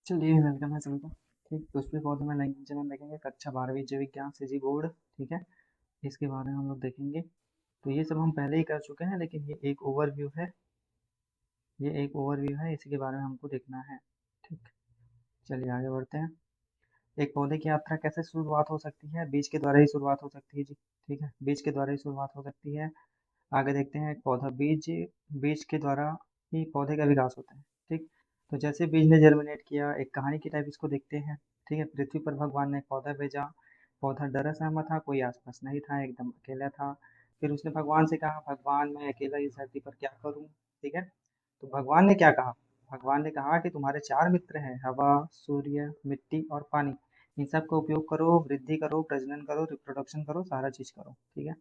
चलिए वेलकम है सभी का। ठीक, पुष्पी पौधों में लैंगिक जनन देखेंगे, कक्षा 12वीं जीव विज्ञान से जी बोर्ड। ठीक है, इसके बारे में हम लोग देखेंगे। तो ये सब हम पहले ही कर चुके हैं, लेकिन ये एक ओवरव्यू है। ये एक ओवरव्यू है, इसी के बारे में हमको देखना है। ठीक, चलिए आगे बढ़ते हैं। एक पौधे की यात्रा कैसे शुरुआत हो सकती है? बीज के द्वारा ही शुरुआत हो सकती है जी। ठीक है, बीज के द्वारा ही शुरुआत हो सकती है। आगे देखते हैं, एक पौधा बीज बीज के द्वारा ही पौधे का विकास होता है। ठीक, तो जैसे बीज ने जर्मिनेट किया, एक कहानी की टाइप इसको देखते हैं। ठीक है, पृथ्वी पर भगवान ने एक पौधा भेजा। पौधा डरा सहमा था, कोई आसपास नहीं था, एकदम अकेला था। फिर उसने भगवान से कहा, भगवान मैं अकेला इस धरती पर क्या करूं? ठीक है, तो भगवान ने क्या कहा? भगवान ने कहा कि तुम्हारे चार मित्र हैं, हवा, सूर्य, मिट्टी और पानी। इन सब का उपयोग करो, वृद्धि करो, प्रजनन करो, रिप्रोडक्शन करो, सारा चीज करो। ठीक है,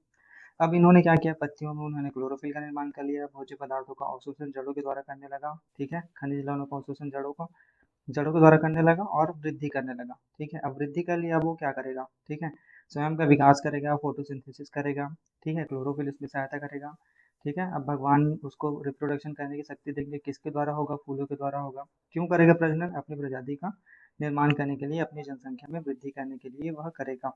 अब इन्होंने क्या किया, पत्तियों में उन्होंने क्लोरोफिल का निर्माण कर लिया, भोज्य पदार्थों का अवशोषण जड़ों के द्वारा करने लगा। ठीक है, खनिज लवणों का अवशोषण जड़ों के द्वारा करने लगा और वृद्धि करने लगा। ठीक है, अब वृद्धि कर लिया, अब वो क्या करेगा? ठीक है, स्वयं का विकास करेगा, फोटोसिंथेसिस करेगा। ठीक है, क्लोरोफिल उसमें सहायता करेगा। ठीक है, अब भगवान उसको रिप्रोडक्शन करने की शक्ति देंगे, किसके द्वारा होगा? फूलों के द्वारा होगा। क्यों करेगा प्रजनन? अपनी प्रजाति का निर्माण करने के लिए, अपनी जनसंख्या में वृद्धि करने के लिए वह करेगा।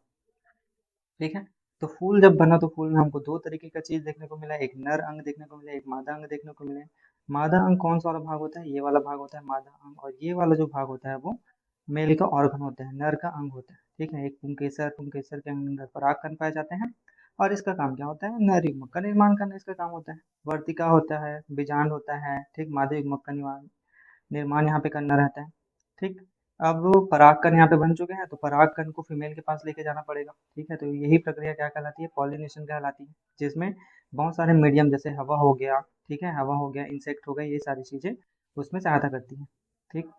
ठीक है, तो फूल जब बना तो फूल में हमको दो तरीके का चीज देखने को मिला, एक नर अंग देखने को मिला, एक मादा अंग देखने को मिले। मादा अंग कौन सा वाला भाग होता है? ये वाला भाग होता है मादा अंग, और ये वाला जो भाग होता है वो मेल का ऑर्गन होता है, नर का अंग होता है। ठीक है, एक पुंकेसर, पुंकेसर के अंदर परागकण पाए जाते हैं, और इसका काम क्या होता है? नर युग्मक का निर्माण करना इसका काम होता है। वर्तिका होता है, बीजांड होता है। ठीक, मादा युग्मक का निर्माण निर्माण यहाँ पे करना रहता है। ठीक, अब परागकण यहाँ पे बन चुके हैं, तो परागकण को फीमेल के पास लेके जाना पड़ेगा। ठीक है, तो यही प्रक्रिया क्या कहलाती है? पॉलिनेशन कहलाती है, जिसमें बहुत सारे मीडियम जैसे हवा हो गया, ठीक है, हवा हो गया, इंसेक्ट हो गए, ये सारी चीजें उसमें सहायता करती है। ठीक,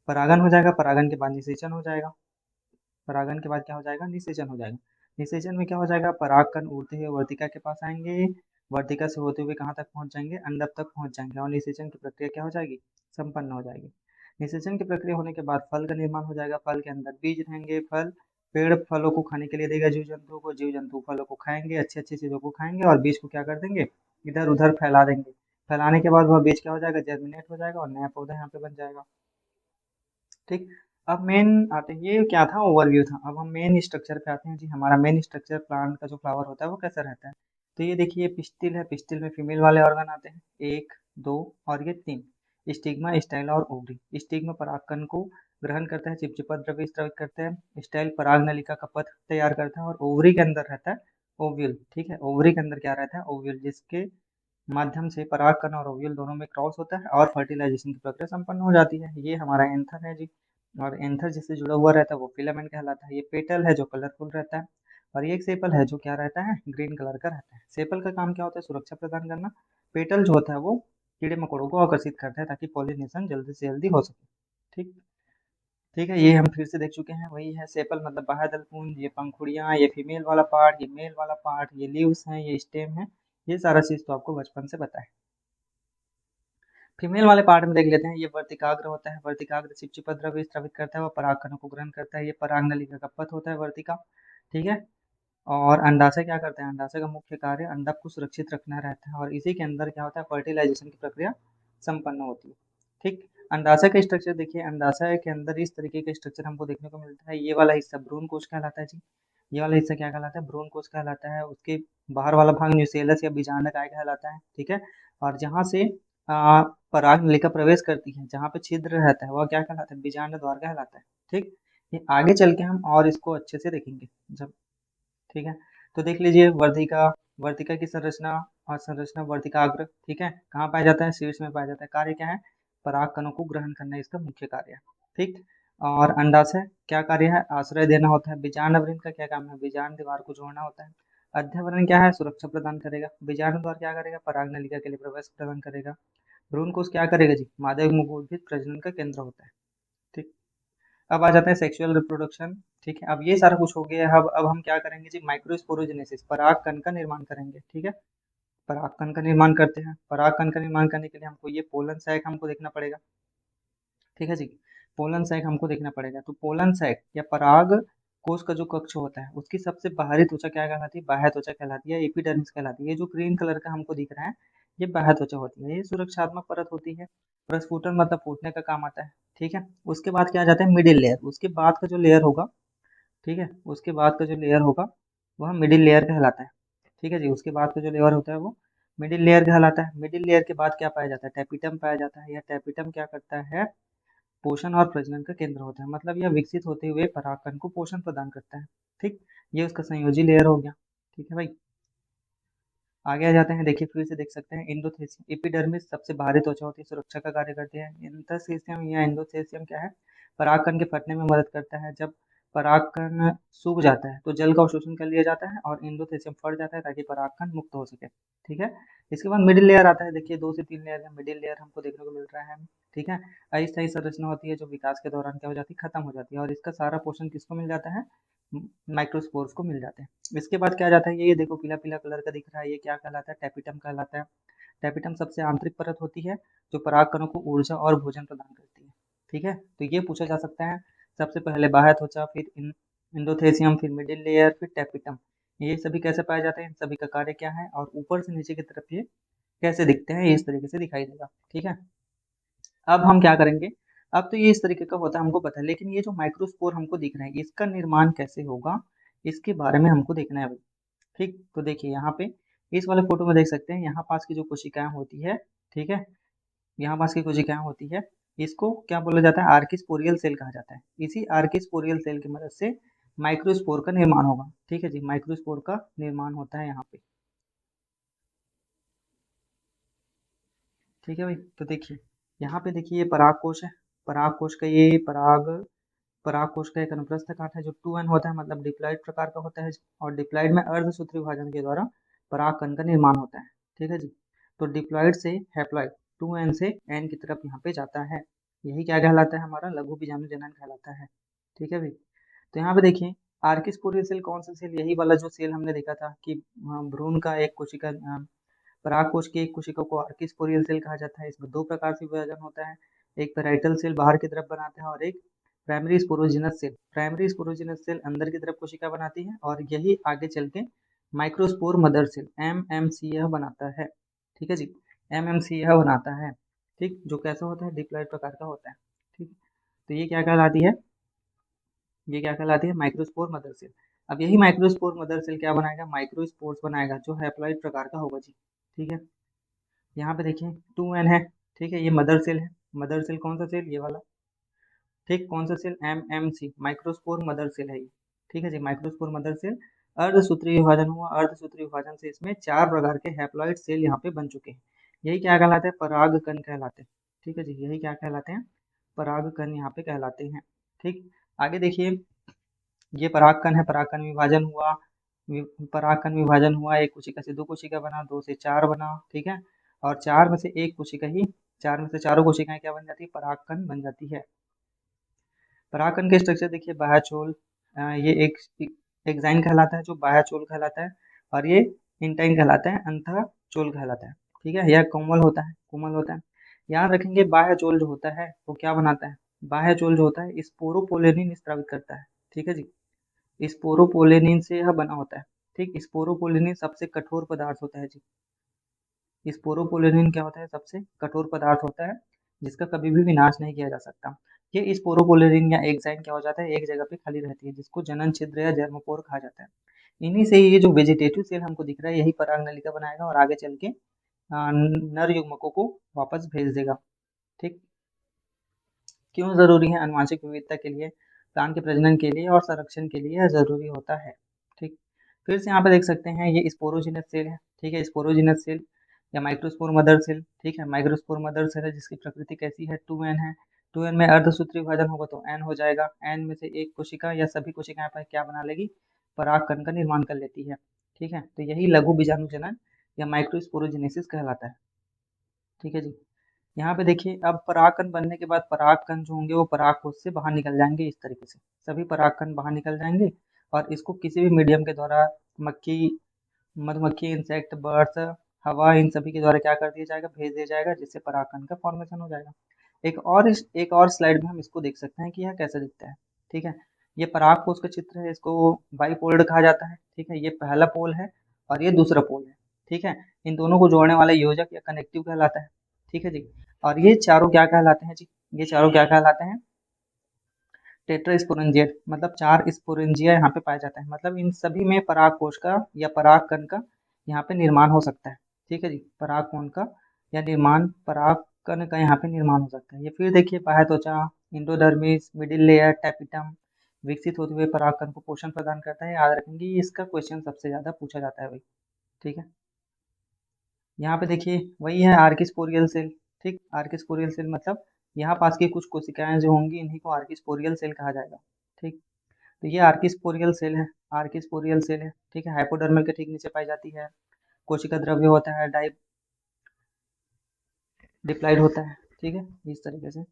परागन हो जाएगा, परागन के बाद निषेचन हो जाएगा। परागन के बाद क्या हो जाएगा? निषेचन हो जाएगा। निषेचन में क्या हो जाएगा? परागकण उड़ते हुए वर्तिका के पास आएंगे, वर्तिका से होते हुए कहाँ तक पहुंच जाएंगे? अंडक तक पहुंच जाएंगे, और निषेचन की प्रक्रिया क्या हो जाएगी? संपन्न हो जाएगी। निषेचन की प्रक्रिया होने के बाद फल का निर्माण हो जाएगा। फल के अंदर बीज रहेंगे। फल पेड़ फलों को खाने के लिए देगा जीव जंतुओं को, जीव जंतु फलों को खाएंगे, अच्छी अच्छी चीजों को खाएंगे, और बीज को क्या कर देंगे? इधर उधर फैला देंगे। फैलाने के बाद वह बीज क्या हो जाएगा? जर्मिनेट हो जाएगा, और नया पौधा यहाँ पे बन जाएगा। ठीक, अब मेन आते हैं, ये क्या था? ओवरव्यू था। अब हम मेन स्ट्रक्चर पे आते हैं जी। हमारा मेन स्ट्रक्चर प्लांट का जो फ्लावर होता है वो कैसा रहता है? तो ये देखिए, पिस्टिल है, पिस्टिल में फीमेल वाले ऑर्गन आते हैं, एक, दो और ये तीन। स्टिग्मा, स्टाइल और ओवरी। स्टिग्मा परागकण को ग्रहण करता है, चिपचिपा द्रव्य स्रावित करता है। स्टाइल पराग नलिका का पथ तैयार करता है, और ओवरी के अंदर रहता है ओव्यूल। ठीक है, ओवरी के अंदर क्या रहता है? ओव्यूल, जिसके माध्यम से परागकण और ओव्यूल दोनों में क्रॉस होता है, और फर्टिलाइजेशन की प्रक्रिया संपन्न हो जाती है। ये हमारा एंथर है जी, और एंथर जिससे जुड़ा हुआ रहता है वो फिलामेंट कहलाता है। ये पेटल है जो कलरफुल रहता है, और ये एक सेपल है जो क्या रहता है? ग्रीन कलर का रहता है। सेपल का काम क्या होता है? सुरक्षा प्रदान करना। पेटल जो होता है वो कीड़े मकोड़ों को आकर्षित करता है, ताकि पॉलिनेशन जल्दी से जल्दी हो सके। ठीक, ठीक है, ये हम फिर से देख चुके हैं, वही है सेपल मतलब बाह्य दल पुंज। ये पंखुड़ियाँ, ये फीमेल वाला पार्ट, ये मेल वाला पार्ट, ये लीव्स हैं, ये स्टेम है। ये सारा चीज तो आपको बचपन से पता है। फीमेल वाले पार्ट में देख लेते हैं, ये वर्तिकाग्र होता है। वर्तिकाग्र चिपचिपा द्रव्य स्रावित करता है, वह परागकणों को ग्रहण करता है। ये परागनलिका का पथ होता है वर्तिका। ठीक है, और अंडाशय क्या करता है? अंडाशय का मुख्य कार्य अंडक को सुरक्षित रखना रहता है, और इसी के अंदर क्या होता है? फर्टिलाइजेशन की प्रक्रिया संपन्न होती है। ठीक, अंडाशय का स्ट्रक्चर देखिए, अंडाशय के अंदर इस तरीके का स्ट्रक्चर हमको देखने को मिलता है। ये वाला हिस्सा भ्रूण कोश कहलाता है जी। ये वाला हिस्सा क्या कहलाता है? भ्रूण कोश कहलाता है। उसके बाहर वाला भाग न्यूसेलस या बीजांडक कहलाता है। ठीक है, और जहाँ से पराग नलिका प्रवेश करती है, जहाँ पे छिद्र रहता है, वह क्या कहलाता है? बीजांड द्वार कहलाता है। ठीक, ये आगे चल के हम और इसको अच्छे से देखेंगे जब। ठीक है, तो देख लीजिए वर्तिका। वर्तिका की संरचना और संरचना वर्तिकाग्र। ठीक है, कहाँ पाया जाता है? शीर्ष में पाया जाता है। कार्य क्या है? पराग कणों को ग्रहण करना इसका मुख्य कार्य है। ठीक, और अंडाशय क्या कार्य है? आश्रय देना होता है। बीजांड आवरण का क्या काम है? बीजांड दीवार को जोड़ना होता है। अध्यवरण क्या है? सुरक्षा प्रदान करेगा। बीजाणु द्वार क्या करेगा? पराग नलिका के लिए प्रवेश प्रदान करेगा। भ्रूण कोश क्या करेगा जी? मादा युग्म को उद्भिद प्रजनन का केंद्र होता है। ठीक, अब आ जाते हैं सेक्सुअल रिप्रोडक्शन। ठीक है, अब ये सारा कुछ हो गया है। अब हम क्या करेंगे जी? माइक्रोस्पोरोजेनेसिस, परागकण का निर्माण करेंगे। ठीक है, परागकण का निर्माण करते हैं। परागकण का निर्माण करने के लिए हमको ये पोलन सैक हमको देखना पड़ेगा। ठीक है जी, पोलन सैक हमको देखना पड़ेगा। तो पोलन सैक या पराग कोश का जो कक्ष होता है, उसकी सबसे बाहरी त्वचा क्या कहलाती है? बाह्य त्वचा कहलाती है, एपिडर्मिस कहलाती है। ये जो ग्रीन कलर का हमको दिख रहा है, ये बाह्य त्वचा होती है, ये सुरक्षात्मक परत होती है। प्रस्फुटन मतलब फूटने का काम आता है। ठीक है। उसके बाद क्या आ जाता है मिडिल लेयर, उसके बाद का जो लेयर होगा, ठीक है, उसके बाद का जो लेयर होगा वह मिडिल लेयर कहलाता है। ठीक है जी, उसके बाद का जो लेयर होता है वो मिडिल लेयर कहलाता है। मिडिल लेयर के बाद क्या पाया जाता है, टैपिटम पाया जाता है। यह टैपिटम क्या करता है, पोषण और प्रजनन का केंद्र होता है, मतलब यह विकसित होते हुए परागकण को पोषण प्रदान करता है। ठीक, ये उसका संयोजी लेयर हो गया। ठीक है भाई, आगे आ जाते हैं, देखिए फिर से देख सकते हैं एंडोथेसियम। एपिडर्मिस सबसे बाहरी त्वचा होती है, सुरक्षा का कार्य करती है। इंटरस्टिशियम या एंडोथेसियम क्या है, परागकण के फटने में मदद करता है। जब परागकण सूख जाता है तो जल का अवशोषण कर लिया जाता है और एंडोथेसियम फट जाता है ताकि परागकण मुक्त हो सके। ठीक है, इसके बाद मिडिल लेयर आता है। देखिए 2 से 3 लेयर का मिडिल लेयर हमको देखने को मिल रहा है। ठीक है, अस्थायी संरचना होती है जो विकास के दौरान क्या हो जाती है, खत्म हो जाती है और इसका सारा पोषण किसको मिल जाता है, माइक्रोस्पोर्स को मिल जाते हैं। इसके बाद क्या जाता है, ये देखो पीला पीला कलर का दिख रहा है, ये क्या कहलाता है, टैपिटम कहलाता है। टैपिटम सबसे आंतरिक परत होती है जो परागकणों को ऊर्जा और भोजन प्रदान करती है। ठीक है, तो ये पूछा जा सकता है, सबसे पहले बाह्य त्वचा, फिर इंडोथेसियम, फिर मिडिल लेयर, फिर टैपिटम, ये सभी कैसे पाए जाते हैं, इन सभी का कार्य क्या है और ऊपर से नीचे की तरफ ये कैसे दिखते हैं, ये इस तरीके से दिखाई देगा। ठीक है, अब हम क्या करेंगे, अब तो ये इस तरीके का होता है हमको पता है, लेकिन ये जो माइक्रोस्पोर हमको दिख रहा है इसका निर्माण कैसे होगा, इसके बारे में हमको देखना है भाई। ठीक, तो देखिए यहाँ पे इस वाले फोटो में देख सकते हैं, यहाँ पास की जो कोशिकाएं होती है, ठीक है, यहाँ पास की कोशिकाएं होती है, इसको क्या बोला जाता है, आर्किस्पोरियल सेल कहा जाता है। इसी आर्किस्पोरियल सेल की मदद से माइक्रोस्पोर का निर्माण होगा। ठीक है जी, माइक्रोस्पोर का निर्माण होता है यहाँ पे। ठीक है भाई, तो देखिए यहाँ पे देखिए ये पराग कोश है, पराग कोश का ये पराग कोश का एक अनुप्रस्थ काट है जो 2n होता है, मतलब डिप्लॉइड प्रकार का होता है और डिप्लॉइड में अर्धसूत्री विभाजन के द्वारा परागकण का निर्माण होता है। ठीक है जी, तो डिप्लॉइड से हैप्लॉइड 2n से n की तरफ यहाँ पे जाता है, यही क्या कहलाता है, हमारा लघु बीजाणु जनन कहलाता है। ठीक है भाई, तो यहाँ पे देखिए आर्किस्पोरियल सेल कौन सा सेल, यही वाला जो सेल हमने देखा था कि भ्रूण का एक कोशिका, पराग कोश की एक कोशिका को आर्किस्पोरियल सेल कहा जाता है। इसमें 2 प्रकार से विभाजन होता है, एक पेराइटल सेल बाहर की तरफ बनाता है और एक primary sporogenous cell. Primary sporogenous cell अंदर की तरफ कोशिका बनाती है और यही आगे चल के माइक्रोस्पोर मदर सेल एमएमसी यह बनाता है। ठीक है जी, एमएमसी यह बनाता है। ठीक, जो कैसा होता है, डिप्लॉइड प्रकार का होता है। ठीक, तो ये क्या कहलाती है, ये क्या कहलाती है, माइक्रोस्पोर मदर सेल। अब यही माइक्रोस्पोर मदर सेल क्या बनाएगा, माइक्रोस्पोर्स बनाएगा जो हैप्लॉइड प्रकार का होगा जी। ठीक है, यहाँ पे देखिए 2n है। ठीक है, ये मदर सेल है, मदर सेल कौन सा सेल, ये वाला। ठीक, कौन सा cell, MMC, microspore mother cell है ये। ठीक है जी, माइक्रोस्पोर मदर सेल, अर्धसूत्री विभाजन हुआ, अर्धसूत्री विभाजन से इसमें 4 प्रकार के हैप्लॉइड सेल यहाँ पे बन चुके हैं। यही क्या कहलाते हैं, परागकण कहलाते हैं। ठीक है जी, यही क्या कहलाते हैं, परागकण यहाँ पे कहलाते हैं। ठीक, आगे देखिए ये परागकण है, परागकण विभाजन हुआ, परागकण विभाजन हुआ, एक कोशिका से 2 कोशिका बना, 2 से 4 बना। ठीक है, और 4 में से एक कोशिका ही, 4 में से चारों कोशिकाएं क्या बन जाती है, परागकण बन जाती है। परागकण के स्ट्रक्चर देखिए, बाह्यचोल, ये एक एक्साइन कहलाता है जो बाह्यचोल कहलाता है और ये इंटाइन कहलाता है, अंतःचोल कहलाता है। ठीक है, यह कोमल होता है, कोमल होता है। याद रखेंगे बाह्यचोल जो होता है वो क्या बनाता है, बाह्यचोल जो होता है स्पोरोपोलेनिन स्रावित करता है। ठीक है जी, स्पोरोपोलेनिन से यह बना होता है। ठीक, स्पोरोपोलेनिन सबसे कठोर पदार्थ होता है जी। स्पोरोपोलेनिन क्या होता है, सबसे कठोर पदार्थ होता है जिसका कभी भी विनाश नहीं किया जा सकता। ये स्पोरोपोलेनिन या एक्साइन क्या हो जाता है, एक जगह पे खाली रहती है जिसको जनन छिद्र या जर्मपोर कहा जाता है। इन्हीं से ये जो वेजिटेटिव सेल हमको दिख रहा है यही पराग नलिका बनाएगा और आगे चल के नर युग्मकों को वापस भेज देगा। ठीक, क्यों जरूरी है, आनुवांशिक विविधता के लिए, प्लांट के प्रजनन के लिए और संरक्षण के लिए यह जरूरी होता है। ठीक, फिर से यहाँ पे देख सकते हैं ये स्पोरोजिनस सेल है। ठीक है, स्पोरोजिनस सेल या माइक्रोस्पोर मदर सेल। ठीक है, माइक्रोस्पोर मदर सेल है जिसकी प्रकृति कैसी है, 2n है। 2n में अर्धसूत्री विभाजन होगा तो n हो जाएगा, n में से एक कोशिका या सभी कोशिकाएं पर क्या बना लेगी, परागकण का निर्माण कर लेती है। ठीक है, तो यही लघु बीजाणु जनन या माइक्रोस्पोरोजेनेसिस कहलाता है। ठीक है जी, यहाँ पे देखिए अब परागकण बनने के बाद परागकण जो होंगे वो परागकोश से बाहर निकल जाएंगे, इस तरीके से सभी परागकण बाहर निकल जाएंगे और इसको किसी भी मीडियम के द्वारा, मक्खी, मधुमक्खी, इंसेक्ट, बर्ड्स, हवा, इन सभी के द्वारा क्या कर दिया जाएगा, भेज दिया जाएगा, जिससे परागकण का फॉर्मेशन हो जाएगा। एक और स्लाइड में हम इसको देख सकते हैं कि यह कैसे दिखता है। ठीक है, ये परागकोश का चित्र है, इसको बाइपोल्ड कहा जाता है। ठीक है, ये पहला पोल है और ये दूसरा पोल है। ठीक है, इन दोनों को जोड़ने वाला योजक या कनेक्टिव कहलाता है। ठीक है जी, और ये चारों क्या कहलाते हैं जी, ये चारों क्या कहलाते हैं? टेट्रास्पोरेंजिएट, मतलब 4 स्पोरेंजिया यहाँ पे पाया जाता है, मतलब इन सभी में परागकोश का या परागकण का यहाँ पे निर्माण हो सकता है। ठीक है जी, परागकण का या निर्माण परागकण का यहाँ पे निर्माण हो सकता है। ये फिर देखिए, बाह्य त्वचा, इंडोडर्मिस, मिडिल लेयर, टैपिटम विकसित होते हुए परागकण को पोषण प्रदान करता है। याद रखेंगे, इसका क्वेश्चन सबसे ज्यादा पूछा जाता है भाई। ठीक है, यहाँ पे देखिए वही है आर्किस्पोरियल सेल। ठीक, आर्किस्पोरियल सेल मतलब यहाँ पास की कुछ कोशिकाएं जो होंगी इन्हीं को आर्किस्पोरियल सेल कहा जाएगा। ठीक, तो ये आर्किस्पोरियल सेल है, आर्किस्पोरियल सेल है। ठीक है, हाइपोडर्मल के ठीक नीचे पाई जाती है। कोशिका द्रव्य होता है, डाई डिप्लाइड होता है। ठीक है, इस तरीके से।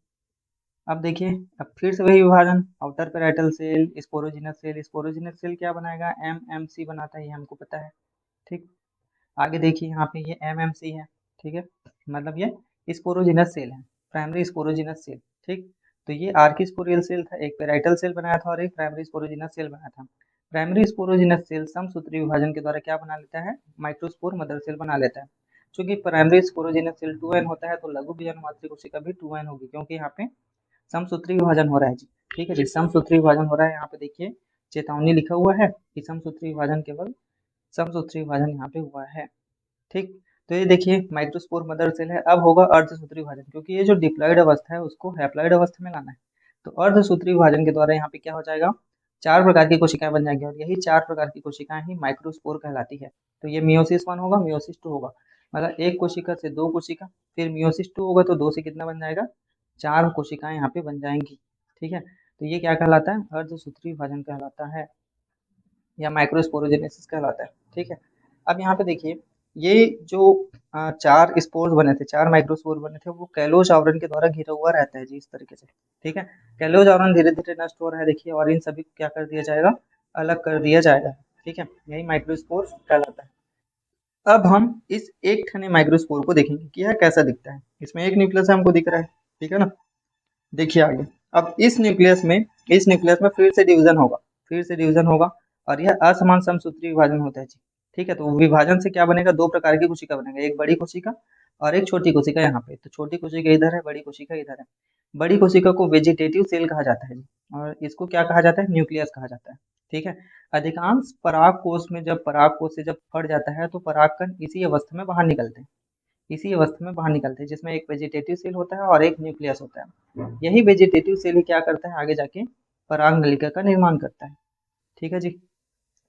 अब देखिए, अब फिर से वही विभाजन, outer parietal cell, sporogenous cell. Sporogenous cell क्या बनाएगा? एमएमसी बनाता है, ये हमको पता है। ठीक, आगे देखिए यहाँ पे ये एमएमसी है। ठीक है, मतलब ये स्पोरोजिनस सेल है, प्राइमरी स्पोरोजिनस सेल। ठीक, तो ये आर्किस्पोरियल सेल था, एक पेराइटल सेल बनाया था और एक प्राइमरी स्पोरोजिनस सेल बनाया था। प्राइमरी स्पोरोजिनस सेल समसूत्री विभाजन के द्वारा क्या बना लेता है? माइक्रोस्पोर मदर सेल बना लेता है। चूंकि प्राइमरी स्पोरोजिनस सेल 2n होता है तो लघु बीजाणुमात्री कोशिका भी 2n होगी, क्योंकि यहाँ पे समसूत्री विभाजन हो रहा है जी। ठीक है जी, समसूत्री विभाजन हो रहा है। यहाँ पे देखिए चेतावनी लिखा हुआ है कि समसूत्री विभाजन केवल समसूत्री विभाजन यहाँ पे हुआ है। ठीक, तो ये देखिए माइक्रोस्पोर मदर सेल है। अब होगा अर्धसूत्री विभाजन, क्योंकि ये जो डिप्लॉइड अवस्था है उसको हैप्लॉइड अवस्था में लाना है। तो अर्धसूत्री विभाजन के द्वारा यहाँ पे क्या हो जाएगा? 4 प्रकार की कोशिकाएं बन जाएंगी और यही 4 प्रकार की कोशिकाएं ही माइक्रोस्पोर कहलाती है। तो ये मियोसिस 1 होगा, मियोसिस 2 होगा, मतलब एक कोशिका से 2 कोशिका, फिर मियोसिस 2 होगा तो 2 से कितना बन जाएगा? 4 कोशिकाएं यहाँ पे बन जाएंगी। ठीक है, तो ये क्या कहलाता है? अर्धसूत्री विभाजन कहलाता है या माइक्रोस्पोरोजेनेसिस कहलाता है। ठीक है, अब यहाँ पे देखिए ये जो 4 स्पोर्स बने थे, 4 माइक्रोस्पोर बने थे, वो कैलोज आवरण के द्वारा घिरा हुआ रहता है जी, इस तरीके से। ठीक है, कैलोज आवरण धीरे धीरे नष्ट हो रहा है देखिए, और इन सभी को क्या कर दिया जाएगा? अलग कर दिया जाएगा। ठीक है, यही माइक्रोस्पोर कहलाता है। अब हम इस एक ठने माइक्रोस्पोर को देखेंगे कि यह कैसा दिखता है। इसमें एक न्यूक्लियस हमको दिख रहा है, ठीक है ना? देखिए आगे, अब इस न्यूक्लियस में फिर से डिवीजन होगा, फिर से डिवीजन होगा, और यह असमान समसूत्री विभाजन होता है जी। ठीक है, तो विभाजन से क्या बनेगा? 2 प्रकार की कोशिका बनेगा, एक बड़ी कोशिका और एक छोटी कोशिका। यहाँ पे तो छोटी कोशिका इधर है, बड़ी कोशिका इधर है। बड़ी कोशिका को वेजिटेटिव सेल कहा जाता है जी, और इसको क्या कहा जाता है? न्यूक्लियस कहा जाता है। ठीक है, अधिकांश पराग कोश में जब पराग कोश से जब फट जाता है तो परागकण इसी अवस्था में बाहर निकलते हैं, इसी अवस्था में बाहर निकलते हैं, जिसमें एक वेजिटेटिव सेल होता है और एक न्यूक्लियस होता है। यही वेजिटेटिव सेल ही क्या करता है? आगे जाके पराग नलिका का निर्माण करता है। ठीक है जी,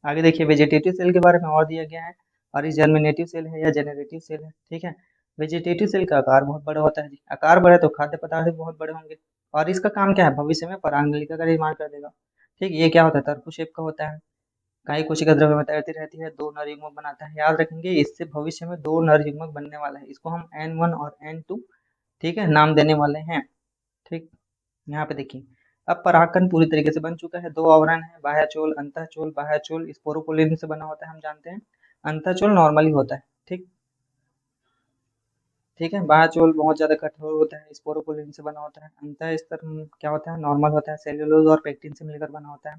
आगे देखिए वेजिटेटिव सेल के बारे में और दिया गया है, और इस जर्मिनेटिव सेल है या जेनरेटिव सेल है। ठीक है, वेजिटेटिव सेल का आकार बहुत बड़ा होता है जी, आकार बड़ा तो खाद्य पदार्थ भी बहुत बड़े होंगे, और इसका काम क्या है? भविष्य में पराग नलिका का निर्माण कर देगा। ठीक, ये क्या होता है? तरफू शेप का होता है। गाय कोशिका द्रव्य में तैरती रहती है, 2 नर युग्मक बनाता है। याद रखेंगे, इससे भविष्य में 2 नर युग्मक बनने वाला है, इसको हम N1 और N2 ठीक है नाम देने वाले हैं। ठीक, यहाँ पे देखिए अब परागकण पूरी तरीके से बन चुका है। 2 आवरण है, बाह्यचोल, अंतःचोल। बाह्यचोल स्पोरोपोलिन से बना होता है, हम जानते हैं। अंतःचोल नॉर्मली होता है। ठीक, ठीक है, बाह्यचोल बहुत ज्यादा कठोर होता है, स्पोरोपोलिन से बना होता है। अंतः स्तर क्या होता है? नॉर्मल होता है, सेल्यूलोज और पेक्टिन से मिलकर बना होता है।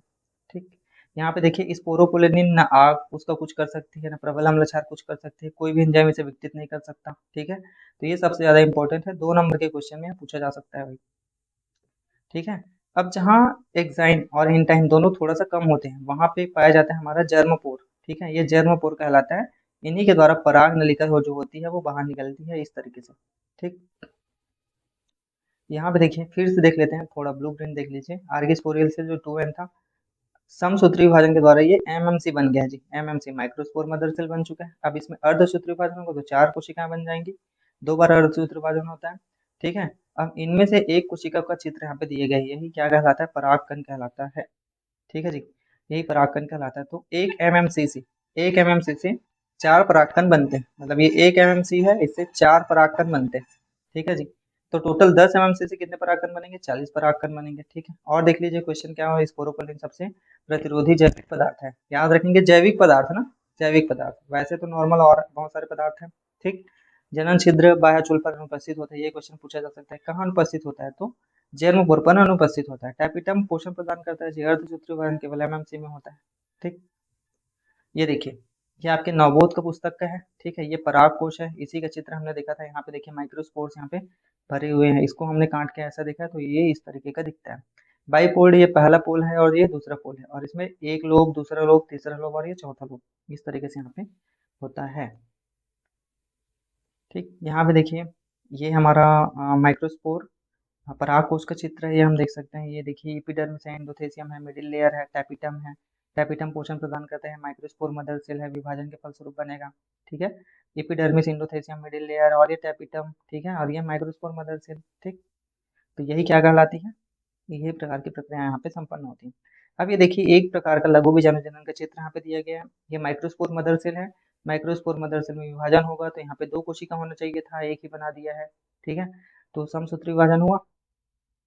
ठीक, यहाँ पे देखिए स्पोरोपोलिन ना आग उसका कुछ कर सकती है, ना प्रबल अम्ल क्षार कुछ कर सकती है, कोई भी एंजाइम इसे विघटित नहीं कर सकता। ठीक है, तो ये सबसे ज्यादा इंपॉर्टेंट है, 2 नंबर के क्वेश्चन में पूछा जा सकता है भाई। ठीक है, अब जहाँ एक्साइन और इंटाइन दोनों थोड़ा सा कम होते हैं वहां पे पाया जाता है हमारा जर्मपोर। ठीक है, ये जर्मपोर कहलाता है। इन्हीं के द्वारा पराग नलिका जो होती है वो बाहर निकलती है इस तरीके से। ठीक, यहाँ पे देखिए फिर से देख लेते हैं, थोड़ा ब्लू प्रिंट देख लीजिए। आर्गिस्पोरियल से जो 2n था, समसूत्री विभाजन के द्वारा ये एमएमसी बन गया है जी। एमएमसी माइक्रोस्पोर मदर सेल बन चुका है। अब इसमें अर्धसूत्री विभाजन होगा तो 4 कोशिकाएं बन जाएंगी, 2 बार अर्धसूत्री विभाजन होता है। ठीक है, अब इनमें से एक कोशिका का चित्र यहाँ पे दिए गए, यही क्या कहलाता है? परागकण कहलाता है। ठीक है जी, यही परागकण कहलाता है। तो एक एमएमसी से 4 परागकण बनते हैं, मतलब ये एक एमएमसी है, इससे 4 परागकण बनते हैं। ठीक है जी, तो टोटल 10 एमएमसी से कितने परागकण बनेंगे? 40 परागकण बनेंगे। ठीक है, और देख लीजिए क्वेश्चन क्या हुआ, स्पोरोपोलिन सबसे प्रतिरोधी जैविक पदार्थ है। याद रखेंगे जैविक पदार्थ ना, जैविक पदार्थ, वैसे तो नॉर्मल और बहुत सारे पदार्थ हैं। ठीक, जनन छिद्र बाह्यचोल पर अनुपस्थित होता है, ये क्वेश्चन पूछा जा सकता है। कहाँ अनुपस्थित होता है? तो जर्मपोर पर अनुपस्थित होता है। टैपिटम पोषण प्रदान करता है जी, अर्धसूत्री विभाजन केवल एमएमसी में होता है। ठीक, ये देखिए ये आपके नवबोध का पुस्तक का है। ठीक है, ये पराग कोश है, इसी का चित्र हमने देखा था। यहाँ पे देखिए माइक्रोस्पोर्स यहाँ पे भरे हुए हैं, इसको हमने काट के ऐसा देखा है तो ये इस तरीके का दिखता है। बाइपोल्ड ये पहला पोल है और ये दूसरा पोल है, और इसमें एक लोब, दूसरा लोब, तीसरा लोब और ये चौथा लोब, इस तरीके से यहाँ पे होता है। ठीक, यहाँ पे देखिए ये हमारा माइक्रोस्पोर परागकोश का चित्र है, ये हम देख सकते हैं। ये देखिए एपिडर्मिस है, एंडोथेसियम है, मिडिल लेयर है, टैपिटम है। टैपिटम पोषण प्रदान करते हैं, माइक्रोस्पोर मदर सेल है, विभाजन के फलस्वरूप बनेगा। ठीक है, एपिडर्मिस, एंडोथेसियम, मिडिल लेयर और ये टैपिटम। ठीक है, और ये माइक्रोस्पोर मदर सेल। ठीक, तो यही क्या कहलाती है, ये प्रकार की प्रक्रिया यहाँ पे संपन्न होती है। अब ये देखिए एक प्रकार का लघु बीजाणु जनन का चित्र यहाँ पे दिया गया है। ये माइक्रोस्पोर मदर सेल है। माइक्रोस्पोर मदर सेल में विभाजन होगा तो यहाँ पे 2 कोशिका होना चाहिए था, एक ही बना दिया है। ठीक है, तो समसूत्री विभाजन हुआ?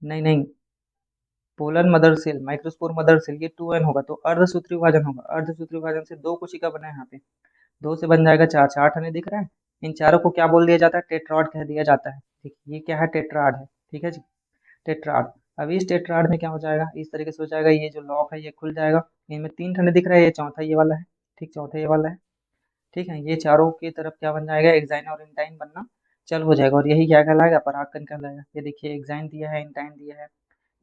नहीं नहीं, polar mother cell, microspore mother cell, ये 2n होगा तो अर्धसूत्री विभाजन होगा। अर्धसूत्री विभाजन से 2 कोशिका बना है यहाँ पे, 2 से बन जाएगा 4, 4 ठने दिख रहा है। इन चारों को क्या बोल दिया जाता है? टेट्राड कह दिया जाता है। ठीक, ये क्या है? टेट्राड है। ठीक है जी, टेट्राड। अब इस टेट्राड में क्या हो जाएगा, इस तरीके से हो जाएगा, ये जो लॉक है ये खुल जाएगा, इनमें 3 ठंडे दिख रहा है, ये चौथा ये वाला है। ठीक, चौथा ये वाला है। ठीक है, ये चारों की तरफ क्या बन जाएगा, एक्साइन और इंटाइन बनना चल हो जाएगा, और यही क्या कहलाएगा, परागकण कहलाएगा। ये देखिए एक्साइन दिया है, इंटाइन दिया है।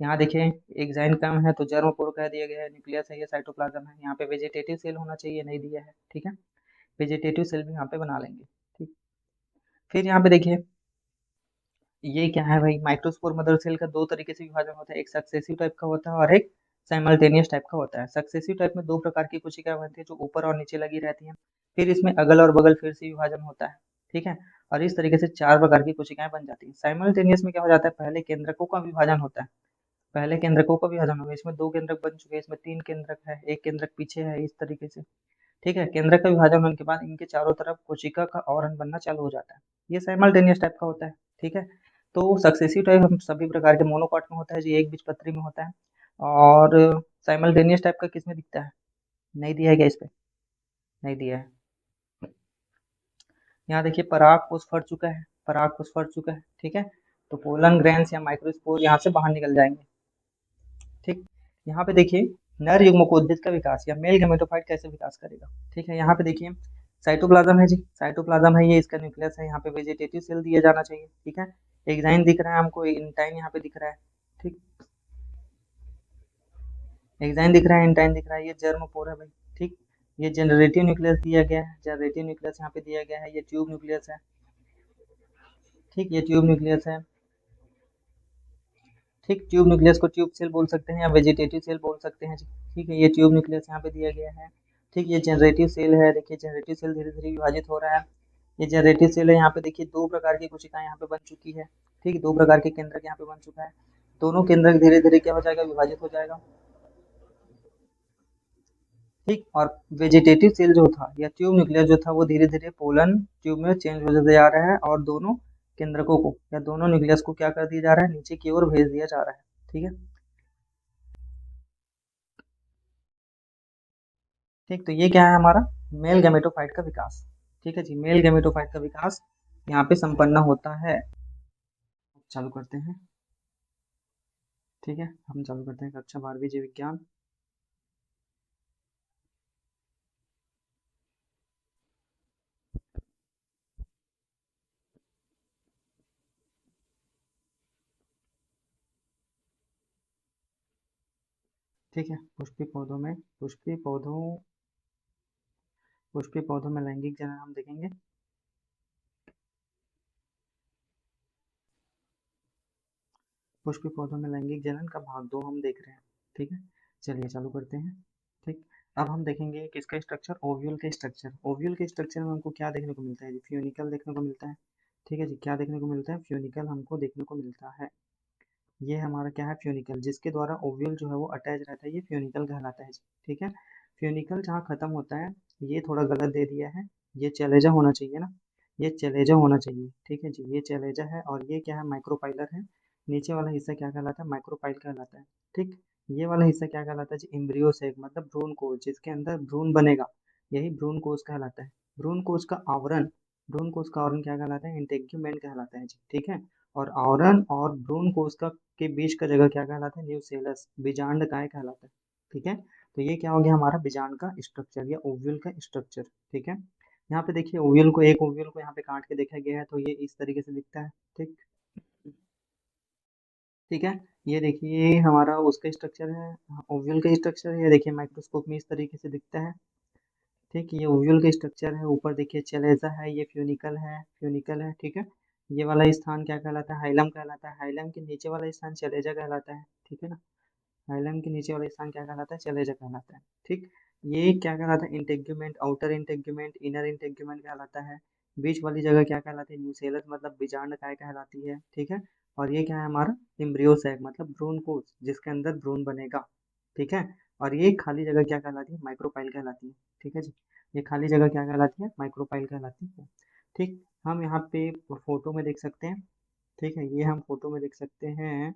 यहाँ देखिए एक्साइन कम है तो जर्म पोर कह दिया गया है, न्यूक्लियस है, ये साइटोप्लाज्म है। यहाँ पे वेजिटेटिव सेल होना चाहिए, नहीं दिया है। ठीक है, वेजिटेटिव सेल भी यहाँ पे बना लेंगे। ठीक, फिर यहाँ पे देखिए ये क्या है भाई, माइक्रोस्पोर मदर सेल का 2 तरीके से विभाजन होता है, एक सक्सेसिव टाइप का होता है और एक साइमल्टेनियस टाइप का होता है। सक्सेसिव टाइप में 2 प्रकार की कोशिकाएं बनती है जो ऊपर और नीचे लगी रहती हैं, फिर इसमें अगल और बगल फिर से विभाजन होता है। ठीक है, और इस तरीके से 4 प्रकार की कोशिकाएं बन जाती हैं। साइमल्टेनियस में क्या हो जाता है, पहले केंद्रकों का विभाजन होता है, पहले केंद्रकों का विभाजन होगा, इसमें 2 केंद्रक बन चुके हैं, इसमें 3 केंद्रक है, एक केंद्रक पीछे है, इस तरीके से। ठीक है, केंद्रक का विभाजन होने के बाद इनके चारों तरफ कोशिका का आवरण बनना चालू हो जाता है, ये साइमल्टेनियस टाइप का होता है। ठीक है, तो सक्सेसिव टाइप हम सभी प्रकार के मोनोकॉट में होता है जी, एक बीजपत्री में होता है। और साइमल्टेनियस टाइप का किस में दिखता है, नहीं दिया है क्या इस पे, नहीं दिया है। यहाँ देखिए पराग कोष फट चुका है, पराग कोष फट चुका है। ठीक है, तो पोलन ग्रेन्स या माइक्रोस्पोर यहाँ से बाहर निकल जाएंगे। ठीक, यहाँ पे देखिए नर युग्मकोद्भिद का विकास या मेल गैमेटोफाइट कैसे विकास करेगा। ठीक है, यहाँ पे देखिए साइटोप्लाज्म है जी, साइटोप्लाज्म है, ये इसका न्यूक्लियस है, यहाँ पे वेजिटेटिव सेल दिया जाना चाहिए। ठीक है, एक्साइन दिख रहा है हमको, इंटाइन यहाँ पे दिख रहा है। ठीक, एक्साइन दिख रहा है, इंटाइन दिख रहा है, ये जर्म पोर है भाई। ठीक, ये जनरेटिव न्यूक्लियस दिया गया है, जनरेटिव न्यूक्लियस यहाँ पे दिया गया है, ये ट्यूब न्यूक्लियस है। ठीक, ये ट्यूब न्यूक्लियस है। ठीक, ट्यूब न्यूक्लियस को ट्यूब सेल बोल सकते हैं या वेजिटेटिव सेल बोल सकते हैं जी। ठीक है, ये ट्यूब न्यूक्लियस यहाँ पे दिया गया है। ठीक, ये जनरेटिव सेल है, देखिए जनरेटिव सेल धीरे धीरे विभाजित हो रहा है। ये जनरेटिव सेल है, यहाँ पे देखिए 2 प्रकार की कोशिकाएं यहाँ पे बन चुकी है। ठीक, 2 प्रकार के केंद्रक यहाँ पे बन चुका है, दोनों केंद्रक धीरे धीरे क्या हो जाएगा, विभाजित हो जाएगा। ठीक, और वेजिटेटिव सेल जो था या ट्यूब न्यूक्लियस जो था वो धीरे धीरे पोलन ट्यूब में चेंज होते जा रहा है, और दोनों केंद्रकों को या दोनों न्यूक्लियस को क्या कर दिया जा रहा है, नीचे की ओर भेज दिया जा रहा है। ठीक है, ठीक, तो ये क्या है हमारा मेल गैमेटोफाइट का विकास। ठीक है जी, मेल गैमेटोफाइट का विकास यहाँ पे संपन्न होता है। चालू करते हैं। ठीक है, हम चालू करते हैं कक्षा 12वीं जीव विज्ञान। ठीक है, पुष्पी पौधों में लैंगिक जनन हम देखेंगे। पुष्पी पौधों में लैंगिक जनन का भाग 2 हम देख रहे हैं। ठीक है, चलिए चालू करते हैं। ठीक, अब हम देखेंगे किसका स्ट्रक्चर, ओव्यूल के स्ट्रक्चर। ओव्यूल के स्ट्रक्चर में हमको क्या देखने को मिलता है जी, फ्यूनिकल देखने को मिलता है। ठीक है जी, क्या देखने को मिलता है, फ्यूनिकल हमको देखने को मिलता है। ये हमारा क्या है, फ्यूनिकल, जिसके द्वारा ओव्यूल जो है वो अटैच रहता है, ये फ्यूनिकल कहलाता है जी। ठीक है, फ्यूनिकल जहाँ खत्म होता है, ये थोड़ा गलत दे दिया है, ये चलेजा होना चाहिए ना, ये चलेजा होना चाहिए। ठीक है जी, ये चलेजा है, और ये क्या है, माइक्रोपाइलर है। नीचे वाला हिस्सा क्या कहलाता है, माइक्रोपाइल कहलाता है। ठीक, ये वाला हिस्सा क्या कहलाता है जी, एम्ब्रियो सेक, मतलब भ्रूण कोश, जिसके अंदर भ्रूण बनेगा, यही भ्रूण कोश कहलाता है। भ्रूण कोश का आवरण, भ्रूण कोश का आवरण क्या कहलाता है, इंटेग्यूमेंट कहलाता है जी। ठीक है, और आवरण और भ्रूण कोश का के बीच का जगह क्या कहलाता है, न्यूसेलस, बीजांड काय कहलाता है। ठीक है, तो ये क्या हो गया हमारा बीजांड का स्ट्रक्चर या ओव्यूल का स्ट्रक्चर। ठीक है, यहाँ पे देखिए ओव्यूल को, एक ओव्यूल को यहाँ पे काट के देखा गया है तो ये इस तरीके से दिखता है। ठीक, ठीक है। ये देखिए हमारा उसका स्ट्रक्चर है, ओव्यूल का स्ट्रक्चर है। ये देखिए माइक्रोस्कोप में इस तरीके से दिखता है। ठीक, ये ओव्यूल का स्ट्रक्चर है। ऊपर देखिए चलेजा है, ये फ्यूनिकल है, फ्यूनिकल है। ठीक है, ये वाला स्थान क्या कहलाता है? हाइलम कहलाता है। हाइलम के नीचे वाला स्थान चलेजा कहलाता है। ठीक है ना, हाइलम के नीचे वाला स्थान क्या कहलाता है? चलेजा कहलाता है। ठीक, ये क्या कहलाता है? Integument, outer integument, inner integument कहलाता है। बीच वाली जगह क्या कहलाती है? न्यूसेलस मतलब बीजांड काय कहलाती है। ठीक है, और ये क्या है हमारा? एम्ब्रियो सैक मतलब भ्रूण कोश, जिसके अंदर भ्रूण बनेगा। ठीक है, और ये खाली जगह क्या कहलाती है? माइक्रोपाइल कहलाती है। ठीक है जी, ये खाली जगह क्या कहलाती है? माइक्रोपाइल कहलाती है। ठीक, हम यहाँ पे फोटो में देख सकते हैं। ठीक है, ये हम फोटो में देख सकते हैं,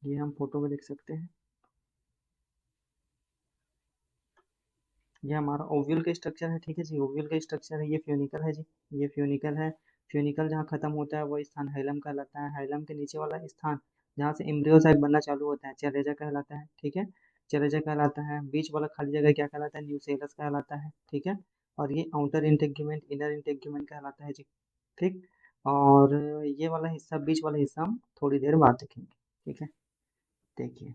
ये हम फोटो में देख सकते हैं। ये हमारा ओव्यूल का स्ट्रक्चर है। ठीक है जी, ओव्यूल का स्ट्रक्चर है। ये फ्यूनिकल है जी, ये फ्यूनिकल है। फ्यूनिकल जहाँ खत्म होता है वो स्थान हाइलम कहलाता है। हाइलम के नीचे वाला स्थान जहाँ से एम्ब्रियो साइक बनना चालू होता है चलेजा कहलाता है। ठीक है, चलेजा कहलाता है। बीच वाला खाली जगह क्या कहलाता है? न्यूसेलस कहलाता है। ठीक है, और ये आउटर इंटेग्यूमेंट, इनर इंटेग्यूमेंट कहलाता है जी। ठीक, और ये वाला हिस्सा, बीच वाला हिस्सा हम थोड़ी देर बाद देखेंगे। ठीक है, देखिए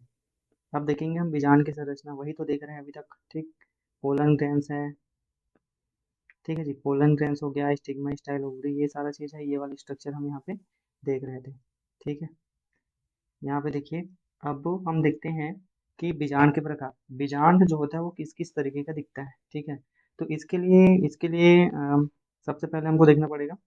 अब देखेंगे हम बीजांड की संरचना, वही तो देख रहे हैं अभी तक। ठीक, पोलन ग्रैंस है। ठीक है जी, पोलन ग्रैंस हो गया, स्टिग्मा स्टाइल ओवरी, ये सारा चीज़ है। ये वाला स्ट्रक्चर हम यहाँ पे देख रहे थे। ठीक है, यहाँ पे देखिए अब हम देखते हैं कि बीजांड के प्रकार। बीजांड जो होता है वो किस किस तरीके का दिखता है। ठीक है, तो इसके लिए सबसे पहले हमको देखना पड़ेगा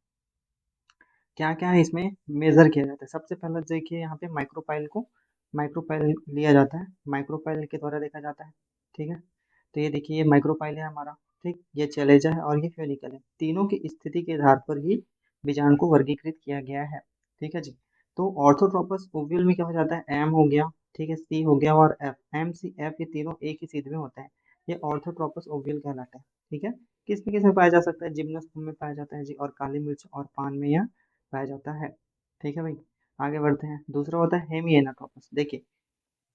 क्या क्या है इसमें मेजर किया जाता है। सबसे पहले देखिए यहाँ पे माइक्रोपाइल को, माइक्रोपाइल लिया जाता है, माइक्रोपाइल के द्वारा देखा जाता है। ठीक है, तो ये देखिए ये माइक्रोपाइल है हमारा। ठीक, ये चलेजा है और ये फेनिकल है। तीनों की स्थिति के आधार पर ही बीजांड को वर्गीकृत किया गया है। ठीक है जी, तो ऑर्थोट्रोपस ओव्यूल में क्या हो जाता है? एम हो गया, ठीक है, सी हो गया और एफ, एम सी एफ ये तीनों एक ही सीध में होता है। ये ऑर्थोट्रोपस ओव्यूल कहलाता है। ठीक है, किस में पाया जा सकता है? जिम्नोस्पर्म में पाया जाता है जी, और काली मिर्च और पान में यह पाया जाता है। ठीक है भाई, आगे बढ़ते हैं। दूसरा होता है हेमी एनाट्रोपस। देखिए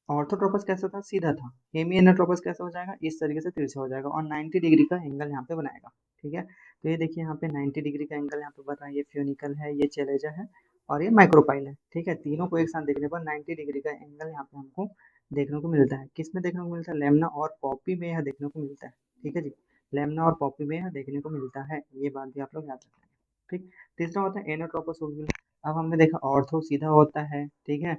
ऑर्थोट्रोपस कैसा था? सीधा था। हेमी एनाट्रोपस कैसा हो जाएगा? इस तरीके से तिरछा हो जाएगा और 90 डिग्री का एंगल यहाँ पे बनाएगा। ठीक है, तो ये देखिए यहाँ पे 90 डिग्री का एंगल यहाँ पे बन रहा है। ये फ्यूनिकल है, ये चलेजा है और ये माइक्रोपाइल है। ठीक है, तीनों को एक साथ देखने पर 90 डिग्री का एंगल यहाँ पे हमको देखने को मिलता है। किस में देखने को मिलता है? लेमना और पॉपी में यह देखने को मिलता है। ठीक है जी, लेमना और पॉपी में यह देखने को मिलता है, ये बात भी आप लोग याद रखेंगे। ठीक, तीसरा होता है एनाट्रोपस ओव्यूल। अब हमने देखा ऑर्थो सीधा होता है। ठीक है,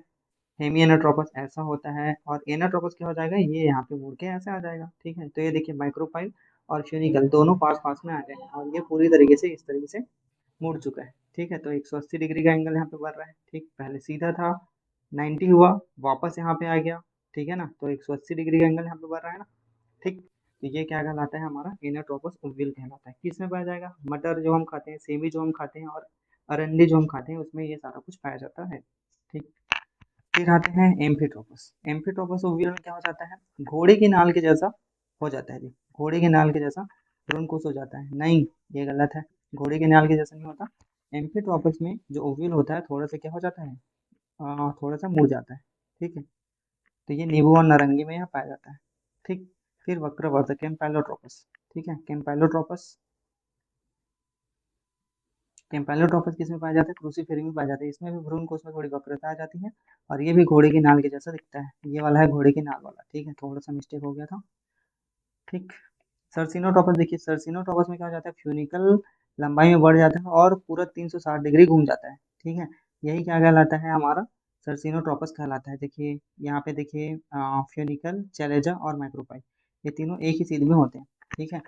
हेमी एनाट्रोपस ऐसा होता है और एनाट्रोपस क्या हो जाएगा? ये यहाँ पे मुड़ के ऐसे आ जाएगा। ठीक है, तो ये देखिए माइक्रोपाइल और फ्यूनिकल दोनों पास पास में आ गए हैं और ये पूरी तरीके से इस तरीके से मुड़ चुका है। ठीक है, तो 180 डिग्री का एंगल यहाँ पे बन रहा है। ठीक, पहले सीधा था, 90 हुआ, वापस यहाँ पे आ गया। ठीक है ना, तो 180 डिग्री का एंगल यहाँ पे बन रहा है ना। ठीक, तो ये क्या कहलाता है? हमारा एनाट्रोपस ओव्यूल कहलाता है। किस में पाया जाएगा? मटर जो हम खाते हैं, सेमी जो हम खाते हैं और अरंडी जो हम खाते हैं, उसमें ये सारा कुछ पाया जाता है। ठीक, फिर आते हैं एम्फिट्रोपस। एम्फिट्रोपस ओवियल में क्या हो जाता है? घोड़े की नाल के जैसा हो जाता है जी, घोड़े के नाल के जैसा भ्रूणकोश हो जाता है। नहीं, ये गलत है, घोड़े के नाल के जैसा नहीं होता। एम्फिट्रोपस में जो ओव्यूल होता है थोड़ा सा क्या हो जाता है? थोड़ा सा मुड़ जाता है। ठीक है, तो ये नींबू और नारंगी में यहाँ पाया जाता है। ठीक, फिर वक्रवर्त कैम्पैलोट्रोपस। ठीक है, कैम्पैलोट्रोपस, कैम्पैलोट्रोपस किस में पाया जाता है? क्रूसीफेरी में पाया जाता है। इसमें भी भ्रूणकोश में थोड़ी वक्रता आ जाती है और ये भी घोड़े की नाल के जैसा दिखता है। ये वाला है घोड़े की नाल वाला। ठीक है, थोड़ा सा मिस्टेक हो गया था। ठीक, सर्सिनोट्रोपस देखिए, सर्सिनोट्रोपस में क्या हो जाता है? फ्यूनिकल लंबाई में बढ़ जाता है और पूरा 360 डिग्री घूम जाता है। ठीक है, यही क्या कहलाता है? हमारा सर्सिनोट्रोपस कहलाता है। देखिए यहाँ पे देखिए फ्यूनिकल, चैलेजा और माइक्रोपाइल ये तीनों एक ही सीध में होते हैं। ठीक है,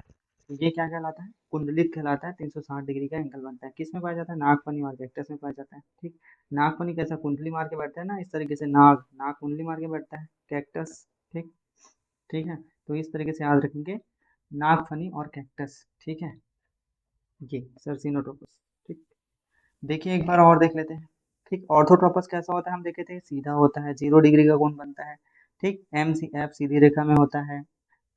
तो ये क्या कहलाता है? कुंडलित कहलाता है। 360 डिग्री का एंगल बनता है। किस में पाया जाता है? नागफनी और कैक्टस में पाया जाता है। ठीक, नागफनी कैसा कुंडली मार के बैठता है ना, इस तरीके से नाग नाग कुंडली मार के बैठता है। कैक्टस, ठीक, ठीक है, तो इस तरीके से याद रखेंगे, नागफनी और कैक्टस। ठीक है, ये सर्सिनोट्रोपस। ठीक, देखिए एक बार और देख लेते हैं। ठीक, ऑर्थोट्रोपस कैसा होता है? हम देखे थे सीधा होता है, 0 डिग्री का कोण बनता है। ठीक, एम सी एफ सीधी रेखा में होता है।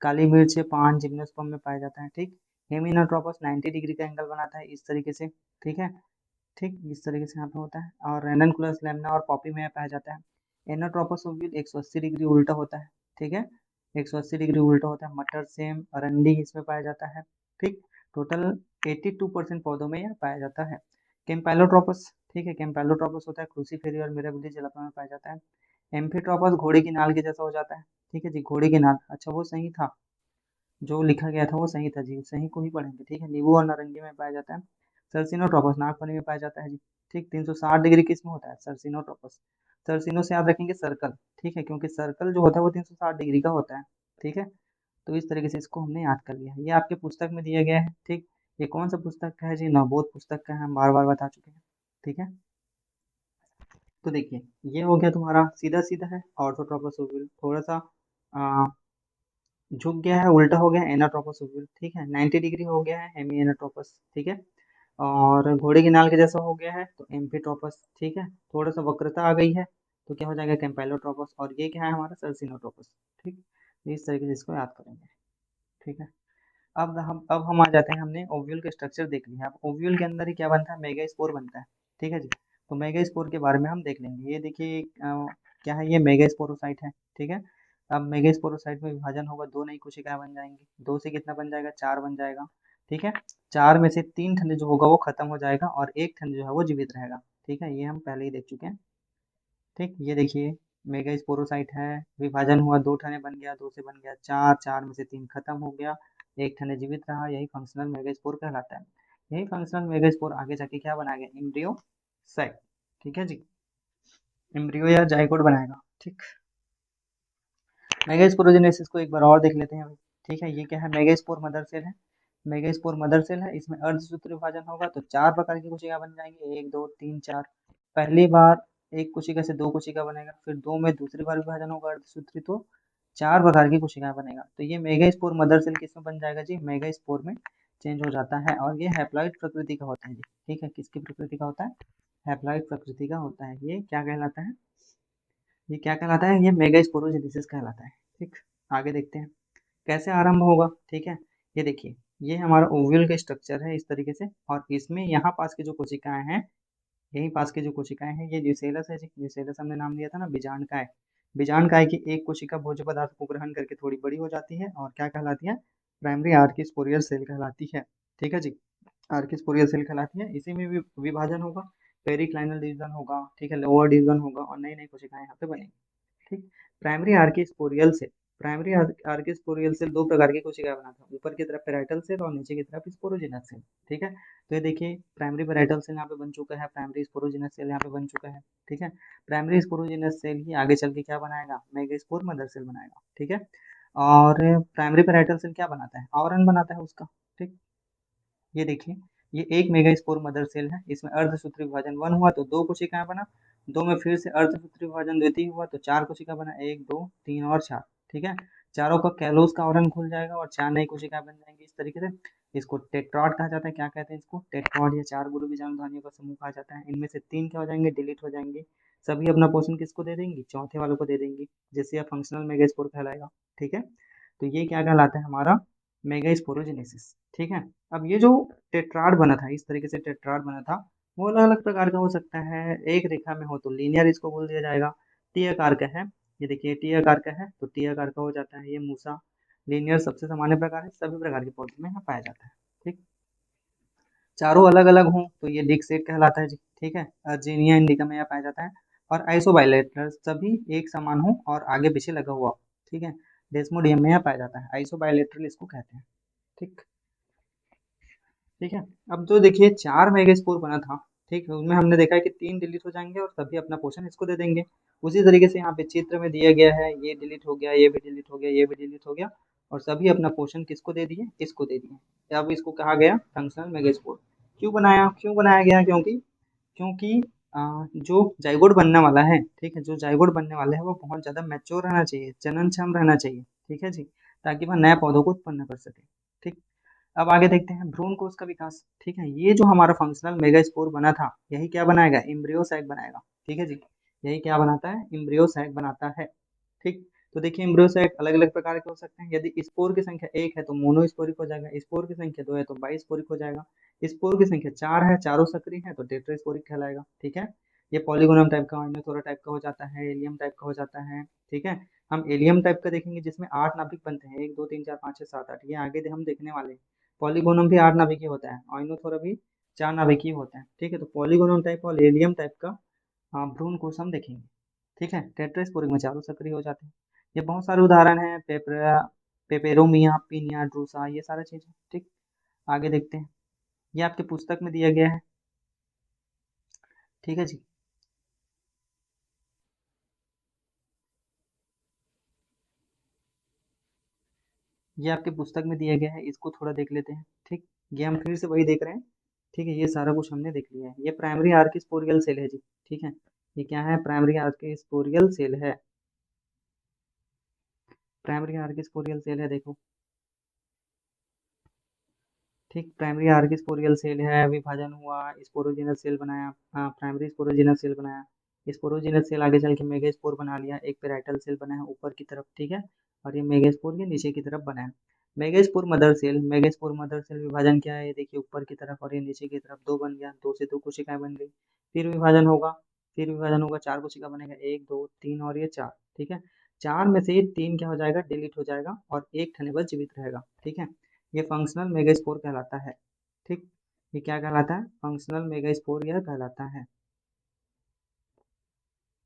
काली मिर्च पान जिम्नोस्पर्म में पाया जाता है। ठीक, हेमिनोट्रोपस 90 डिग्री का एंगल बनाता है इस तरीके से। ठीक है, ठीक, इस तरीके से यहाँ पे होता है और रेननकुलस, लेमना और पॉपी में पाया जाता है। एनाट्रोपस ओविल 180 डिग्री उल्टा होता है। ठीक है, 180 डिग्री उल्टा होता है। मटर, सेम, अरंडी इसमें पाया जाता है। ठीक, टोटल 82% पौधों में यह पाया जाता है। कैम्पैलोट्रोपस, ठीक है। कैम्पेलोट्रोपस होता है क्रूसीफेरी और मिराबिली जलापा में पाया जाता है। एम्फीट्रोपस घोड़े की नाल के जैसा हो जाता है। ठीक है जी, घोड़े की नाल, अच्छा वो सही था, जो लिखा गया था वो सही था जी, सही को ही पढ़ेंगे। ठीक है, नींबू और नारंगी में पाया जाता है। सर्सिनोट्रोपस नागफनी में पाया जाता है जी। ठीक, 360 डिग्री किस में होता है? सर्सिनोट्रोपस। सर्सिनो से याद रखेंगे सर्कल, ठीक है, क्योंकि सर्कल जो होता है वो 360 डिग्री का होता है। ठीक है, तो इस तरीके से इसको हमने याद कर लिया है। ये आपके पुस्तक में दिया गया है। ठीक, ये कौन सा पुस्तक का है जी? नवबोध पुस्तक का है, हम बार बार बता चुके हैं। ठीक है, तो देखिए ये हो गया तुम्हारा सीधा सीधा है ऑर्थोट्रोपस ओव्यूल, थोड़ा सा आ, झुक गया है, उल्टा हो गया है एनाट्रोपस ओव्यूल। ठीक है, 90 डिग्री हो गया है हेमी एनाट्रोपस। ठीक है, और घोड़े की नाल के जैसा हो गया है तो एम्फीट्रोपस। ठीक है, थोड़ा सा वक्रता आ गई है तो क्या हो जाएगा? कैम्पेलोट्रोपस। और ये क्या है हमारा? सर्सिनोट्रोपस। ठीक, तो इस तरीके से इसको याद करेंगे। ठीक है, अब हम आ जाते हैं, हमने ओव्यूल का स्ट्रक्चर देख लिया। अब ओव्यूल के अंदर ही क्या बनता है? मेगास्पोर बनता है। ठीक है जी, तो मेगास्पोर के बारे में हम देख लेंगे। ये देखिए क्या है? ये मेगास्पोरोसाइट है। ठीक है, अब मेगास्पोरोसाइट में विभाजन होगा, दो नई कोशिकाएं बन जाएंगी। दो से कितना बन जाएगा? चार बन जाएगा। ठीक है, चार में से तीन ठंडे जो होगा वो खत्म हो जाएगा और एक ठंड जो है वो जीवित रहेगा। ठीक है, ये हम पहले ही देख चुके हैं। ठीक, ये देखिए मेगास्पोरोसाइट है, विभाजन हुआ, दो ठने बन गया, दो से बन गया चार, चार में से तीन खत्म हो गया, एक ठने जीवित रहा, यही फंक्शनल मेगास्पोर कहलाता है। यही फंक्शनल मेगास्पोर आगे जाके क्या बनाएगा? Embryo sac. ठीक है जी, एम्ब्रियो या जाइगोट बनाएगा। ठीक, मेगास्पोरोजेनेसिस को एक बार और देख लेते हैं अभी। ठीक है, ये क्या है? मेगास्पोर मदर सेल है। मेगास्पोर मदर सेल है, इसमें अर्धसूत्री विभाजन होगा तो चार प्रकार की कोशिका बन जाएंगी, एक दो तीन चार। पहली बार एक कोशिका से दो कोशिका बनेगा, फिर दो में दूसरी बार विभाजन होगा अर्धसूत्री, तो चार प्रकार की कोशिकाएं बनेगा। तो ये मेगास्पोर मदर सेल किसमें बन जाएगा जी? मेगास्पोर में चेंज हो जाता है और ये हैप्लॉइड प्रकृति का होता है जी। ठीक है, किसकी प्रकृति का होता है? हैप्लॉइड प्रकृति का होता है। ये क्या कहलाता है? ये क्या कहलाता है? ये मेगास्पोरोजेनेसिस कहलाता है। ठीक, आगे देखते हैं कैसे आरंभ होगा। ठीक है, ये देखिए ये हमारा ओव्यूल का स्ट्रक्चर है इस तरीके से, और इसमें यहाँ पास की जो कोशिकाएं हैं, यहीं पास की जो कोशिकाएं हैं, ये न्यूसेलस है जी। न्यूसेलस हमने नाम दिया था ना, बीजांडकाय। बीजांडकाय की एक कोशिका भोज्य पदार्थ को ग्रहण करके थोड़ी बड़ी हो जाती है और क्या कहलाती है? प्राइमरी आर्किस्पोरियल सेल कहलाती है। ठीक है जी, आर्किस्पोरियल सेल कहलाती है। इसी में भी विभाजन होगा, पेरिक्लाइनल डिवीजन होगा, ठीक है, लोअर डिवीजन होगा और नई नई कोशिकाएं यहाँ पे बनेंगी। ठीक, primary archesporial cell, primary archesporial cell दो प्रकार की कोशिकाएं बनाता है, ऊपर की तरफ पेराइटल सेल और नीचे की तरफ स्पोरोजिनस सेल। ठीक है, तो ये देखिए प्राइमरी पेराइटल सेल यहाँ पे बन चुका है, प्राइमरी स्पोरोजिनस सेल यहाँ पे बन चुका है। ठीक है, प्राइमरी स्पोरोजिनस सेल ही आगे चल के क्या बनाएगा? मेगास्पोर मदर सेल बनाएगा। ठीक है, और प्राइमरी पेराइटल सेल क्या बनाता है? आवरण बनाता है उसका। ठीक, ये देखिए ये एक मेगास्पोर मदर सेल है, इसमें अर्धसूत्री विभाजन वन हुआ तो दो कोशिकाएं बना, दो में फिर से अर्धसूत्री विभाजन द्वितीय हुआ तो चार कोशिका बना, एक दो तीन और चार। ठीक है, चारों का कैलोस का आवरण खुल जाएगा और चार नई कोशिकाएं बन जाएंगी इस तरीके से। इसको टेट्रॉड कहा जाता है। क्या कहते हैं इसको? टेट्रॉड, या चार गुरु बीजाणु ध्वनियों का समूह कहा जाता है। इनमें से तीन क्या हो जाएंगे? डिलीट हो जाएंगे, सभी अपना पोर्शन किसको दे देंगी? चौथे वालों को दे देंगी, जिससे यह फंक्शनल मेगास्पोर कहलाएगा। ठीक है, तो ये क्या कहलाता है? हमारा मेगास्पोरोजेनेसिस। ठीक है, अब ये जो टेट्राड बना था, इस तरीके से टेट्राड बना था, वो अलग अलग प्रकार का हो सकता है। एक रेखा में हो तो लीनियर इसको बोल दिया जाएगा। टी आकार का है, ये देखिए टी आकार का है तो टी आकार का हो जाता है ये मूसा। लीनियर सबसे सामान्य प्रकार है, सभी प्रकार के पौधे में यहाँ पाया जाता है। ठीक, चारों अलग अलग हों तो ये डिक सेट कहलाता है जी। ठीक है, अर्जीनिया इंडिका में यह पाया जाता है। और आइसोबाइलेटरल, सभी एक समान हो और आगे पीछे लगा हुआ। ठीक है, डेस्मोडियम में यह पाया जाता है, आइसोबाइलेटरल इसको कहते हैं। ठीक, ठीक है, अब जो देखिए चार मेगास्पोर बना था, ठीक है, उसमें हमने देखा है कि तीन डिलीट हो जाएंगे और सभी अपना पोर्शन इसको दे देंगे। उसी तरीके से यहाँ पे चित्र में दिया गया है, ये डिलीट हो गया, ये भी डिलीट हो गया, ये भी डिलीट हो गया और सभी अपना पोर्शन किसको दे दिए? इसको दे दिए। अब इसको कहा गया फंक्शनल मेगास्पोर। क्यों बनाया गया? क्योंकि जो जाइगोट बनने वाला है, ठीक है, जो जाइगोट बनने वाला है वो बहुत ज़्यादा मैच्योर रहना चाहिए, जननक्षम रहना चाहिए। ठीक है जी, ताकि वह नए पौधों को उत्पन्न कर सके। ठीक, अब आगे देखते हैं भ्रूण कोश का विकास। ठीक है, ये जो हमारा फंक्शनल मेगास्पोर बना था, यही क्या बनाएगा? एम्ब्रियो सैक बनाएगा। ठीक है जी, यही क्या बनाता है? एम्ब्रियो सैक बनाता है। ठीक, तो देखिए एम्ब्रियो सैक अलग अलग प्रकार के हो सकते हैं। यदि स्पोर की संख्या एक है तो मोनोस्पोरिक हो जाएगा, स्पोर की संख्या दो है तो बाइस्पोरिक हो जाएगा, स्पोर की संख्या चार है, चारों सक्रिय है तो टेट्रास्पोरिक कहलाएगा। ठीक है, ये पॉलीगोनम टाइप का, ऑर्निथोरा टाइप का हो जाता है, एलियम टाइप का हो जाता है। ठीक है, हम एलियम टाइप का देखेंगे जिसमें 8 नाभिक बनते हैं, 1 2 3 4 5 6 7 8, ये आगे हम देखने वाले हैं। पॉलीगोनम भी 8 नाभिकीय होता है, ऑर्निथोरा भी 4 नाभिकीय होते हैं, ठीक है। तो पॉलीगोनम टाइप और एलियम टाइप का भ्रूण कोश हम देखेंगे, ठीक है। टेट्रास्पोरिक में चारों सक्रिय हो जाते हैं। ये बहुत सारे उदाहरण हैं, पेपेरोमिया, पिनिया, ड्रूसा, ये सारा चीज़ है, ठीक। आगे देखते हैं, ये आपके पुस्तक में दिया गया है, ठीक है जी। ये आपके पुस्तक में दिया गया है, इसको थोड़ा देख लेते हैं, ठीक। ये हम फिर से वही देख रहे हैं, ठीक है। ये सारा कुछ हमने देख लिया है। ये प्राइमरी आर्किस्पोरियल सेल है जी, ठीक है। ये क्या है? प्राइमरी आर्किस्पोरियल सेल है। प्राइमरी आर्किस्पोरियल सेल है, देखो, ठीक। प्राइमरी आर्किस्पोरियल सेल है, विभाजन हुआ, स्पोरोजिनस सेल बनाया, प्राइमरी स्पोरोजिनस सेल बनाया, स्पोरोजिनस सेल आगे चल के मेगास्पोर बना लिया, एक पेराइटल सेल बनाया ऊपर की तरफ, ठीक है। और ये मेगास्पोर ये नीचे की तरफ बनाया। मेगास्पोर मदर सेल विभाजन क्या है? ये देखिए, ऊपर की तरफ और ये नीचे की तरफ दो बन गया, दो से दो कोशिकाएं बन गई। फिर विभाजन होगा, चार कोशिका बनेगा, एक दो तीन और ये चार, ठीक है। चार में से ये तीन क्या हो जाएगा? डिलीट हो जाएगा और एक ठनेबल जीवित रहेगा, ठीक है। ये फंक्शनल मेगास्पोर कहलाता है, ठीक। ये क्या कहलाता है? फंक्शनल मेगास्पोर यह कहलाता है,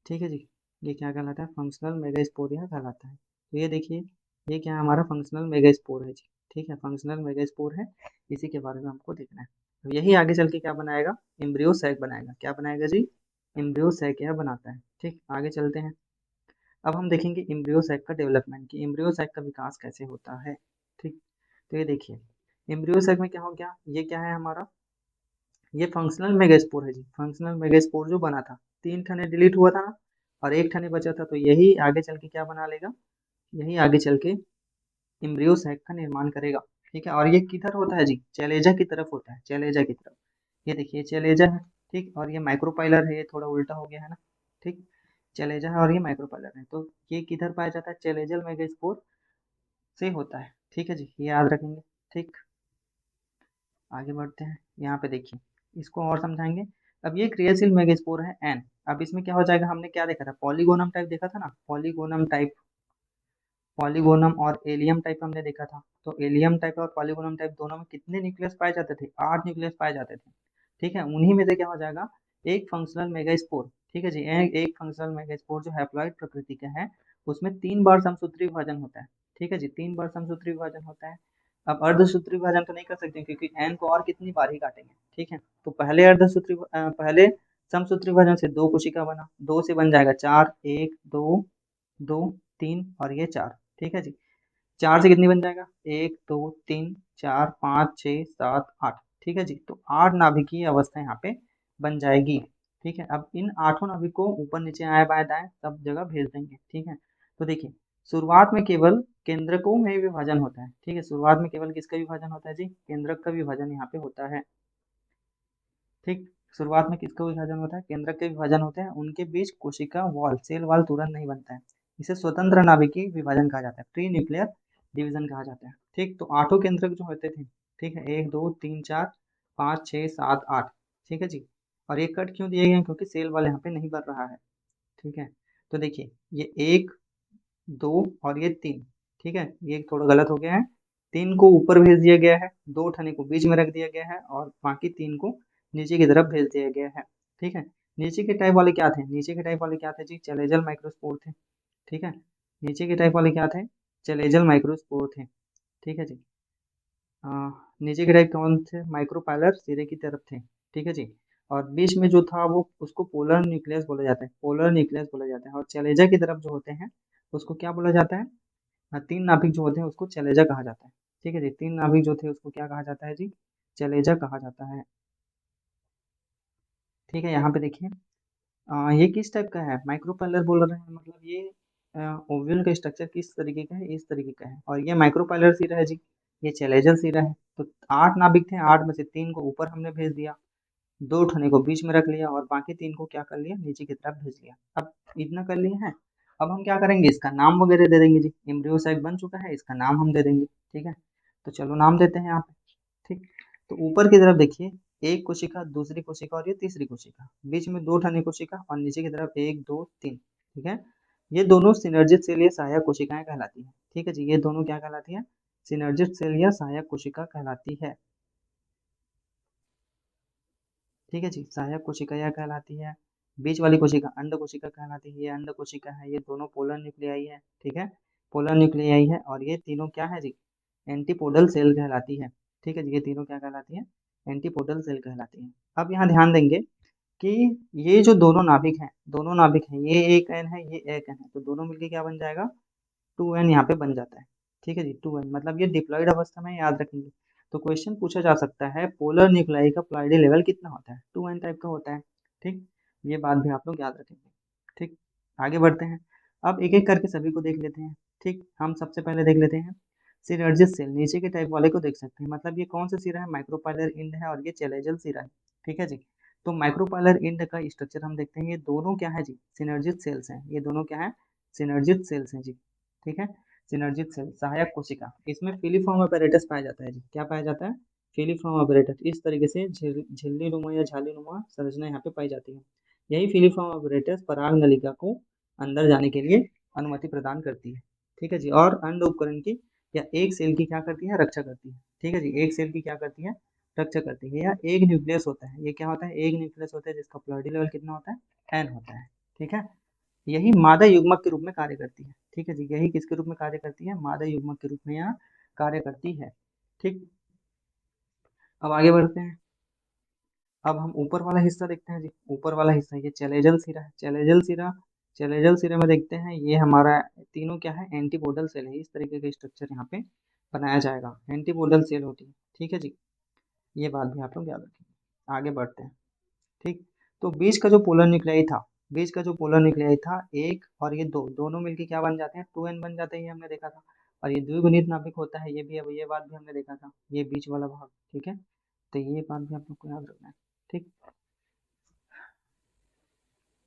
ठीक है जी। ये क्या कहलाता है? फंक्शनल मेगास्पोर यह कहलाता है। तो ये देखिए, ये क्या है? हमारा फंक्शनल मेगास्पोर है जी, ठीक है। फंक्शनल मेगास्पोर है, इसी के बारे में हमको देखना है। तो यही आगे चल के क्या बनाएगा? एम्ब्रियो सैक बनाएगा। क्या बनाएगा जी? एम्ब्रियो सैक यह बनाता है, ठीक। आगे चलते हैं। अब हम देखेंगे एम्ब्रियो सैक का डेवलपमेंट, कि एम्ब्रियो सैक का विकास कैसे होता है, ठीक। तो ये देखिए, एम्ब्रियो सैक में क्या हो गया? ये क्या है हमारा? ये फंक्शनल मेगास्पोर है जी। फंक्शनल मेगास्पोर जो बना था, तीन ठने डिलीट हुआ था और एक ठने बचा था, तो यही आगे चल के क्या बना लेगा? यही आगे चल के एम्ब्रियो सैक का निर्माण करेगा, ठीक है। और ये किधर होता है जी? चैलेजा की तरफ होता है, चैलेजा की तरफ। ये देखिए, चैलेजा है, ठीक। और ये माइक्रोपाइलर है, ये थोड़ा उल्टा हो गया है ना, ठीक। चैलेजा है और ये माइक्रोपाइलर है, तो ये किधर पाया जाता है? चैलेजल मेगास्पोर से होता है, ठीक है जी। ये याद रखेंगे, ठीक। आगे बढ़ते हैं, यहाँ पे देखिए, इसको और समझाएंगे। अब ये क्रियाशील मेगास्पोर है एन। अब इसमें क्या हो जाएगा? हमने क्या देखा था? पॉलीगोनम टाइप देखा था ना, पॉलीगोनम टाइप, पॉलीगोनम और एलियम टाइप हमने देखा था। तो एलियम टाइप और पॉलीगोनम टाइप दोनों में कितने न्यूक्लियस पाए जाते थे? 8 न्यूक्लियस पाए जाते थे, ठीक है। उन्हीं में से क्या हो जाएगा? एक फंक्शनल मेगास्पोर, ठीक है जी। एक फंक्शनल मेगास्पोर जो हैप्लॉइड प्रकृति का है, उसमें 3 बार समसूत्री विभाजन होता है, ठीक है जी। 3 बार समसूत्री विभाजन होता है। अब अर्धसूत्री विभाजन तो नहीं कर सकते, क्योंकि एन को और कितनी बार ही काटेंगे, ठीक है। तो पहले समसूत्री विभाजन से दो कोशिका बना, दो से बन जाएगा चार, एक दो, दो तीन और ये चार, ठीक है जी। चार से कितनी बन जाएगा? एक दो तीन चार पाँच छः सात आठ, ठीक है जी। तो 8 नाभिकीय अवस्था यहाँ पे बन जाएगी, ठीक है। अब इन 8 नाभिक को ऊपर नीचे आए बाएं दाएं सब जगह भेज देंगे, ठीक है। तो देखिए, शुरुआत में केवल केंद्रकों में विभाजन होता है, ठीक है। शुरुआत में केवल किसका विभाजन होता है जी? केंद्रक का विभाजन यहाँ पे होता है, ठीक। शुरुआत में किसका विभाजन होता है? केंद्रक के विभाजन होते हैं, उनके बीच कोशिका वॉल, सेल वॉल तुरंत नहीं बनता है। इसे स्वतंत्र नाभिकीय विभाजन कहा जाता है, प्री न्यूक्लियर डिवीजन कहा जाता है, ठीक। तो आठों केंद्रक जो होते थे, ठीक है, एक दो तीन चार पाँच छः सात आठ, ठीक है जी। और ये कट क्यों दिए गए हैं? क्योंकि सेल वॉल यहाँ पे नहीं बन रहा है, ठीक है। तो देखिए, ये एक दो और ये तीन, ठीक है। ये थोड़ा गलत हो गया है, तीन को ऊपर भेज दिया गया है, दो ठने को बीच में रख दिया गया है और बाकी तीन को नीचे की तरफ भेज दिया गया है, ठीक है। नीचे के टाइप वाले क्या थे? नीचे के टाइप वाले क्या थे जी? चलेजल माइक्रोस्पोर थे, ठीक है। नीचे के टाइप वाले क्या थे? चलेजल माइक्रोस्पोर थे, ठीक है जी। आ, नीचे के टाइप कौन थे? माइक्रोपाइलर सिरे की तरफ थे, ठीक है जी। और बीच में जो था वो, उसको पोलर न्यूक्लियस बोला जाता है, पोलर न्यूक्लियस बोला जाता है। और चलेजा की तरफ जो होते हैं, उसको क्या बोला जाता है? हाँ, तीन नाभिक जो होते हैं उसको चलेजा कहा जाता है, ठीक है जी। तीन नाभिक जो थे उसको क्या कहा जाता है जी? चलेजा कहा जाता है, ठीक है। यहाँ पे देखिए, ये किस टाइप का है? माइक्रोपाइलर बोल रहे हैं, मतलब ये ओव्यूल का स्ट्रक्चर किस तरीके का है? इस तरीके का है। और ये माइक्रोपाइलर सिरा है जी, ये चलेजल सिरा है। तो 8 नाभिक थे, 8 में से 3 को ऊपर हमने भेज दिया, दो ठने को बीच में रख लिया और बाकी 3 को क्या कर लिया? नीचे की तरफ भेज लिया। अब इतना कर लिए हैं। अब हम क्या करेंगे? इसका नाम वगैरह दे देंगे जी। एम्ब्रियो साइट बन चुका है, इसका नाम हम दे देंगे, ठीक है। तो चलो नाम देते हैं यहाँ पे, ठीक। तो ऊपर की तरफ देखिए, एक कोशिका, दूसरी कोशिका और ये तीसरी कोशिका, बीच में दो ठने कोशिका और नीचे की तरफ एक दो तीन, ठीक है। ये दोनों सिनर्जित सेल या सहायक कोशिकाएं कहलाती है, ठीक है जी। ये दोनों क्या कहलाती है? सिनर्जित सेल या सहायक कोशिका कहलाती है। ठीक है जी। सहायक कोशिका यह कहलाती है। बीच वाली कोशिका अंड कोशिका कहलाती है। ये अंड कोशिका है, ये दोनों पोलर न्यूक्लियाई है। ठीक है, पोलर न्यूक्लियाई है। और ये तीनों क्या है जी, एंटीपोडल सेल कहलाती है। ठीक है जी, ये तीनों क्या कहलाती है, एंटीपोडल सेल कहलाती है। अब यहाँ ध्यान देंगे कि ये जो दोनों नाभिक हैं, ये एक एन है, ये एक एन है, तो दोनों मिलके क्या बन जाएगा, 2n यहाँ पे बन जाता है। ठीक है जी, 2n मतलब ये डिप्लॉइड अवस्था में, याद रखेंगे। तो क्वेश्चन पूछा जा सकता है पोलर न्यूक्लाई का प्लॉइडी लेवल कितना होता है, 2n टाइप का होता है। ठीक, ये बात भी आप लोग याद रखेंगे। ठीक, आगे बढ़ते हैं। अब एक एक करके सभी को देख लेते हैं। ठीक, हम सबसे पहले देख लेते हैं सिनर्जिस सेल। नीचे के टाइप वाले को देख सकते हैं, मतलब ये कौन सा सिरा है, माइक्रोपाइलर इंड है और ये चैलेजल सिरा है। ठीक है जी, तो माइक्रोपाइलर इंड का स्ट्रक्चर हम देखते हैं, ये दोनों क्या है जी, सिनर्जिस सेल्स हैं। ये दोनों क्या है, सिनर्जिस सेल्स हैं जी। ठीक है, सिनर्जित सेल सहायक कोशिका, इसमें फिलीफॉर्म अपैरेटस पाया जाता है जी। क्या पाया जाता है, फिलीफॉर्म अपैरेटस। इस तरीके से झिल्ली नुमा या झाली नुमा संरचना यहाँ पे पाई जाती है। यही फिलीफॉर्म अपैरेटस पराग नलिका को अंदर जाने के लिए अनुमति प्रदान करती है। ठीक है जी, और अंड उपकरण की या एक सेल की क्या करती है, रक्षा करती है। ठीक है जी, एक सेल की क्या करती है, रक्षा करती है। या एक न्यूक्लियस होता है, ये क्या होता है, एक न्यूक्लियस होता है जिसका प्लॉइडी लेवल कितना होता है, n होता है। ठीक है, यही मादा युग्मक के रूप में कार्य करती है। ठीक है जी, यही किसके रूप में कार्य करती है, मादा युग्मक के रूप में यहाँ कार्य करती है। ठीक, अब आगे बढ़ते हैं। अब हम ऊपर वाला हिस्सा देखते हैं जी। ऊपर वाला हिस्सा ये चैलेजल सिरा है। चैलेजल सिरा में देखते हैं, ये हमारा तीनों क्या है, एंटीपोडल सेल है। इस तरीके का स्ट्रक्चर यहाँ पे बनाया जाएगा, एंटीपोडल सेल होती है। ठीक है जी, ये बात भी आप लोग याद रखेंगे। आगे बढ़ते हैं। ठीक, तो बीच का जो पोलर न्यूक्लियाई था, बीच का जो पोलर न्यूक्लियाई था एक और ये दो, दोनों मिलके क्या बन जाते हैं, 2n बन जाते हैं, ये हमने देखा था। और ये द्विगुणित नाभिक होता है, ये भी, अब ये बात भी हमने देखा था, ये बीच वाला भाग। ठीक है, तो ये बात भी आप लोग को याद रखना है। ठीक,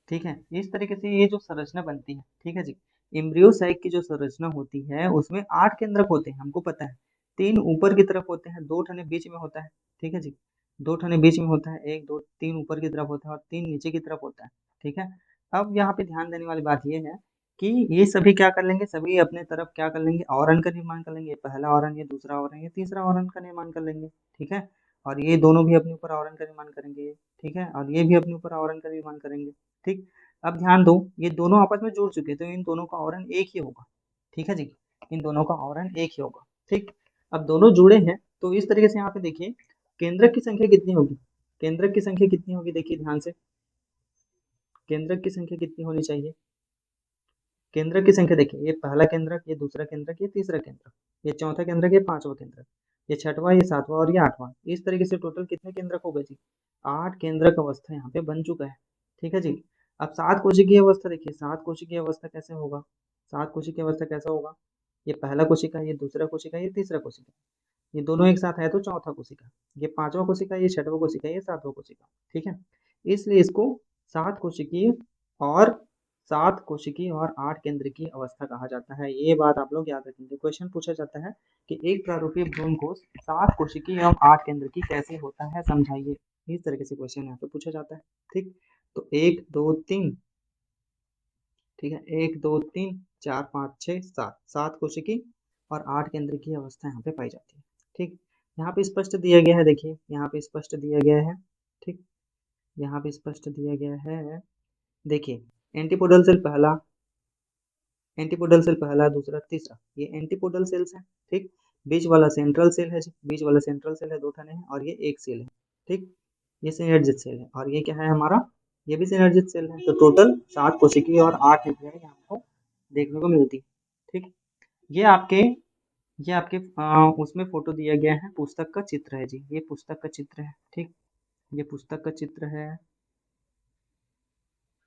ठीक है, इस तरीके से ये जो संरचना बनती है। ठीक है जी, एम्ब्रियो साइक की जो संरचना होती है उसमें 8 केंद्रक होते हैं, हमको पता है। 3 ऊपर की तरफ होते हैं, 2 ठने बीच में होता है। ठीक है जी, 2 ठने बीच में होता है, 1 2 3 ऊपर की तरफ होता है और 3 नीचे की तरफ होता है। ठीक है, अब यहाँ पे ध्यान देने वाली बात ये है कि ये सभी क्या कर लेंगे, सभी अपने तरफ क्या कर लेंगे, आवरण का निर्माण कर लेंगे। पहला आवरण, ये दूसरा आवरण, ये तीसरा आवरण का निर्माण कर लेंगे। ठीक है, और ये दोनों भी अपने ऊपर आवरण का निर्माण करेंगे। ठीक है, और ये भी अपने ऊपर आवरण का निर्माण करेंगे। ठीक, अब ध्यान दो, ये दोनों आपस में जुड़ चुके हैं, तो इन दोनों का आवरण एक ही होगा। ठीक है जी, इन दोनों का आवरण एक ही होगा। ठीक, अब दोनों जुड़े हैं, तो इस तरीके से यहाँ पे देखिए केंद्रक की संख्या कितनी होगी, केंद्रक की संख्या कितनी होगी, देखिए ध्यान से, केंद्रक की संख्या कितनी होनी चाहिए। केंद्रक की संख्या देखिए, ये पहला केंद्रक, ये दूसरा केंद्रक, ये तीसरा केंद्रक, ये चौथा केंद्रक, ये पांचवा केंद्रक, ये छठवां, ये सातवां और ये आठवां। इस तरीके से टोटल कितने केंद्रक हो गए जी, 8 केंद्रक अवस्था यहाँ पे बन चुका है। ठीक है जी, अब 7 कोशिकीय अवस्था देखिए, 7 कोशिकीय अवस्था कैसे होगा, 7 कोशिकीय अवस्था कैसा होगा, ये पहला कोशिका, ये दूसरा कोशिका, ये तीसरा कोशिका, ये दोनों एक साथ है तो चौथा कोशिका, ये पांचवा कोशिका, ये छठवा कोशिका, ये सातवां कोशिका। ठीक है, इसलिए इसको 7 कोशिकीय और 7 कोशिकीय और 8 केंद्र की अवस्था कहा जाता है। ये बात आप लोग याद रखेंगे। क्वेश्चन पूछा जाता है कि एक प्रारूपीय भ्रूण कोश 7 कोशिकीय एवं 8 केंद्र की कैसे होता है, समझाइए। इस तरीके से क्वेश्चन यहाँ पे पूछा जाता है। ठीक, तो 1 2 3, ठीक है, 1 2 3 4 5 6 7, 7 कोशिकी और 8 केंद्र की अवस्था यहाँ पे पाई जाती है। ठीक, यहाँ पे स्पष्ट दिया गया है, देखिए यहाँ पे स्पष्ट दिया गया है। ठीक, यहाँ पे स्पष्ट दिया गया है, देखिए एंटीपोडल सेल पहला, एंटीपोडल सेल पहला, दूसरा, तीसरा, ये एंटीपोडल सेल्स हैं। ठीक, बीच वाला सेंट्रल सेल है, बीच वाला सेंट्रल सेल है, 2 ठने हैं, और ये एक सेल है। ठीक, ये सिनर्जित सेल है, और ये क्या है हमारा, ये भी सिनर्जित सेल है। तो टोटल 7 कोशिकीय और 8 न्यूक्लियाई आपको देखने को मिलती है। ठीक, ये आपके ये आपके उसमें फोटो दिया गया है, पुस्तक का चित्र है जी, ये पुस्तक का चित्र है। ठीक, ये पुस्तक का चित्र है।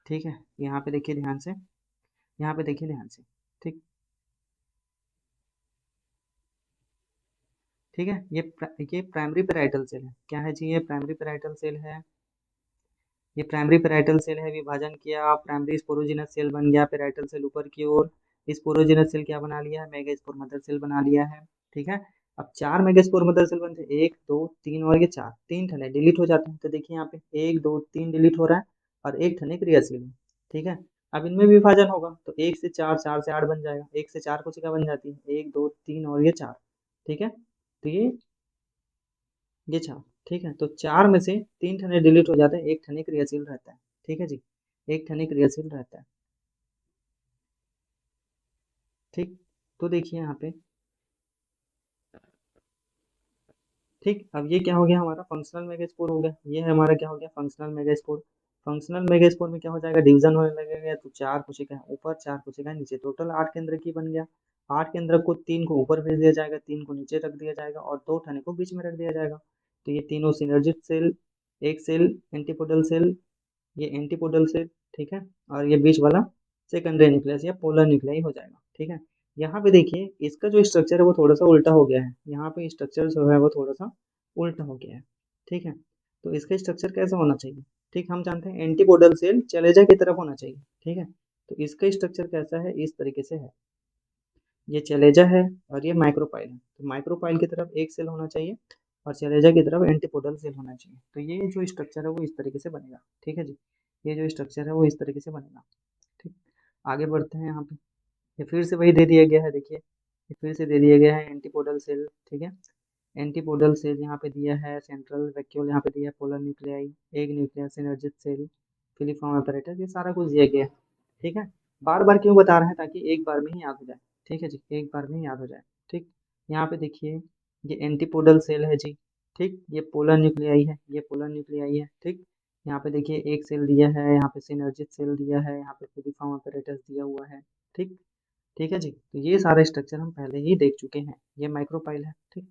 ठीक है, यहाँ पे देखिए ध्यान से, यहाँ पे देखिए ध्यान से। ठीक, ठीक है, ये प्राइमरी पेराइटल सेल है। क्या है जी, ये प्राइमरी पेराइटल सेल है। ये प्राइमरी पेराइटल सेल है, विभाजन किया, प्राइमरी स्पोरोजिनस सेल बन गया, पेराइटल सेल ऊपर की ओर, स्पोरोजिनस सेल क्या बना लिया है, मेगास्पोर मदर सेल बना लिया है। ठीक है, अब 4 मेगास्पोर मदर सेल बनते हैं, 1 2 3 और ये 4, 3 ठने डिलीट हो जाते हैं। तो देखिए यहाँ पे 1 2 3 डिलीट हो रहा है और एक ठने क्रियाशील है। ठीक है, अब इनमें विभाजन होगा तो 1 से 4, 4 से 8 बन जाएगा, 1 से 4 कोशिका बन जाती है, 1 2 3 और ये 4। ठीक है, तो ये 4, ठीक है, तो 4 में से 3 ठने डिलीट हो जाते हैं, 1 ठने क्रियाशील रहता है। ठीक है जी, 1 ठने क्रियाशील रहता है। ठीक, तो देखिए यहाँ पे, ठीक, अब ये क्या हो गया हमारा फंक्शनल मेगास्पोर हो गया। ये है हमारा क्या हो गया फंक्शनल मेगास्पोर। फंक्शनल मेगास्पोर में क्या हो जाएगा, डिवीजन होने लगेगा, तो 4 कोशिकाएं ऊपर, 4 कोशिकाएं नीचे, टोटल 8 केंद्र की बन गया। 8 केंद्र को 3 को ऊपर भेज दिया जाएगा, 3 को नीचे रख दिया जाएगा और 2 ठने को बीच में रख दिया जाएगा। तो ये तीनों सिनर्जिक सेल, एक सेल एंटीपोडल सेल, ये एंटीपोडल सेल, ठीक है, और ये बीच वाला सेकेंडरी न्यूक्लियस या पोलर न्यूक्लियाई हो जाएगा। ठीक है, यहाँ पे देखिए इसका जो स्ट्रक्चर है वो थोड़ा सा उल्टा हो गया है। यहाँ पे स्ट्रक्चर जो है वो थोड़ा सा उल्टा हो गया है। ठीक है, तो इसका स्ट्रक्चर कैसा होना चाहिए। ठीक, हम जानते हैं एंटीपोडल सेल चलेजा की तरफ होना चाहिए। ठीक है, तो इसका स्ट्रक्चर कैसा है, इस तरीके से है। ये चलेजा है और ये माइक्रोपाइल है, तो माइक्रोपाइल की तरफ एक सेल होना चाहिए और चलेजा की तरफ एंटीपोडल सेल होना चाहिए। तो ये जो स्ट्रक्चर है वो इस तरीके से बनेगा। ठीक है जी, ये जो स्ट्रक्चर है वो इस तरीके से बनेगा। ठीक, आगे बढ़ते हैं। यहाँ पे ये फिर से वही दे दिया गया है, देखिए ये फिर से दे दिया गया है एंटीपोडल सेल। ठीक है, एंटीपोडल सेल यहाँ पे दिया है, सेंट्रल वैक्यूल यहाँ पे दिया है, पोलर न्यूक्लियाई, एक nucleus synergic cell, filiform apparatus, ये सारा कुछ दिया गया है। ठीक है, बार बार क्यों बता रहे हैं, ताकि एक बार में ही याद हो जाए। ठीक है जी, एक बार में ही याद हो जाए। ठीक, यहाँ पे देखिए ये एंटीपोडल सेल है जी। ठीक, ये पोलर न्यूक्लियाई है, ये पोलर न्यूक्लियाई है। ठीक, यहाँ पे देखिए एक सेल दिया है, यहाँ पे सिनर्जिक सेल दिया है, यहाँ पे फिलिफॉर्म अपैरेटस दिया हुआ है। ठीक, ठीक है जी, तो ये सारे स्ट्रक्चर हम पहले ही देख चुके हैं। ये माइक्रोपाइल है। ठीक,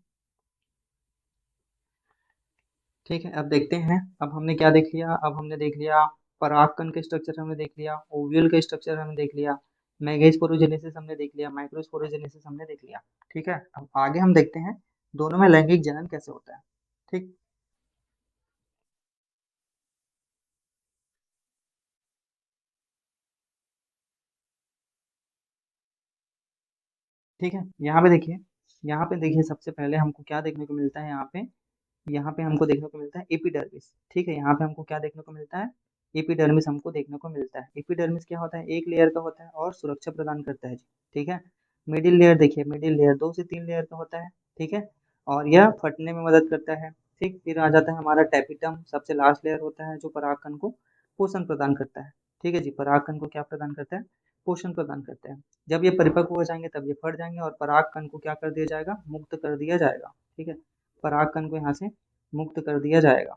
ठीक है, अब देखते हैं, अब हमने क्या देख लिया, अब हमने देख लिया परागकण के स्ट्रक्चर हमने देख लिया, ओव्यूल के स्ट्रक्चर हमने देख लिया, मेगास्पोरोजेनेसिस हमने देख लिया, माइक्रोस्पोरोजेनेसिस हमने देख लिया। ठीक है, अब आगे हम देखते हैं दोनों में लैंगिक जनन कैसे होता है। ठीक, ठीक है, यहाँ पे देखिए सबसे पहले हमको क्या देखने को मिलता है, यहाँ पे हमको देखने को मिलता है एपिडर्मिस। ठीक है, यहाँ पे हमको क्या देखने को मिलता है, एपिडर्मिस हमको देखने को मिलता है। एपिडर्मिस क्या होता है, एक लेयर का होता है और सुरक्षा प्रदान करता है जी। ठीक है, मिडिल लेयर देखिए, मिडिल लेयर 2 से 3 लेयर का होता है। ठीक है, और यह फटने में मदद करता है। ठीक, फिर आ जाता है हमारा टैपिटम, सबसे लास्ट लेयर होता है जो परागकण को पोषण प्रदान करता है। ठीक है जी, परागकण को क्या प्रदान करता है, पोषण प्रदान करता है। जब ये परिपक्व हो जाएंगे तब ये फट जाएंगे और परागकण को क्या कर दिया जाएगा, मुक्त कर दिया जाएगा। ठीक है, परागकण को यहाँ से मुक्त कर दिया जाएगा।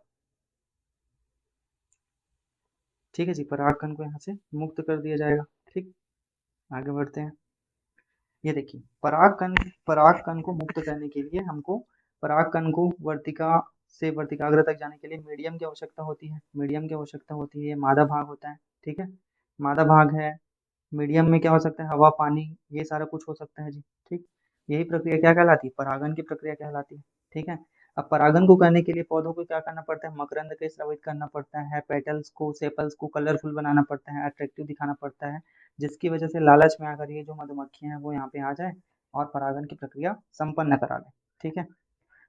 ठीक है जी, परागकण को यहाँ से मुक्त कर दिया जाएगा। ठीक, आगे बढ़ते हैं। ये देखिए परागकण, परागकण को मुक्त करने के लिए हमको परागकण को वर्तिका से वर्तिकाग्र तक जाने के लिए मीडियम की आवश्यकता होती है। मीडियम की आवश्यकता होती है, ये मादा भाग होता है। ठीक है, मादा भाग है। मीडियम में क्या हो सकता है, हवा, पानी, ये सारा कुछ हो सकता है जी। ठीक, यही प्रक्रिया क्या कहलाती है, परागन की प्रक्रिया कहलाती है। ठीक है, अब परागन को करने के लिए पौधों को क्या करना पड़ता है, मकरंद के स्रावित करना पड़ता है, पेटल्स को, सेपल्स को कलरफुल बनाना पड़ता है, अट्रैक्टिव दिखाना पड़ता है, जिसकी वजह से लालच में आकर ये जो मधुमक्खियां हैं वो यहाँ पे आ जाए और परागन की प्रक्रिया संपन्न करा लें। ठीक है,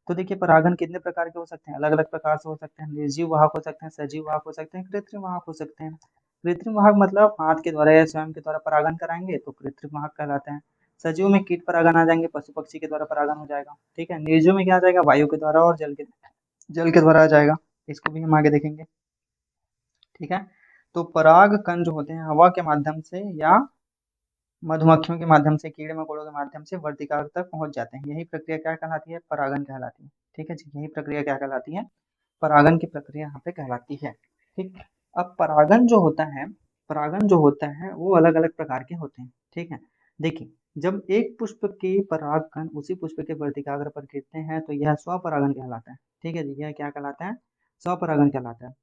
तो देखिए परागन कितने प्रकार के हो सकते हैं, अलग अलग प्रकार से हो सकते हैं। निर्जीव वाहक हो सकते हैं, सजीव वाहक हो सकते हैं, कृत्रिम वाहक हो सकते हैं। कृत्रिम वाहक मतलब हाथ के द्वारा या स्वयं के द्वारा परागन कराएंगे तो कृत्रिम वाहक कहलाते हैं। सजीव में कीट परागन आ जाएंगे, पशु पक्षी के द्वारा परागन हो जाएगा। ठीक है, निर्जीव में क्या आ जाएगा, वायु के द्वारा और जल के द्वारा आ जाएगा। इसको भी हम आगे देखेंगे। ठीक है, तो पराग कण जो होते हैं हवा के माध्यम से या मधुमक्खियों के माध्यम से, कीड़े मकोड़ों के माध्यम से वर्तिकाग्र तक पहुंच जाते हैं। यही प्रक्रिया क्या कहलाती है, परागन कहलाती है। ठीक है जी, यही प्रक्रिया क्या कहलाती है, परागन की प्रक्रिया यहाँ पे कहलाती है। ठीक, अब परागन जो होता है, परागन जो होता है वो अलग अलग प्रकार के होते हैं। ठीक है, देखिए जब एक पुष्प के परागकण उसी पुष्प के वर्तिकाग्र पर गिरते हैं तो यह स्वपरागन कहलाता है। ठीक है जी, यह क्या कहलाता है, स्वपरागन कहलाता है।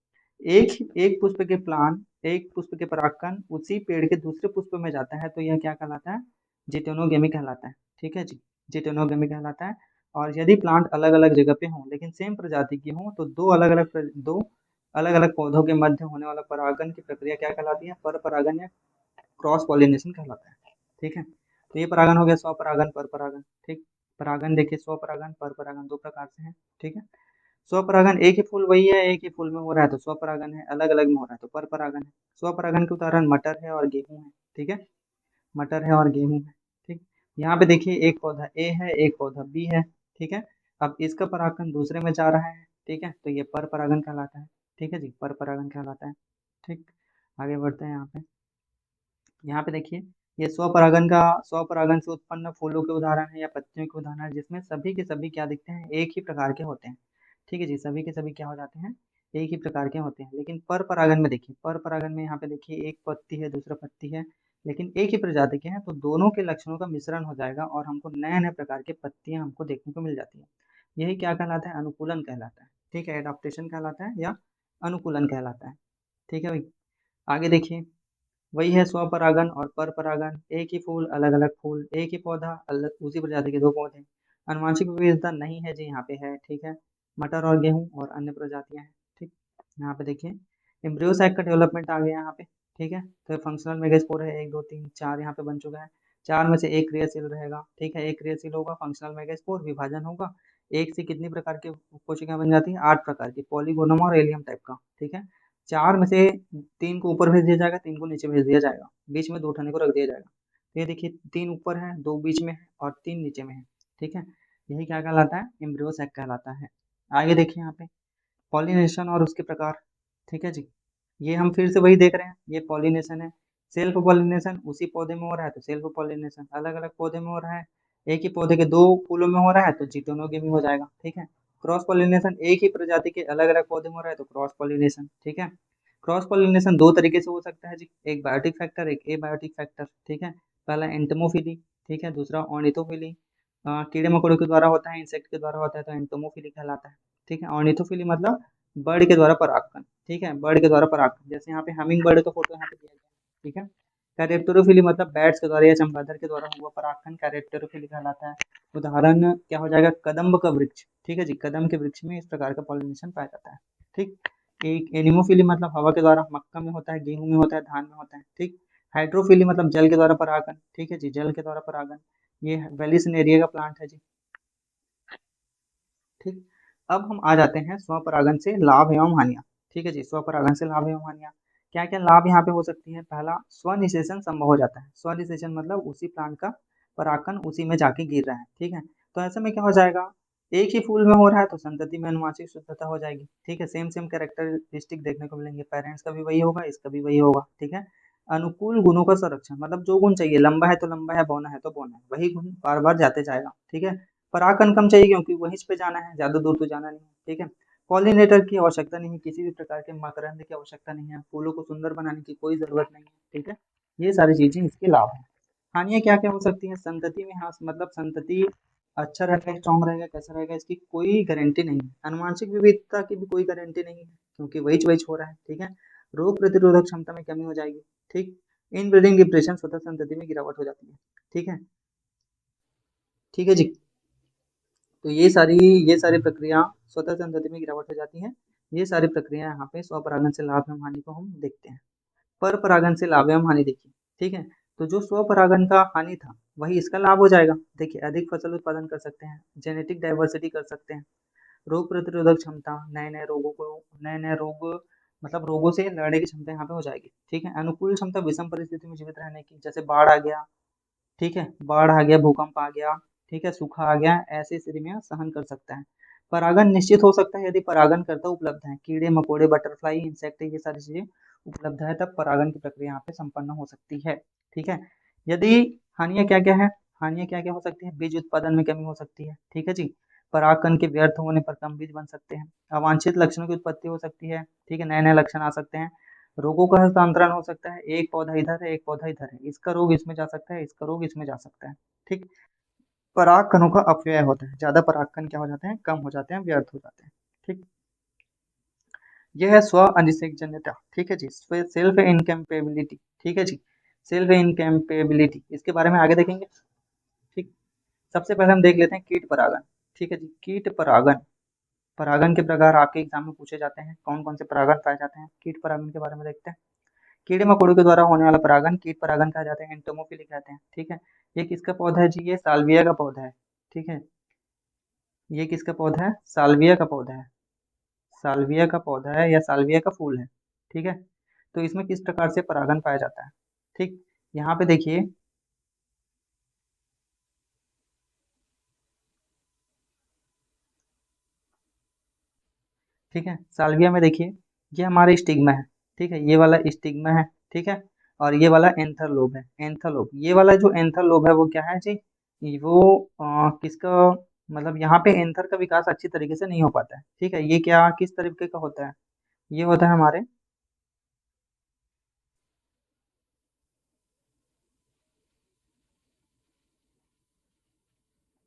एक पुष्प के प्लांट, एक पुष्प के परागकण उसी पेड़ के दूसरे पुष्प में जाता है तो यह क्या कहलाता है, जिटेनोगेमी कहलाता है। ठीक है जी, जिटेनोगेमी कहलाता है। और यदि प्लांट अलग अलग जगह पे हों लेकिन सेम प्रजाति की हों तो दो अलग अलग पौधों के मध्य होने वाला परागन की प्रक्रिया क्या कहलाती है, पर परागन या क्रॉस पॉलिनेशन कहलाता है। ठीक है, तो ये परागन हो गया, स्वपरागन, पर परागन। ठीक, परागन देखिए स्वपरागन पर परागन दो प्रकार से है। ठीक है, स्वपरागन एक ही फूल वही है, एक ही फूल में हो रहा है तो स्वपरागन है, अलग अलग में हो रहा है तो पर परागन है। स्वपरागन के उदाहरण मटर है और गेहूं है। ठीक है, मटर है और गेहूं है। ठीक, यहाँ पे देखिए एक पौधा ए है, एक पौधा बी है। ठीक है, अब इसका परागकण दूसरे में जा रहा है ठीक है, तो ये पर परागन कहलाता है। ठीक है जी, पर परागन कहलाता है। ठीक, आगे बढ़ते हैं। यहाँ पे देखिए, ये स्वपरागन से उत्पन्न फूलों के उदाहरण है या पत्तियों के उदाहरण है, जिसमें सभी के सभी क्या दिखते हैं, एक ही प्रकार के होते हैं। ठीक है जी, सभी के सभी क्या हो जाते हैं, एक ही प्रकार के होते हैं। लेकिन पर परागन में देखिए, पर परागन में यहाँ पे देखिए एक पत्ती है, दूसरा पत्ती है, लेकिन एक ही प्रजाति के हैं, तो दोनों के लक्षणों का मिश्रण हो जाएगा और हमको नए नए प्रकार के पत्तियां हमको देखने को मिल जाती है। यही क्या कहलाता है, अनुकूलन कहलाता है। ठीक है, एडाप्टेशन कहलाता है या अनुकूलन कहलाता है। ठीक है भाई, आगे देखिए, वही है स्वपरागन और पर परागन। एक ही फूल अलग अलग फूल, एक ही पौधा अलग उसी प्रजाति के दो पौधे। आनुवंशिक विविधता नहीं है जी, यहाँ पे है। ठीक है, मटर और गेहूं और अन्य प्रजातियां हैं। ठीक, यहाँ पे देखिए एम्ब्रियो साइक का डेवलपमेंट आ गया यहाँ पे। ठीक है, तो फंक्शनल मेगास्पोर है, 1 2 3 4 यहाँ पे बन चुका है। 4 में से एक क्रियाशील रहेगा। ठीक है, एक क्रियाशील होगा, फंक्शनल मेगास्पोर, विभाजन होगा। एक से कितनी प्रकार की कोशिकाएं बन जाती है, 8 प्रकार की, पॉलीगोनम और एलियम टाइप का। ठीक है, 4 में से 3 को ऊपर भेज दिया जाएगा, 3 को नीचे भेज दिया जाएगा, बीच में 2 ठने को रख दिया जाएगा। तो ये देखिए 3 ऊपर है, 2 बीच में है और 3 नीचे में है। ठीक है, यही क्या कहलाता है, एम्ब्रियो सैक कहलाता है। आगे देखिए यहाँ पे पॉलिनेशन और उसके प्रकार। ठीक है जी, ये हम फिर से वही देख रहे हैं, ये पॉलिनेशन है। सेल्फ पॉलिनेशन उसी पौधे में हो रहा है तो सेल्फ पॉलिनेशन, अलग अलग पौधे में हो रहा है, एक ही पौधे के 2 फूलों में हो रहा है तो जिटोनोगेमी हो जाएगा। ठीक है, क्रॉस पॉलिनेशन एक ही प्रजाति के अलग अलग पौधे में हो रहा है तो क्रॉस पॉलिनेशन। ठीक है, क्रॉस पॉलिनेशन 2 तरीके से हो सकता है जी, एक बायोटिक फैक्टर, एक एबायोटिक फैक्टर। ठीक है, पहला एंटोमोफिली, ठीक है, दूसरा ऑर्निथोफिली। कीड़े मकोड़ों के द्वारा होता है, इंसेक्ट के द्वारा होता है तो एंटोमोफिली कहलाता है। ठीक है, ऑर्निथोफिली मतलब बर्ड के द्वारा परागकण। ठीक है, बर्ड के द्वारा परागकण, जैसे यहाँ पे हमिंग बर्ड का फोटो यहाँ पे दिया गया है। ठीक है, कैरेप्टेरोफिली मतलब बैट्स के द्वारा या चमगादड़ के द्वारा हुआ परागकण कैरेप्टेरोफिली कहलाता है। उदाहरण क्या हो जाएगा, कदम्ब का वृक्ष। ठीक है जी, कदम के वृक्ष में इस प्रकार का पॉलिनेशन पाया जाता है। ठीक, एक एनिमोफिली मतलब हवा के द्वारा, मक्का में होता है, गेहूं में होता है, धान में होता है। ठीक, हाइड्रोफिली मतलब जल के द्वारा परागन। ठीक है जी, जल के द्वारा परागन, ये वेलिसनेरिया का प्लांट है जी। ठीक, अब हम आ जाते हैं स्वपरागन से लाभ एवं हानियां। ठीक है जी, स्वपरागन से लाभ एवं हानियां, क्या क्या लाभ यहाँ पे हो सकती है। पहला, स्वनिषेचन संभव हो जाता है। स्वनिषेचन मतलब उसी प्लांट का परागकण उसी में जाके गिर रहा है। ठीक है, तो ऐसे में क्या हो जाएगा, एक ही फूल में हो रहा है तो संतति में अनुवांशिक शुद्धता हो जाएगी। ठीक है, सेम सेम कैरेक्टरिस्टिक देखने को मिलेंगे, पेरेंट्स का भी वही होगा, इसका भी वही होगा। ठीक है, अनुकूल गुणों का संरक्षण मतलब जो गुण चाहिए, लंबा है तो लंबा है, बौना है तो बौना है, वही गुण बार बार जाते जाएगा। ठीक है, परागकण कम चाहिए क्योंकि वहीं पे जाना है, ज्यादा दूर तो जाना नहीं है। ठीक है, पॉलिनेटर की आवश्यकता नहीं है, किसी भी प्रकार के मकरंद की आवश्यकता नहीं है, फूलों को सुंदर बनाने की कोई जरूरत नहीं है। ठीक है, ये सारी चीजें इसके लाभ है। हानियां क्या क्या हो सकती है, संतति में हाँ मतलब संतति अच्छा रहेगा, स्ट्रॉन्ग रहेगा, कैसा रहेगा, इसकी कोई गारंटी नहीं है। आनुवंशिक विविधता की भी कोई गारंटी नहीं है क्योंकि वही वही हो रहा है। ठीक है, रोग प्रतिरोधक क्षमता में कमी हो जाएगी। ठीक, इन ब्रीडिंग डिप्रेशन स्वतः संतति में गिरावट हो जाती है। ठीक है, ठीक है जी, तो ये सारी प्रक्रिया स्वतः संतति में गिरावट हो जाती है। ये सारी प्रक्रिया यहाँ पे स्वपरागन से लाभ एवं हानि को हम देखते हैं। पर परागन से लाभ एवं हानि देखिए। ठीक है, तो जो स्वपरागन का हानि था वही इसका लाभ हो जाएगा। देखिए, अधिक फसल उत्पादन कर सकते हैं, जेनेटिक डाइवर्सिटी कर सकते हैं, रोग प्रतिरोधक क्षमता, नए नए रोग मतलब रोगों से लड़ने की क्षमता यहाँ पे हो जाएगी। ठीक है, अनुकूल क्षमता विषम परिस्थिति में जीवित रहने की, जैसे बाढ़ आ गया। ठीक है, बाढ़ आ गया, भूकंप आ गया, ठीक है, सूखा आ गया, ऐसी स्थिति में सहन कर सकता है। परागन निश्चित हो सकता है यदि परागनकर्ता उपलब्ध है, कीड़े मकोड़े, बटरफ्लाई, इंसेक्ट, ये सारी चीजें उपलब्ध है, तब परागन की प्रक्रिया यहाँ पे संपन्न हो सकती है। ठीक है, यदि हानियां क्या क्या है, हानियां क्या क्या हो सकती है, बीज उत्पादन में कमी हो सकती है। ठीक है जी, परागकण के व्यर्थ होने पर कम बीज बन सकते हैं, अवांछित लक्षणों की उत्पत्ति हो सकती है। ठीक है, नए नए लक्षण आ सकते हैं, रोगों का हस्तांतरण हो सकता है, एक पौधा इधर है, एक पौधा इधर है, इसका रोग इसमें जा सकता है, इसका रोग इसमें जा सकता है। ठीक, पराग कणों का अपव्यय होता है, ज्यादा परागकण क्या हो जाते हैं, कम हो जाते हैं, व्यर्थ हो जाते हैं। ठीक, यह है स्व अनिषेकजन्यता। ठीक है जी, सेल्फ इनकैपेबिलिटी। ठीक है जी, सेल्फ इनकैपेबिलिटी, इसके बारे में आगे देखेंगे। ठीक, सबसे पहले हम देख लेते हैं कीट परागन। ठीक है जी, कीट परागन, परागन के प्रकार आपके एग्जाम में पूछे जाते हैं, कौन कौन से परागन पाए जाते हैं। कीट परागन के बारे में देखते हैं। कीड़े मकोड़ों के द्वारा होने वाला परागन कीट परागन कहा जाता है, एंटोमोफिली कहते हैं। ठीक है, ये किसका पौधा है जी, ये साल्विया का पौधा है। ठीक है, ये किसका पौधा है, साल्विया का पौधा है, साल्विया का पौधा है या साल्विया का फूल है। ठीक है, तो इसमें किस प्रकार से परागन पाया जाता है। ठीक, यहाँ पे देखिए, ठीक है। साल्विया में देखिए ये हमारा स्टिग्मा है, ठीक है, ये वाला स्टिग्मा है, ठीक है, और ये वाला एंथर लोब है, एंथर लोब, ये वाला जो एंथर लोब है वो क्या है जी, वो किसका, मतलब यहाँ पे एंथर का विकास अच्छी तरीके से नहीं हो पाता है, ठीक है, ये क्या किस तरीके का होता है, ये होता है हमारे,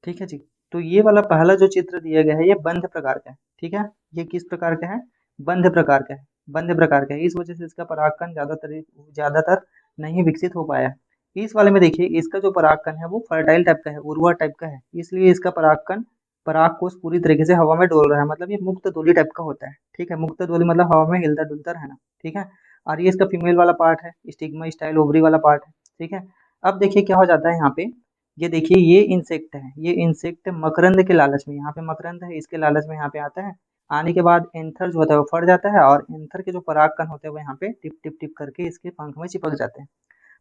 ठीक है जी। तो ये वाला पहला जो चित्र दिया गया है ये बंध प्रकार का है, ठीक है, ये किस प्रकार का है, बंध प्रकार का है, बंध प्रकार का है, इस वजह से इसका परागकण ज्यादातर नहीं विकसित हो पाया है। इस वाले में देखिए इसका जो परागकण है वो फर्टाइल टाइप का है, उर्वर टाइप का है, इसलिए इसका परागकण, पराग कोष पूरी तरीके से हवा में डोल रहा है, मतलब ये मुक्त डोली टाइप का होता है, ठीक है, मुक्त डोली मतलब हवा में हिलता डुलता रहना, ठीक है। और ये इसका फीमेल वाला पार्ट है, स्टिग्मा स्टाइल ओवरी वाला पार्ट है, ठीक है। अब देखिए क्या हो जाता है यहाँ पे, ये देखिए ये इंसेक्ट है, ये इंसेक्ट मकरंद के लालच में, यहाँ पे मकरंद है इसके लालच में यहाँ पे आता है, आने के बाद एंथर जो होता है वो फट जाता है, और एंथर के जो पराग कण होते हैं वो यहाँ पे टिप टिप टिप करके इसके पंख में चिपक जाते हैं,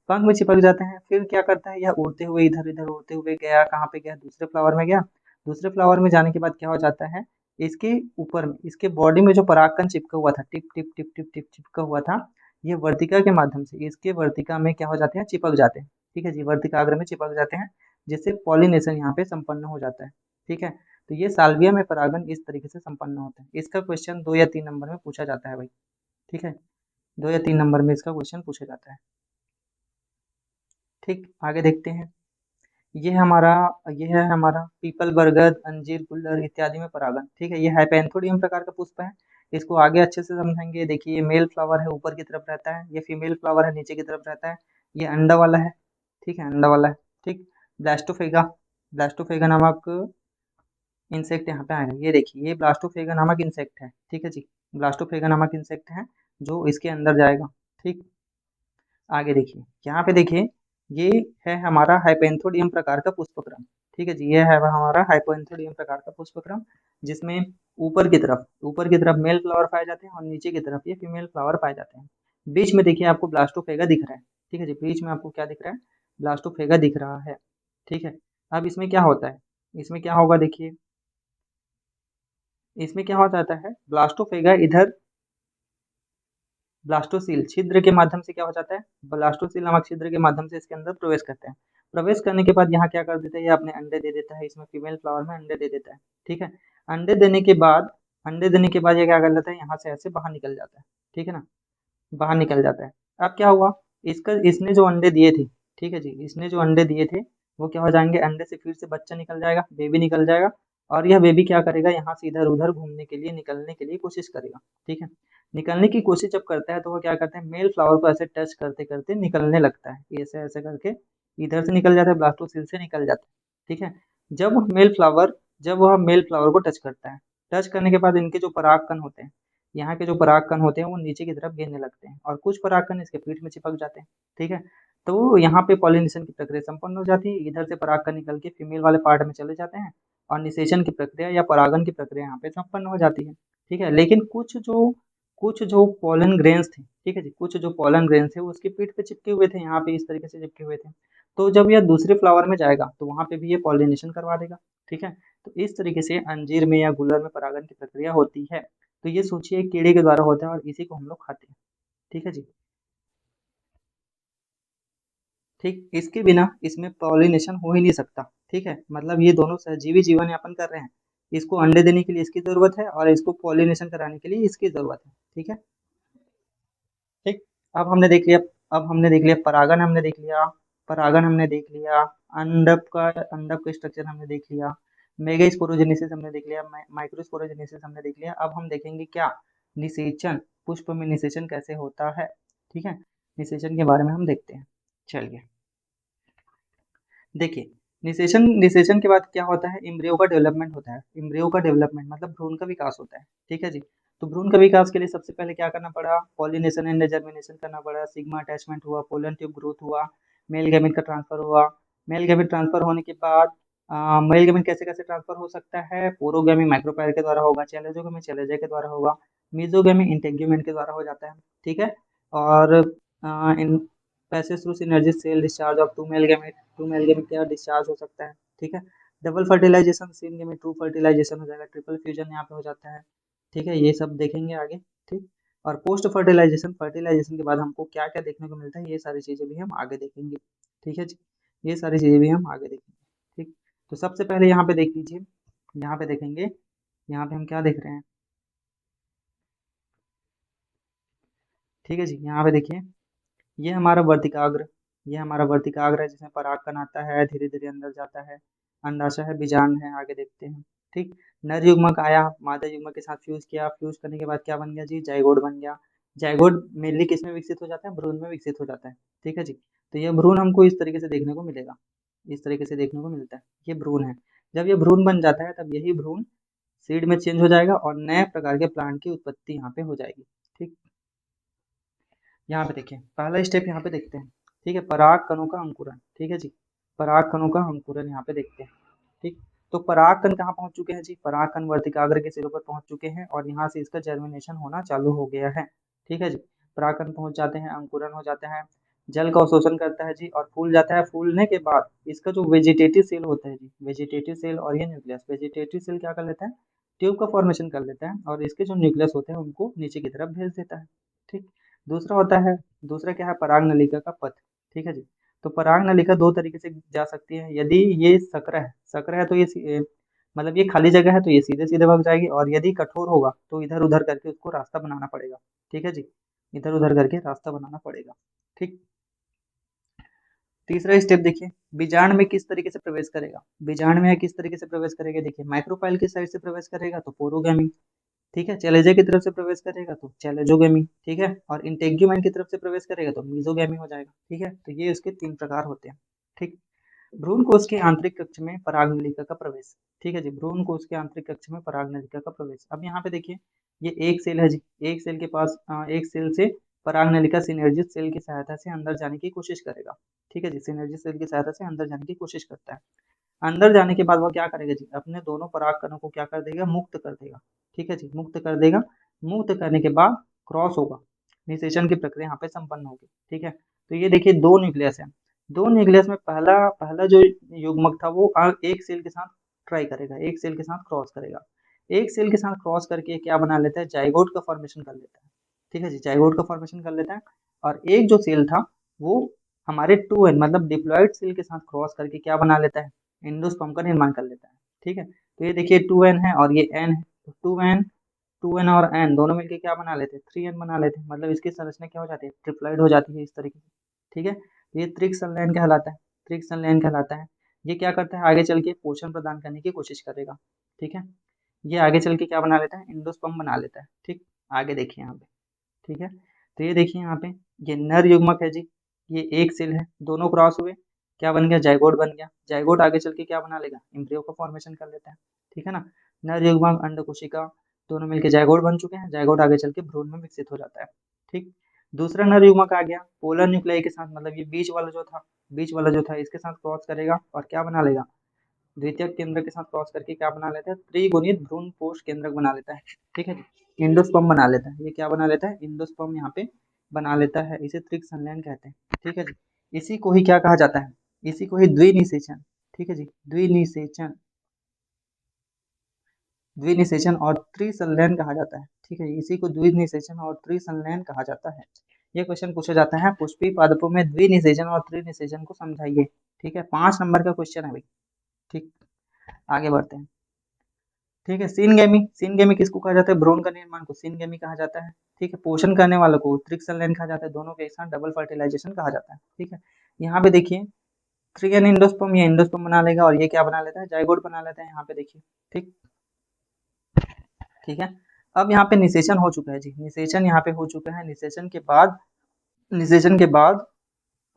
पंख में चिपक जाते हैं, फिर क्या करता है यह उड़ते हुए इधर इधर उड़ते हुए गया, कहाँ पे गया, दूसरे फ्लावर में गया, दूसरे फ्लावर में जाने के बाद क्या हो जाता है, इसके ऊपर में इसके बॉडी में जो परागकण चिपका हुआ था, tip tip tip tip tip चिपका हुआ था, ये वर्तिका के माध्यम से इसके वर्तिका में क्या हो जाते हैं, चिपक जाते हैं, ठीक है जी, वर्तिकाग्र में चिपक जाते हैं, जिससे पॉलिनेशन यहाँ पे संपन्न हो जाता है, ठीक है। तो ये साल्विया में परागन इस तरीके से संपन्न होता है, इसका क्वेश्चन 2 या 3 नंबर में पूछा जाता है भाई, ठीक है, 2 या 3 नंबर में इसका क्वेश्चन पूछा जाता है। ठीक, आगे देखते हैं। ये हमारा ये है हमारा पीपल, बरगद, अंजीर, गुल्लर इत्यादि में परागन, ठीक है, ये हाइपेंथोडियम प्रकार का पुष्प है, इसको आगे अच्छे से समझेंगे। देखिए ये मेल फ्लावर है, ऊपर की तरफ रहता है, ये फीमेल फ्लावर है, नीचे की तरफ रहता है, ये अंडा वाला है, ठीक है, अंडा वाला है, ठीक। ब्लास्टोफेगा, ब्लास्टोफेगा नामक इंसेक्ट यहाँ पे आएगा, ये देखिए ये ब्लास्टोफेगा नामक इंसेक्ट है, ठीक है जी, ब्लास्टोफेगा नामक इंसेक्ट है जो इसके अंदर जाएगा, ठीक। आगे देखिए यहाँ पे देखिए ये है हमारा हाइपेंथोडियम प्रकार का पुष्पक्रम, ठीक है जी, ये है हमारा हाइपेंथोडियम प्रकार का पुष्पक्रम, जिसमें ऊपर की तरफ मेल फ्लावर पाए जाते हैं और नीचे की तरफ ये फीमेल फ्लावर पाए जाते हैं। बीच में देखिए आपको ब्लास्टोफेगा दिख रहा है, ठीक है जी, बीच में आपको क्या दिख रहा है, ब्लास्टोफेगा दिख रहा है, ठीक है। अब इसमें क्या होता है, इसमें क्या होगा देखिए, इसमें क्या हो जाता है, ब्लास्टोफेगा इधर ब्लास्टोसील छिद्र के माध्यम से क्या हो जाता है, ब्लास्टोसील नामक छिद्र के माध्यम से इसके अंदर प्रवेश करते हैं, प्रवेश करने के बाद यहाँ क्या कर देता है, ये अपने अंडे दे देता है, इसमें फीमेल फ्लावर में अंडे दे देता है, ठीक है। अंडे देने के बाद ये क्या कर लेता है, यहाँ से ऐसे बाहर निकल जाता है, ठीक है ना, बाहर निकल जाता है। अब क्या हुआ, इसका इसने जो अंडे दिए थे, ठीक है जी, इसने जो अंडे दिए थे वो क्या हो जाएंगे, अंडे से फिर से बच्चा निकल जाएगा, बेबी निकल जाएगा, और यह बेबी क्या करेगा, यहाँ से इधर उधर घूमने के लिए, निकलने के लिए कोशिश करेगा, ठीक है। निकलने की कोशिश जब करता है तो वो क्या करते हैं, मेल फ्लावर को ऐसे टच करते करते निकलने लगता है, ऐसे ऐसे करके इधर से निकल जाता है, ब्लास्टोसिल से निकल जाता है, ठीक है। जब मेल फ्लावर जब वह मेल फ्लावर को टच करता है, टच करने के बाद इनके जो परागकण होते हैं, यहाँ के जो परागकण होते हैं वो नीचे की तरफ गिरने लगते हैं, और कुछ परागकण इसके पीठ में चिपक जाते हैं, ठीक है। तो यहाँ पे पॉलिनेशन की प्रक्रिया संपन्न हो जाती है, इधर से परागकण निकल के फीमेल वाले पार्ट में चले जाते हैं, और निषेचन की प्रक्रिया या परागन की प्रक्रिया यहाँ पे संपन्न हो जाती है, ठीक है। लेकिन कुछ जो पोलन ग्रेन्स थे, ठीक है जी, कुछ जो पोलन ग्रेन्स थे वो उसकी पीठ पे चिपके हुए थे, यहाँ पे इस तरीके से चिपके हुए थे, तो जब यह दूसरे फ्लावर में जाएगा तो वहाँ पे भी ये पॉलिनेशन करवा देगा, ठीक है। तो इस तरीके से अंजीर में या गुलर में परागन की प्रक्रिया होती है। तो ये सोचिए कीड़े के द्वारा होता है और इसी को हम लोग खाते हैं, ठीक है जी। ठीक, इसके बिना इसमें पॉलिनेशन हो ही नहीं सकता, ठीक है, मतलब ये दोनों सहजीवी जीवन यापन कर रहे हैं, इसको अंडे देने के लिए इसकी जरूरत है और इसको पॉलिनेशन कराने के लिए इसकी जरूरत है, ठीक है। ठीक, अब हमने देख लिया परागन, हमने देख लिया, अंडप का स्ट्रक्चर हमने देख लिया, मेगास्पोरोजेनेसिस हमने देख लिया, माइक्रोस्पोरोजेनेसिस हमने देख लिया। अब हम देखेंगे क्या, निषेचन, पुष्प में निषेचन कैसे होता है, ठीक है, निषेचन के बारे में हम देखते हैं। चलिए देखिए, निषेचन निषेचन के बाद क्या होता है, इम्ब्रियो का डेवलपमेंट होता है, इम्ब्रियो का डेवलपमेंट मतलब भ्रूण का विकास होता है, ठीक है जी। तो भ्रूण का विकास के लिए सबसे पहले क्या करना पड़ा, पॉलिनेशन एंड जर्मिनेशन करना पड़ा, सिग्मा अटैचमेंट हुआ, पोलन ट्यूब ग्रोथ हुआ, मेल गैमेट का ट्रांसफर हुआ, मेल गैमेट ट्रांसफर होने के बाद मेल गैमेट कैसे कैसे ट्रांसफर हो सकता है, पोरोगैमी माइक्रोपैर के द्वारा होगा, चैलेजोगैमी चैलेजा के द्वारा होगा, मीजोगैमी इंटेग्यूमेंट के द्वारा हो जाता है, ठीक है। और इन passage through synergid cell discharge of two male gamete क्या डिस्चार्ज हो सकता है, ठीक है। डबल फर्टिलाइजेशन सीन में ट्रू फर्टिलाइजेशन हो जाएगा, ट्रिपल फ्यूजन यहाँ पे हो जाता है, ठीक है, ये सब देखेंगे आगे। ठीक, और पोस्ट फर्टिलाइजेशन, फर्टिलाइजेशन के बाद हमको क्या क्या देखने को मिलता है, ये सारी चीज़ें भी हम आगे देखेंगे। ठीक है जी, ये सारी चीज़ें भी हम आगे देखेंगे। ठीक, तो सबसे पहले यहाँ पे देख लीजिए, यहाँ पे देखेंगे, यहाँ पे हम क्या देख रहे हैं। ठीक है जी, यहाँ पे देखिए, ये हमारा वर्तिकाग्र, ये हमारा वर्तिकाग्र है जिसमें परागकण आता है, धीरे धीरे अंदर जाता है, अंडाशय है, बीजांड है, आगे देखते हैं। ठीक, नर युग्मक आया, मादा युग्मक के साथ फ्यूज किया, फ्यूज करने के बाद क्या बन गया जी, जाइगोट बन गया। जाइगोट मेनली किस में विकसित हो जाता है, भ्रूण में विकसित हो जाता है। ठीक है जी, तो ये भ्रूण हमको इस तरीके से देखने को मिलेगा, इस तरीके से देखने को मिलता है, ये भ्रूण है। जब ये भ्रूण बन जाता है तब यही भ्रूण सीड में चेंज हो जाएगा और नए प्रकार के प्लांट की उत्पत्ति यहाँ पे हो जाएगी। ठीक, यहाँ पे देखिए, पहला स्टेप यहाँ पे देखते हैं। ठीक है, पराग कणों का अंकुरन। ठीक है जी, पराग कणों का अंकुरन यहाँ पे देखते हैं। ठीक, तो पराग कण कहाँ पहुंच चुके हैं जी, पराग कण वर्तिकाग्र के सिरों पर पहुंच चुके हैं और यहाँ से इसका जर्मिनेशन होना चालू हो गया है। ठीक है जी, पराग कण पहुंच जाते हैं, अंकुरन हो जाता है, जल का अवशोषण करता है जी और फूल जाता है। फूलने के बाद इसका जो वेजिटेटिव सेल होता है जी, वेजिटेटिव सेल और ये न्यूक्लियस, वेजिटेटिव सेल क्या कर लेता है, ट्यूब का फॉर्मेशन कर लेता है और इसके जो न्यूक्लियस होते हैं उनको नीचे की तरफ भेज देता है। ठीक, दूसरा होता है, दूसरा क्या है, पराग नलिका का पथ। ठीक है जी, तो पराग नलिका दो तरीके से जा सकती है। यदि ये सक्र है, सक्र है तो ये मतलब ये खाली जगह है तो ये सीधे सीधे भाग जाएगी, और यदि कठोर होगा तो इधर उधर करके उसको रास्ता बनाना पड़ेगा। ठीक है जी, इधर उधर करके रास्ता बनाना पड़ेगा। ठीक, तीसरा स्टेप देखिए, बीजांड में किस तरीके से प्रवेश करेगा, बीजांड में किस तरीके से प्रवेश करेगा, देखिए माइक्रोपाइल की साइड से प्रवेश करेगा तो पोरोगैमी। ठीक है, चैलेजे की तरफ से प्रवेश करेगा तो चैलेजोगेमी। ठीक है, और इंटेग्यूमेन की तरफ से प्रवेश करेगा तो मीजोगेमी हो जाएगा। ठीक है, तो ये उसके तीन प्रकार होते हैं। ठीक, भ्रूण कोश के आंतरिक कक्ष में पराग नलिका का प्रवेश। ठीक है जी, भ्रूण कोश के आंतरिक कक्ष में पराग नलिका का प्रवेश। अब यहाँ पे देखिए, ये एक सेल है जी, एक सेल के पास एक सेल से पराग नलिका सिनर्जिस सेल की सहायता से अंदर जाने की कोशिश करेगा। ठीक है जी, सिनर्जिस सेल की सहायता से अंदर जाने की कोशिश करता है। अंदर जाने के बाद वो क्या करेगा जी, अपने दोनों पराग कणों को क्या कर देगा, मुक्त कर देगा। ठीक है जी, मुक्त कर देगा, मुक्त करने के बाद क्रॉस होगा, निषेचन की प्रक्रिया यहाँ पे संपन्न होगी। ठीक है, तो ये देखिए दो न्यूक्लियस है, दो न्यूक्लियस में पहला पहला जो युग्मक था वो एक सेल के साथ ट्राई करेगा, एक सेल के साथ क्रॉस करेगा, एक सेल के साथ क्रॉस करके क्या बना लेता है, जाइगोट का फॉर्मेशन कर लेता है। ठीक है जी, जाइगोट का फॉर्मेशन कर लेता है, और एक जो सेल था वो हमारे 2n मतलब डिप्लॉयड सेल के साथ क्रॉस करके क्या बना लेता है, एंडोस्पर्म का निर्माण कर लेता है। ठीक है, तो ये देखिए 2n है और ये n है, तो 2n और n दोनों मिलके क्या बना लेते हैं, 3n बना लेते हैं, मतलब इसकी संरचना क्या हो जाती है, ट्रिप्लॉइड हो जाती है इस तरीके से। ठीक है, तो ये त्रिक संलयन कहलाता है, त्रिक संलयन कहलाता है। ये क्या करता है, आगे चल के पोषण प्रदान करने की कोशिश करेगा। ठीक है, ये आगे चल के क्या बना लेता है, एंडोस्पर्म बना लेता है। ठीक, आगे देखिए यहाँ पे। ठीक है, तो ये देखिए यहाँ पे, ये नर युग्मक है जी, ये एक सेल है, दोनों क्रॉस हुए, क्या बन गया, जाइगोट बन गया। जाइगोट आगे चल के क्या बना लेगा, एम्ब्रियो का फॉर्मेशन कर लेता है। ठीक है ना, नर युग्मक अंड कोशिका दोनों मिलके जाइगोट बन चुके हैं, जाइगोट आगे चल के भ्रूण में विकसित हो जाता है। ठीक, दूसरा नर युग्मक आ गया पोलर न्यूक्लियाई के साथ, मतलब ये बीच वाला जो था, बीच वाला जो था इसके साथ क्रॉस करेगा और क्या बना लेगा, द्वितीयक केंद्र के साथ क्रॉस करके क्या बना लेता है, त्रिगुणित भ्रूण पोष केंद्रक बना लेता है। ठीक है, इंडोस्पर्म बना लेता है, ये क्या बना लेता है, इंडोस्पर्म यहाँ पे बना लेता है, इसे त्रिक संलयन कहते हैं। ठीक है जी, इसी को ही क्या कहा जाता है, इसी को ही द्विनिषेचन। ठीक है जी, द्विनिषेचन, द्विनिषेचन और त्रिसंलयन कहा जाता है। ठीक है, इसी को द्विनिषेचन और त्रिसंलयन कहा जाता है। ये क्वेश्चन पूछा जाता है, पुष्पी पादपों में द्विनिषेचन और त्रिनिषेचन को समझाइए। ठीक है, 5 नंबर का क्वेश्चन है भाई। ठीक, आगे बढ़ते हैं। ठीक है, सीनगेमी, सीनगेमी किसको कहा जाता है, भ्रूण का निर्माण को सीनगेमी कहा जाता है। ठीक है, पोषण करने वालों को त्रिक संलयन कहा जाता है, दोनों के एक साथ डबल फर्टिलाइजेशन कहा जाता है। ठीक है, यहाँ पे देखिए 3n एंडोस्पर्म, ये एंडोस्पर्म बना लेगा और ये क्या बना लेता है, जाइगोट बना लेता है, यहाँ पे देखिए। ठीक, ठीक है, अब यहाँ पे निषेचन हो चुका है जी, निषेचन यहाँ पे हो चुका है। निषेचन के बाद, निषेचन के बाद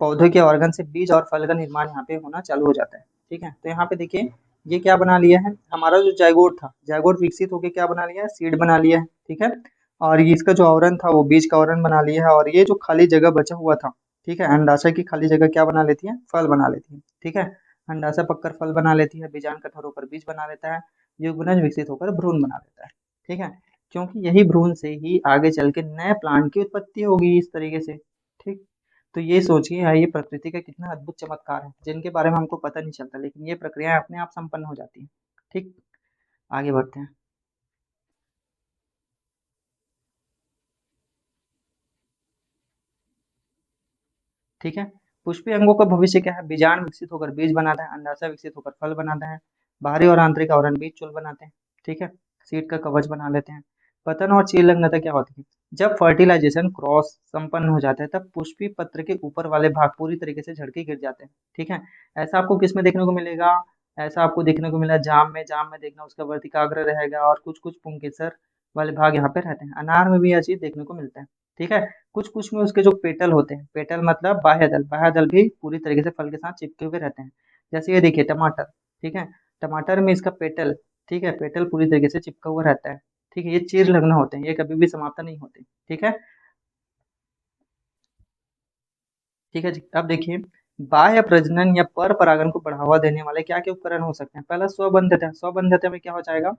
पौधे के ऑर्गन से बीज और फल का निर्माण यहाँ पे होना चालू हो जाता है। ठीक है, तो यहाँ पे देखिए ये क्या बना लिया है, हमारा जो जाइगोट था, जाइगोट विकसित होकर क्या बना लिया है, सीड बना लिया है। ठीक है, और इसका जो आवरण था वो बीज का आवरण बना लिया है, और ये जो खाली जगह बचा हुआ था, ठीक है, अंडाशय की खाली जगह क्या बना लेती है, फल बना लेती है। ठीक है, अंडाशय पककर फल बना लेती है, बीजांड कठोर होकर बीज बना लेता है, युग्मनज विकसित होकर भ्रूण बना लेता है। ठीक है, क्योंकि यही भ्रूण से ही आगे चल के नए प्लांट की उत्पत्ति होगी इस तरीके से। ठीक, तो ये सोचिए यार, ये प्रकृति का कितना अद्भुत चमत्कार है जिनके बारे में हमको पता नहीं चलता, लेकिन ये प्रक्रियाएं अपने आप संपन्न हो जाती हैं। ठीक, आगे बढ़ते हैं। ठीक है। पुष्पीय अंगों का भविष्य क्या है? बीजांड विकसित होकर बीज बनाता है, अंडाशय विकसित होकर फल बनाता है, बाहरी और आंतरिक आवरण बीज चूल बनाते हैं। ठीक है, सीड का कवच बना लेते हैं। पतन और चीलग्नता क्या होती है? जब फर्टिलाइजेशन क्रॉस संपन्न हो जाता है तब पुष्पी पत्र के ऊपर वाले भाग पूरी तरीके से झड़ के गिर जाते हैं। ठीक है, ऐसा आपको किस में देखने को मिलेगा? ऐसा आपको देखने को मिला जाम में देखना उसका वर्तिकाग्र रहेगा और कुछ कुछ पुंकेसर वाले भाग यहाँ पे रहते हैं। अनार में भी यह चीज देखने को मिलता है। ठीक है, कुछ कुछ में उसके जो पेटल होते हैं, पेटल मतलब बाह्य दल भी पूरी तरीके से फल के साथ चिपके हुए रहते हैं। जैसे ये देखिए टमाटर, ठीक है, टमाटर में इसका पेटल, ठीक है, पेटल पूरी तरीके से चिपका हुआ रहता है। ठीक है, ये चीर लगना होते हैं, ये कभी भी समाप्त नहीं होते। ठीक है, ठीक है जी। अब देखिए, बाह्य प्रजनन या पर परागण को बढ़ावा देने वाले क्या क्या उपकरण हो सकते हैं? पहला स्वबंधता। स्वबंधता में क्या हो जाएगा?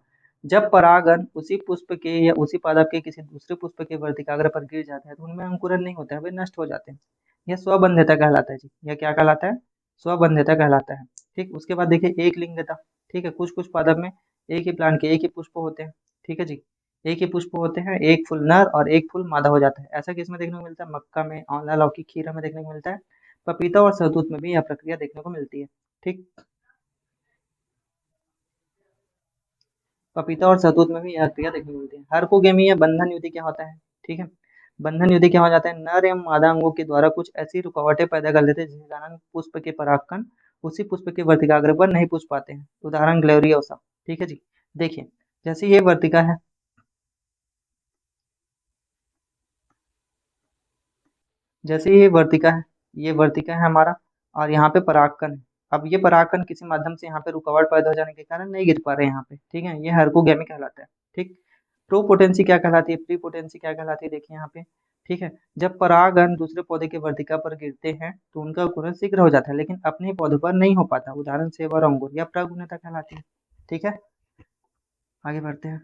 जब परागण उसी पुष्प के या उसी पादप के किसी दूसरे पुष्प के वर्तिकाग्र पर गिर जाता है तो उनमें अंकुरन नहीं होता है, वे नष्ट हो जाते हैं। यह स्वबंधता कहलाता है जी। यह क्या कहलाता है? स्वबंधता कहलाता है। ठीक, उसके बाद देखिए एक लिंगता। ठीक है, कुछ कुछ पादप में एक ही प्लांट के एक ही पुष्प होते हैं। ठीक है जी, एक ही पुष्प होते हैं, एक फूल नर और एक फूल मादा हो जाता है। ऐसा किसमें देखने को मिलता है? मक्का में, आंवला, लौकी, खीरा में देखने को मिलता है। पपीता और शहतूत में भी यह प्रक्रिया देखने को मिलती है। ठीक, पपीता और शहतूत में भी यह क्रिया देखने को मिलती है। हरकोगेमी या बंधन युद्धि क्या होता है? ठीक है, बंधन युद्धि क्या हो जाता है? नर एवं मादा अंगों के द्वारा कुछ ऐसी रुकावटें पैदा कर लेते हैं जिसके कारण पुष्प के परागकण उसी पुष्प के वर्तिकाग्र पर नहीं पुष्प पाते हैं। उदाहरण ग्लोरियोसा। ठीक है जी, देखिए, जैसे ये वर्तिका है, जैसे ये वर्तिका है हमारा, और यहाँ पे परागकण है। अब ये परागकण किसी माध्यम से यहाँ पे रुकावट पैदा हो जाने के कारण नहीं गिर पा रहे हैं यहाँ पे। ठीक है, ये हरकोगेमी कहलाता है। ठीक, प्रो पोटेंसी क्या कहलाती है? प्री पोटेंसी क्या कहलाती है? देखिए यहाँ पे, ठीक है, जब परागकण दूसरे पौधे के वर्तिका पर गिरते हैं तो उनका अंकुरण शीघ्र हो जाता है लेकिन अपने पौधे पर नहीं हो पाता। उदाहरण सेब और अंगूर, या प्रगुणता कहलाती है। ठीक है, आगे बढ़ते हैं।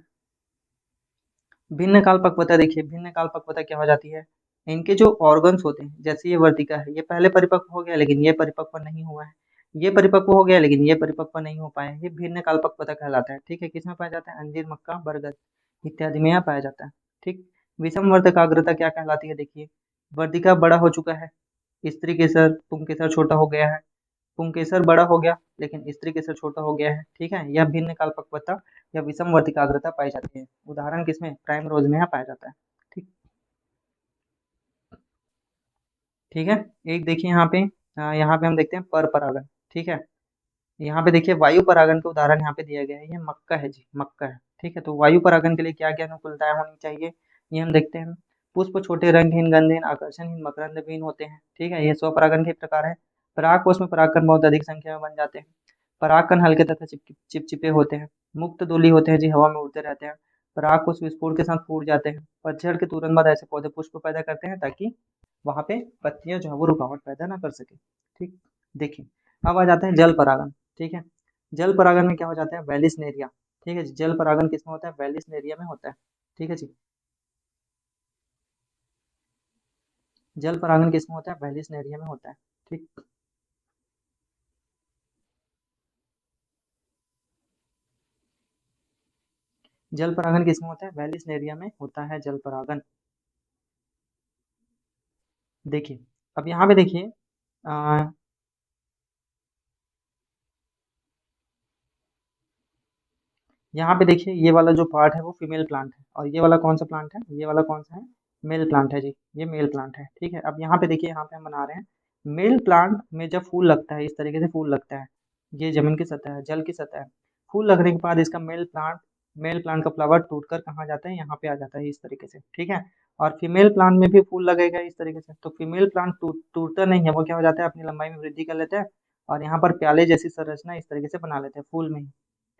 भिन्न काल पक्वता। देखिए, भिन्न काल पक्वता क्या हो जाती है? इनके जो ऑर्गन्स होते हैं, जैसे ये वर्तिका है, ये पहले परिपक्व हो गया लेकिन ये परिपक्व नहीं हुआ है, ये परिपक्व हो गया लेकिन ये परिपक्व नहीं हो पाया, ये भिन्न काल पक्वता कहलाता है। ठीक है, किसमें पाया जाता है? अंजीर, मक्का, बरगद इत्यादि में यह पाया जाता है। ठीक, विषम वर्तकाग्रता क्या कहलाती है? देखिए, वर्तिका बड़ा हो चुका है, स्त्री केसर पुंकेसर छोटा हो गया है, पुंकेसर बड़ा हो गया लेकिन स्त्री केसर छोटा हो गया है। ठीक है, यह भिन्न काल पक्वता या विषम वर्तिकाग्रता पाई जाती है। उदाहरण किसमें? प्राइम रोज में यह पाया जाता है। ठीक, ठीक है, एक देखिए यहाँ पे हम देखते हैं पर परागण। ठीक है, यहाँ पे देखिए वायु परागण का उदाहरण यहाँ पे दिया गया है, ये मक्का है जी, मक्का है। ठीक है, तो वायु परागण के लिए क्या क्या अनुकूलताएं होनी चाहिए, ये हम देखते हैं। पुष्प छोटे, रंगहीन, गंधहीन, आकर्षणहीन, मकरंदहीन होते हैं। ठीक है, ये स्वपरागण के प्रकार है। परागकोश में परागकण बहुत अधिक संख्या में बन जाते हैं। परागकण हल्के तथा चिपचिपे होते हैं। मुक्त दोली होते हैं जी, हवा में उड़ते रहते हैं। परागकोश विस्फोट के साथ फूट जाते हैं। पतझड़ के तुरंत बाद ऐसे पौधे पुष्प पैदा करते हैं ताकि वहां पे पत्तियां जो है वो रुकावट पैदा ना कर सके। ठीक, देखिए, अब आ जाते हैं जल परागण। ठीक है, जल परागण में क्या हो जाता है? वेलिसनेरिया। ठीक है जी, जल परागण किसमें होता है? वेलिसनेरिया में होता है। ठीक है जी, जल परागण किसमें होता है? वेलिसनेरिया में होता है। ठीक, जल परागण किसमें होता है? वेलिसनेरिया में होता है जल परागण। देखिए, अब यहाँ पे देखिए, अ, यहाँ पे देखिए, ये वाला जो पार्ट है वो फीमेल प्लांट है और ये वाला कौन सा प्लांट है? ये वाला कौन सा है? मेल प्लांट है जी, ये मेल प्लांट है। ठीक है, अब यहाँ पे देखिए, यहाँ पे हम बना रहे हैं मेल प्लांट में जब फूल लगता है, इस तरीके से फूल लगता है, ये जमीन की सतह है, जल की सतह है। फूल लगने के बाद इसका मेल प्लांट का फ्लावर टूटकर कहाँ जाता है? यहाँ पे आ जाता है इस तरीके से। ठीक है, और फीमेल प्लांट में भी फूल लगेगा इस तरीके से। तो फीमेल प्लांट टूटता नहीं है, वो क्या हो जाता है? अपनी लंबाई में वृद्धि कर लेता है और यहाँ पर प्याले जैसी संरचना इस तरीके से बना लेते हैं फूल में ही।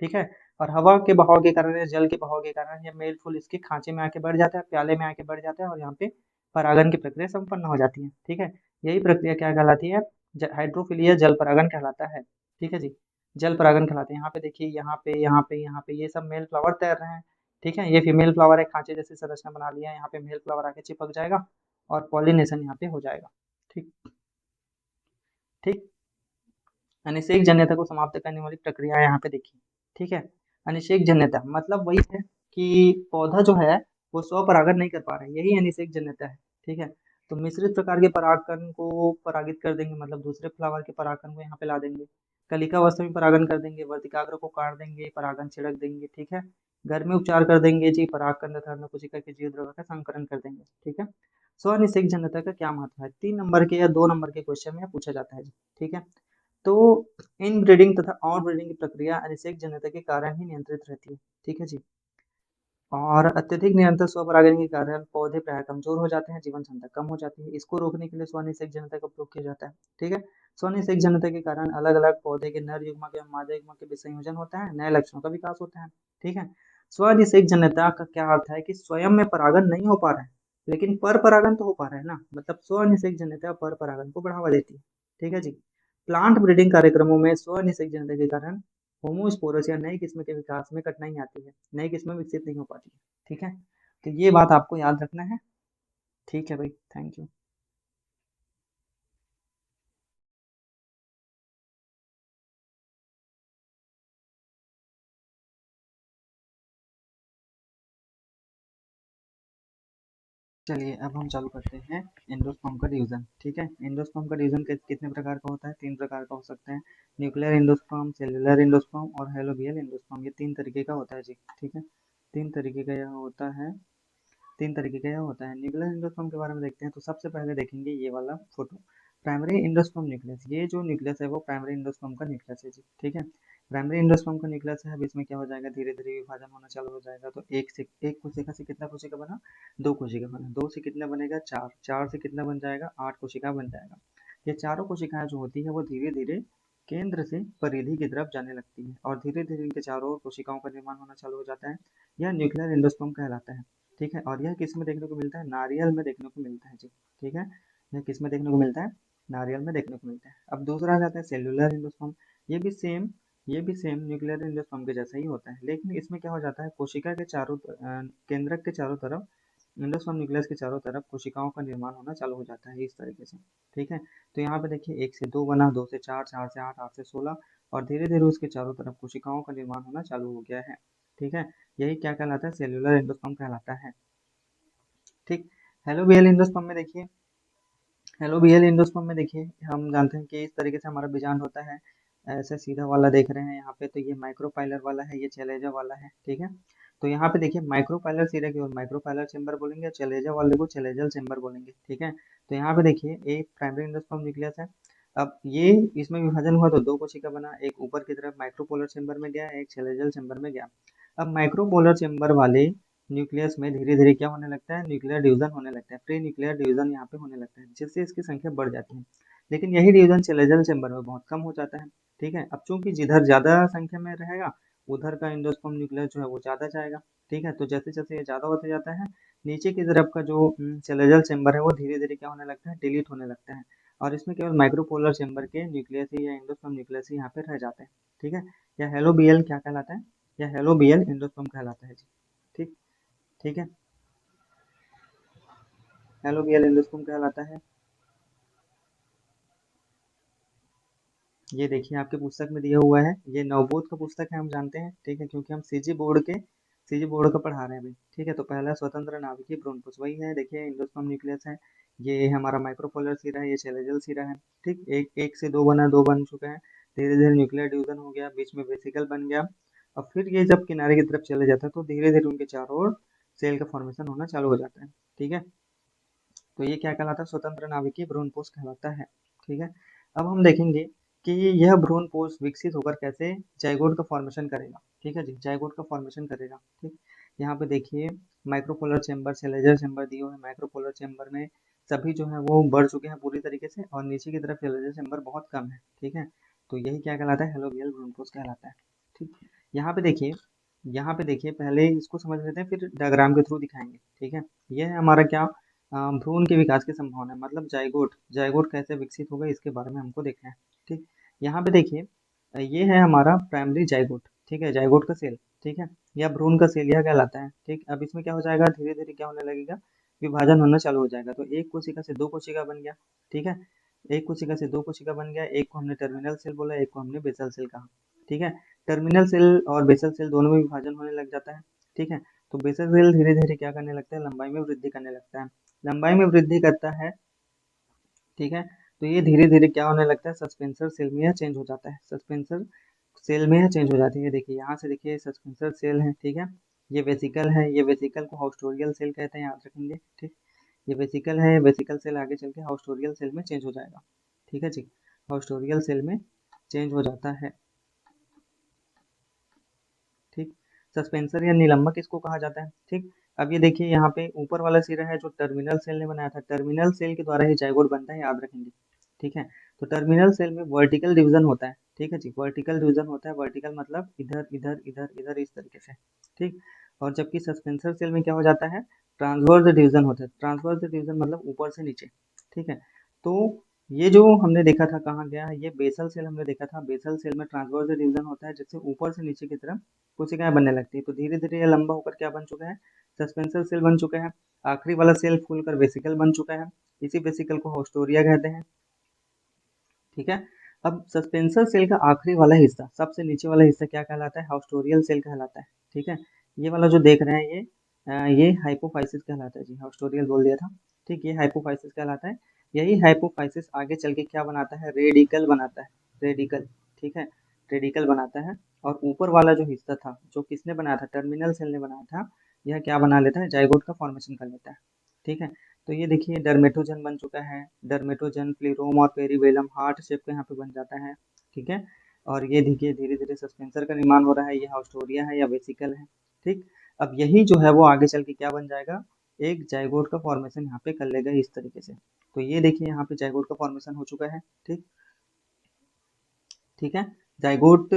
ठीक है, और हवा के बहाव के कारण या जल के बहाव के कारण ये मेल फूल इसके खांचे में आके बढ़ जाता है, प्याले में आके बढ़ जाता है और यहाँ पे परागन की प्रक्रिया संपन्न हो जाती है। ठीक है, यही प्रक्रिया क्या कहलाती है? हाइड्रोफिलिया जल परागन कहलाता है। ठीक है जी, जल परागन कहलाते हैं। यहाँ पे देखिए, यहाँ पे ये सब मेल फ्लावर तैर रहे हैं। ठीक है, ये फीमेल फ्लावर है, खांचे जैसी संरचना बना लिया है, यहाँ पे मेल फ्लावर आके चिपक जाएगा और पॉलिनेशन यहाँ पे हो जाएगा। ठीक, ठीक, अनिषेक जन्यता को समाप्त करने वाली प्रक्रिया यहाँ पे देखिए। ठीक है, अनिषेक जन्यता मतलब वही है कि पौधा जो है वो स्वपरागण नहीं कर पा रहा है, यही अनिषेक जन्यता है। ठीक है, तो मिश्रित प्रकार के परागकण को परागित कर देंगे, मतलब दूसरे फ्लावर के परागकण को यहाँ पे ला देंगे। कलिकावस्था में परागण कर देंगे, वर्तिकाग्र को काट देंगे, परागण छिड़क देंगे, ठीक है। घर में उपचार कर देंगे जी, परागकण तथा कोशिका के जीव द्रव्य का संकरण कर देंगे, ठीक है। स्वनिषेक जनता का क्या महत्व है? 3 नंबर के या 2 नंबर के क्वेश्चन में पूछा जाता है जी, ठीक है। तो इन ब्रीडिंग तथा आउट ब्रीडिंग की प्रक्रिया अनिषेक जनता के कारण ही नियंत्रित रहती है, ठीक है जी। और अत्यधिक निरंतर स्वपरागण के कारण पौधे प्राय कमजोर हो जाते हैं, जीवन क्षमता कम हो जाती है। इसको रोकने के लिए स्वनिषेक जनता का उपयोग किया जाता है, ठीक है। स्वनिषेक जनता के कारण अलग अलग पौधे के नर युग्मक एवं मादा युग्मक के विसंयोजन होता है, नए लक्षणों का विकास होता है, ठीक है। स्वनिषेक जनता का क्या अर्थ है कि स्वयं में परागण नहीं हो पा रहा है, लेकिन पर परागण तो हो पा रहा है ना, मतलब स्वनिषेक जनता पर परागण को बढ़ावा देती है, ठीक है जी। प्लांट ब्रीडिंग कार्यक्रमों में स्वनिषेक जनता के कारण होमोस्पोरस या नई किस्म के विकास में कठिनाई आती है, नई किस्में विकसित नहीं हो पाती है, ठीक है। तो ये बात आपको याद रखना है, ठीक है भाई, थैंक यू। चलिए अब हम चालू करते हैं एंडोस्पर्म का डिवीजन, ठीक है। एंडोस्पर्म का डिवीजन कितने प्रकार का होता है? 3 प्रकार का हो सकता है। न्यूक्लियर एंडोस्पर्म, सेलुलर एंडोस्पर्म और हेलोबियल एंडोस्पर्म, ये 3 तरीके का होता है जी, ठीक है। 3 तरीके का यह होता है, 3 तरीके का यह होता है। न्यूक्लियर एंडोस्पर्म के बारे में देखते हैं, तो सबसे पहले देखेंगे ये वाला फोटो, प्राइमरी एंडोस्पर्म न्यूक्लियस। ये जो न्यूक्लियस है वो प्राइमरी एंडोस्पर्म का न्यूक्लियस है जी, ठीक है। प्राइमरी एंडोस्पर्म का न्यूक्लियस है, अब इसमें क्या हो जाएगा, धीरे धीरे विभाजन होना चालू हो जाएगा। तो एक कोशिका से कितना कोशिका बना? 2 कोशिका बना। 2 से कितना बनेगा? 4। 4 से कितना बन जाएगा? 8 कोशिका बन जाएगा। ये चारों कोशिकाएं जो होती है वो धीरे धीरे केंद्र से परिधि की तरफ जाने लगती है और धीरे धीरे इनके चारों ओर कोशिकाओं का निर्माण होना चालू हो जाता है। यह न्यूक्लियर एंडोस्पर्म कहलाता है, ठीक है। और यह किस में देखने को मिलता है? नारियल में देखने को मिलता है जी, ठीक है। यह किस में देखने को मिलता है? नारियल में देखने को मिलता है। अब दूसरा आ जाता है सेल्यूलर एंडोस्पर्म। ये भी सेम ये भी सेम न्यूक्लियर एंडोस्पर्म के जैसा ही होता है, लेकिन इसमें क्या हो जाता है, कोशिका के केंद्रक के चारों तरफ, एंडोस्पर्म न्यूक्लियस के चारों तरफ कोशिकाओं का निर्माण होना चालू हो जाता है इस तरीके से, ठीक है। तो यहाँ पे देखिए 1 से 2 बना, 2 से 4, 4 से 8, 8 से 16 और धीरे धीरे उसके चारों तरफ कोशिकाओं का निर्माण होना चालू हो गया है, ठीक है। यही क्या कहलाता है? सेल्यूलर एंडोस्पर्म कहलाता है, ठीक। हेलोबियल एंडोस्पर्म में देखिए, हेलोबियल एंडोस्पर्म में देखिए हम जानते हैं कि इस तरीके से हमारा बीजांड होता है। ऐसे सीधा वाला देख रहे हैं यहाँ पे, तो ये माइक्रोपाइलर वाला है, ये चैलेजा वाला है, ठीक है। तो यहाँ पे देखिए माइक्रोपाइलर सिरा की ओर माइक्रोपाइलर चेंबर बोलेंगे, चैलेजा वाले को चैलेजल चेंबर बोलेंगे, ठीक है। तो यहाँ पे देखिए एक प्राइमरी एंडोस्पर्म न्यूक्लियस है। अब ये इसमें विभाजन हुआ तो 2 कोशिका बना, एक ऊपर की तरफ माइक्रोपोलर चेंबर में गया, एक चैलेजल चेंबर में गया। अब माइक्रोपोलर चेंबर वाले न्यूक्लियस में धीरे धीरे क्या होने लगता है? न्यूक्लियर डिवीजन होने लगता है, प्री न्यूक्लियर डिवीजन यहाँ पे होने लगता है, जिससे इसकी संख्या बढ़ जाती है। लेकिन यही डिवीजन चैलेंजर चेंबर में बहुत कम हो जाता है, ठीक है। अब चूंकि जिधर ज्यादा संख्या में रहेगा उधर का एंडोस्पर्म न्यूक्लियस जो है वो ज्यादा जाएगा, ठीक है। तो जैसे जैसे ये ज्यादा होते जाता है, नीचे की तरफ का जो चैलेंजर चेंबर है वो धीरे धीरे क्या होने लगता है? डिलीट होने लगता है। और इसमें केवल माइक्रोपोलर चेंबर के न्यूक्लियस ही या एंडोस्पर्म न्यूक्लियस ही यहाँ पे रह जाते हैं, ठीक है। या हेलो बीएल क्या कहलाता है? या हेलो बीएल एंडोस्पर्म कहलाता है जी, ठीक, ठीक है। हेलो बीएल एंडोस्पर्म कहलाता है। ये देखिए आपके पुस्तक में दिया हुआ है, ये नवबोध का पुस्तक है, हम जानते हैं, ठीक है, क्योंकि हम सीजी बोर्ड का पढ़ा रहे हैं अभी, ठीक है। तो पहला स्वतंत्र नाभिकीय भ्रूणपोष वही है, देखिए एंडोस्पर्म न्यूक्लियस है, ये हमारा माइक्रोपोलर सिरा है, ये चैलेंजल सिरा है, ठीक। एक एक से 2 बना, 2 बन चुका है, धीरे धीरे न्यूक्लियर डिवीजन हो गया, बीच में वेसिकल बन गया। और फिर ये जब किनारे की तरफ चले जाता है तो धीरे धीरे उनके चारों ओर सेल का फॉर्मेशन होना चालू हो जाता है, ठीक है। तो ये क्या कहलाता है? स्वतंत्र नाभिकीय भ्रूणपोष कहलाता है, ठीक है। अब हम देखेंगे कि यह भ्रूणपोष विकसित होकर कैसे जाइगोट का फॉर्मेशन करेगा, ठीक है जी, जाइगोट का फॉर्मेशन करेगा, ठीक। यहाँ पे देखिए माइक्रोपोलर चेंबर, सेलेजर चेंबर दिए हुए हैं। माइक्रोपोलर चेंबर में सभी जो है वो बढ़ चुके हैं पूरी तरीके से और नीचे की तरफ सेलेजर चेंबर बहुत कम है, ठीक है। तो यही क्या कहलाता है? हेलोबियल भ्रूणपोष कहलाता है, ठीक। यहाँ पे देखिए, पहले इसको समझ लेते हैं फिर डायग्राम के थ्रू दिखाएंगे, ठीक है। यह है हमारा क्या, भ्रूण के विकास की संभावना है, मतलब जाइगोट, जाइगोट कैसे विकसित होगा इसके बारे में हमको देखना है, ठीक। यहाँ पे देखिए ये है हमारा प्राइमरी जाइगोट, ठीक है, जाइगोट का सेल, ठीक है, या भ्रूण का सेल यह कहलाता है, ठीक। अब इसमें क्या हो जाएगा? धीरे धीरे क्या होने लगेगा? विभाजन होना चालू हो जाएगा। तो एक कोशिका से 2 कोशिका बन गया, ठीक है। एक कोशिका से 2 कोशिका बन गया, एक को हमने टर्मिनल सेल बोला, एक को हमने बेसल सेल कहा, ठीक है। टर्मिनल सेल और बेसल सेल दोनों में विभाजन होने लग जाता है, ठीक है। तो बेसल सेल धीरे धीरे क्या करने लगता है? लंबाई में वृद्धि करने लगता है। लंबाई में वृद्धि करता है, ठीक है। तो ये धीरे धीरे क्या होने लगता है, सस्पेंसर सेल में यह चेंज हो जाता है, सस्पेंसर सेल में यह चेंज हो जाती है। देखिए यहाँ से देखिए सस्पेंसर सेल है, ठीक है। ये वेसिकल है, ये वेसिकल को हाउस्टोरियल सेल कहते हैं, याद रखेंगे, ठीक। ये वेसिकल है, वेसिकल सेल आगे चल के हाउस्टोरियल सेल में चेंज हो जाएगा, ठीक है जी। हाउस्टोरियल सेल में चेंज हो जाता है, ठीक। सस्पेंसर या निलंबक इसको कहा जाता है, ठीक। अब ये देखिए यहाँ पे ऊपर वाला सिरा है जो टर्मिनल सेल ने बनाया था, टर्मिनल सेल के द्वारा ही जाइगोट बनता है, याद रखेंगे, ठीक है। तो टर्मिनल सेल में वर्टिकल डिवीजन होता है, ठीक है जी, वर्टिकल डिवीजन होता है, वर्टिकल मतलब इधर इधर इधर इधर इस तरीके से, ठीक। और जबकि सस्पेंसर सेल में क्या हो जाता है, ट्रांसवर्स डिवीजन होता है, ट्रांसवर्स डिवीजन मतलब ऊपर से नीचे, ठीक है। तो ये जो हमने देखा था कहाँ गया, ये बेसल सेल हमने देखा था, बेसल सेल में ट्रांसवर्स डिवीजन होता है जिससे ऊपर से नीचे की तरफ कोशिकाएं बनने लगती है। तो धीरे धीरे ये लंबा होकर क्या बन चुका है, सस्पेंसर सेल बन चुका है। आखिरी वाला सेल फूलकर वेसिकल बन चुका है, इसी वेसिकल को हाउस्टोरिया कहते हैं, ठीक है। अब सस्पेंसर सेल का आखिरी वाला हिस्सा, सबसे नीचे वाला हिस्सा क्या कहलाता है, हाउस्टोरियल सेल कहलाता है, ठीक है। ये वाला जो देख रहे हैं ये हाइपोफाइसिस कहलाता है जी, हाउस्टोरियल बोल दिया था, ठीक। ये हाइपोफाइसिस कहलाता है। यही हाइपोफाइसिस आगे चल के क्या बनाता है, रेडिकल बनाता है, रेडिकल, ठीक है, रेडिकल बनाता है। और ऊपर वाला जो हिस्सा था जो किसने बनाया था, टर्मिनल सेल ने बनाया था, यह क्या बना लेता है, जाइगोट का फॉर्मेशन कर लेता है, ठीक है। तो ये देखिए डर्मेटोजन बन चुका है, डर्मेटोजन प्लीरोम और पेरीवेलम हार्ट शेप का यहाँ पे बन जाता है, ठीक है। और ये देखिए धीरे धीरे सस्पेंसर का निर्माण हो रहा है, ये हाउस्टोरिया है या वेसिकल है, ठीक। अब यही जो है वो आगे चल के क्या बन जाएगा, एक जाइगोट का फॉर्मेशन यहाँ पे कर लेगा इस तरीके से। तो ये देखिए यहाँ पे जाइगोट का फॉर्मेशन हो चुका है, ठीक, ठीक है। जाइगोट,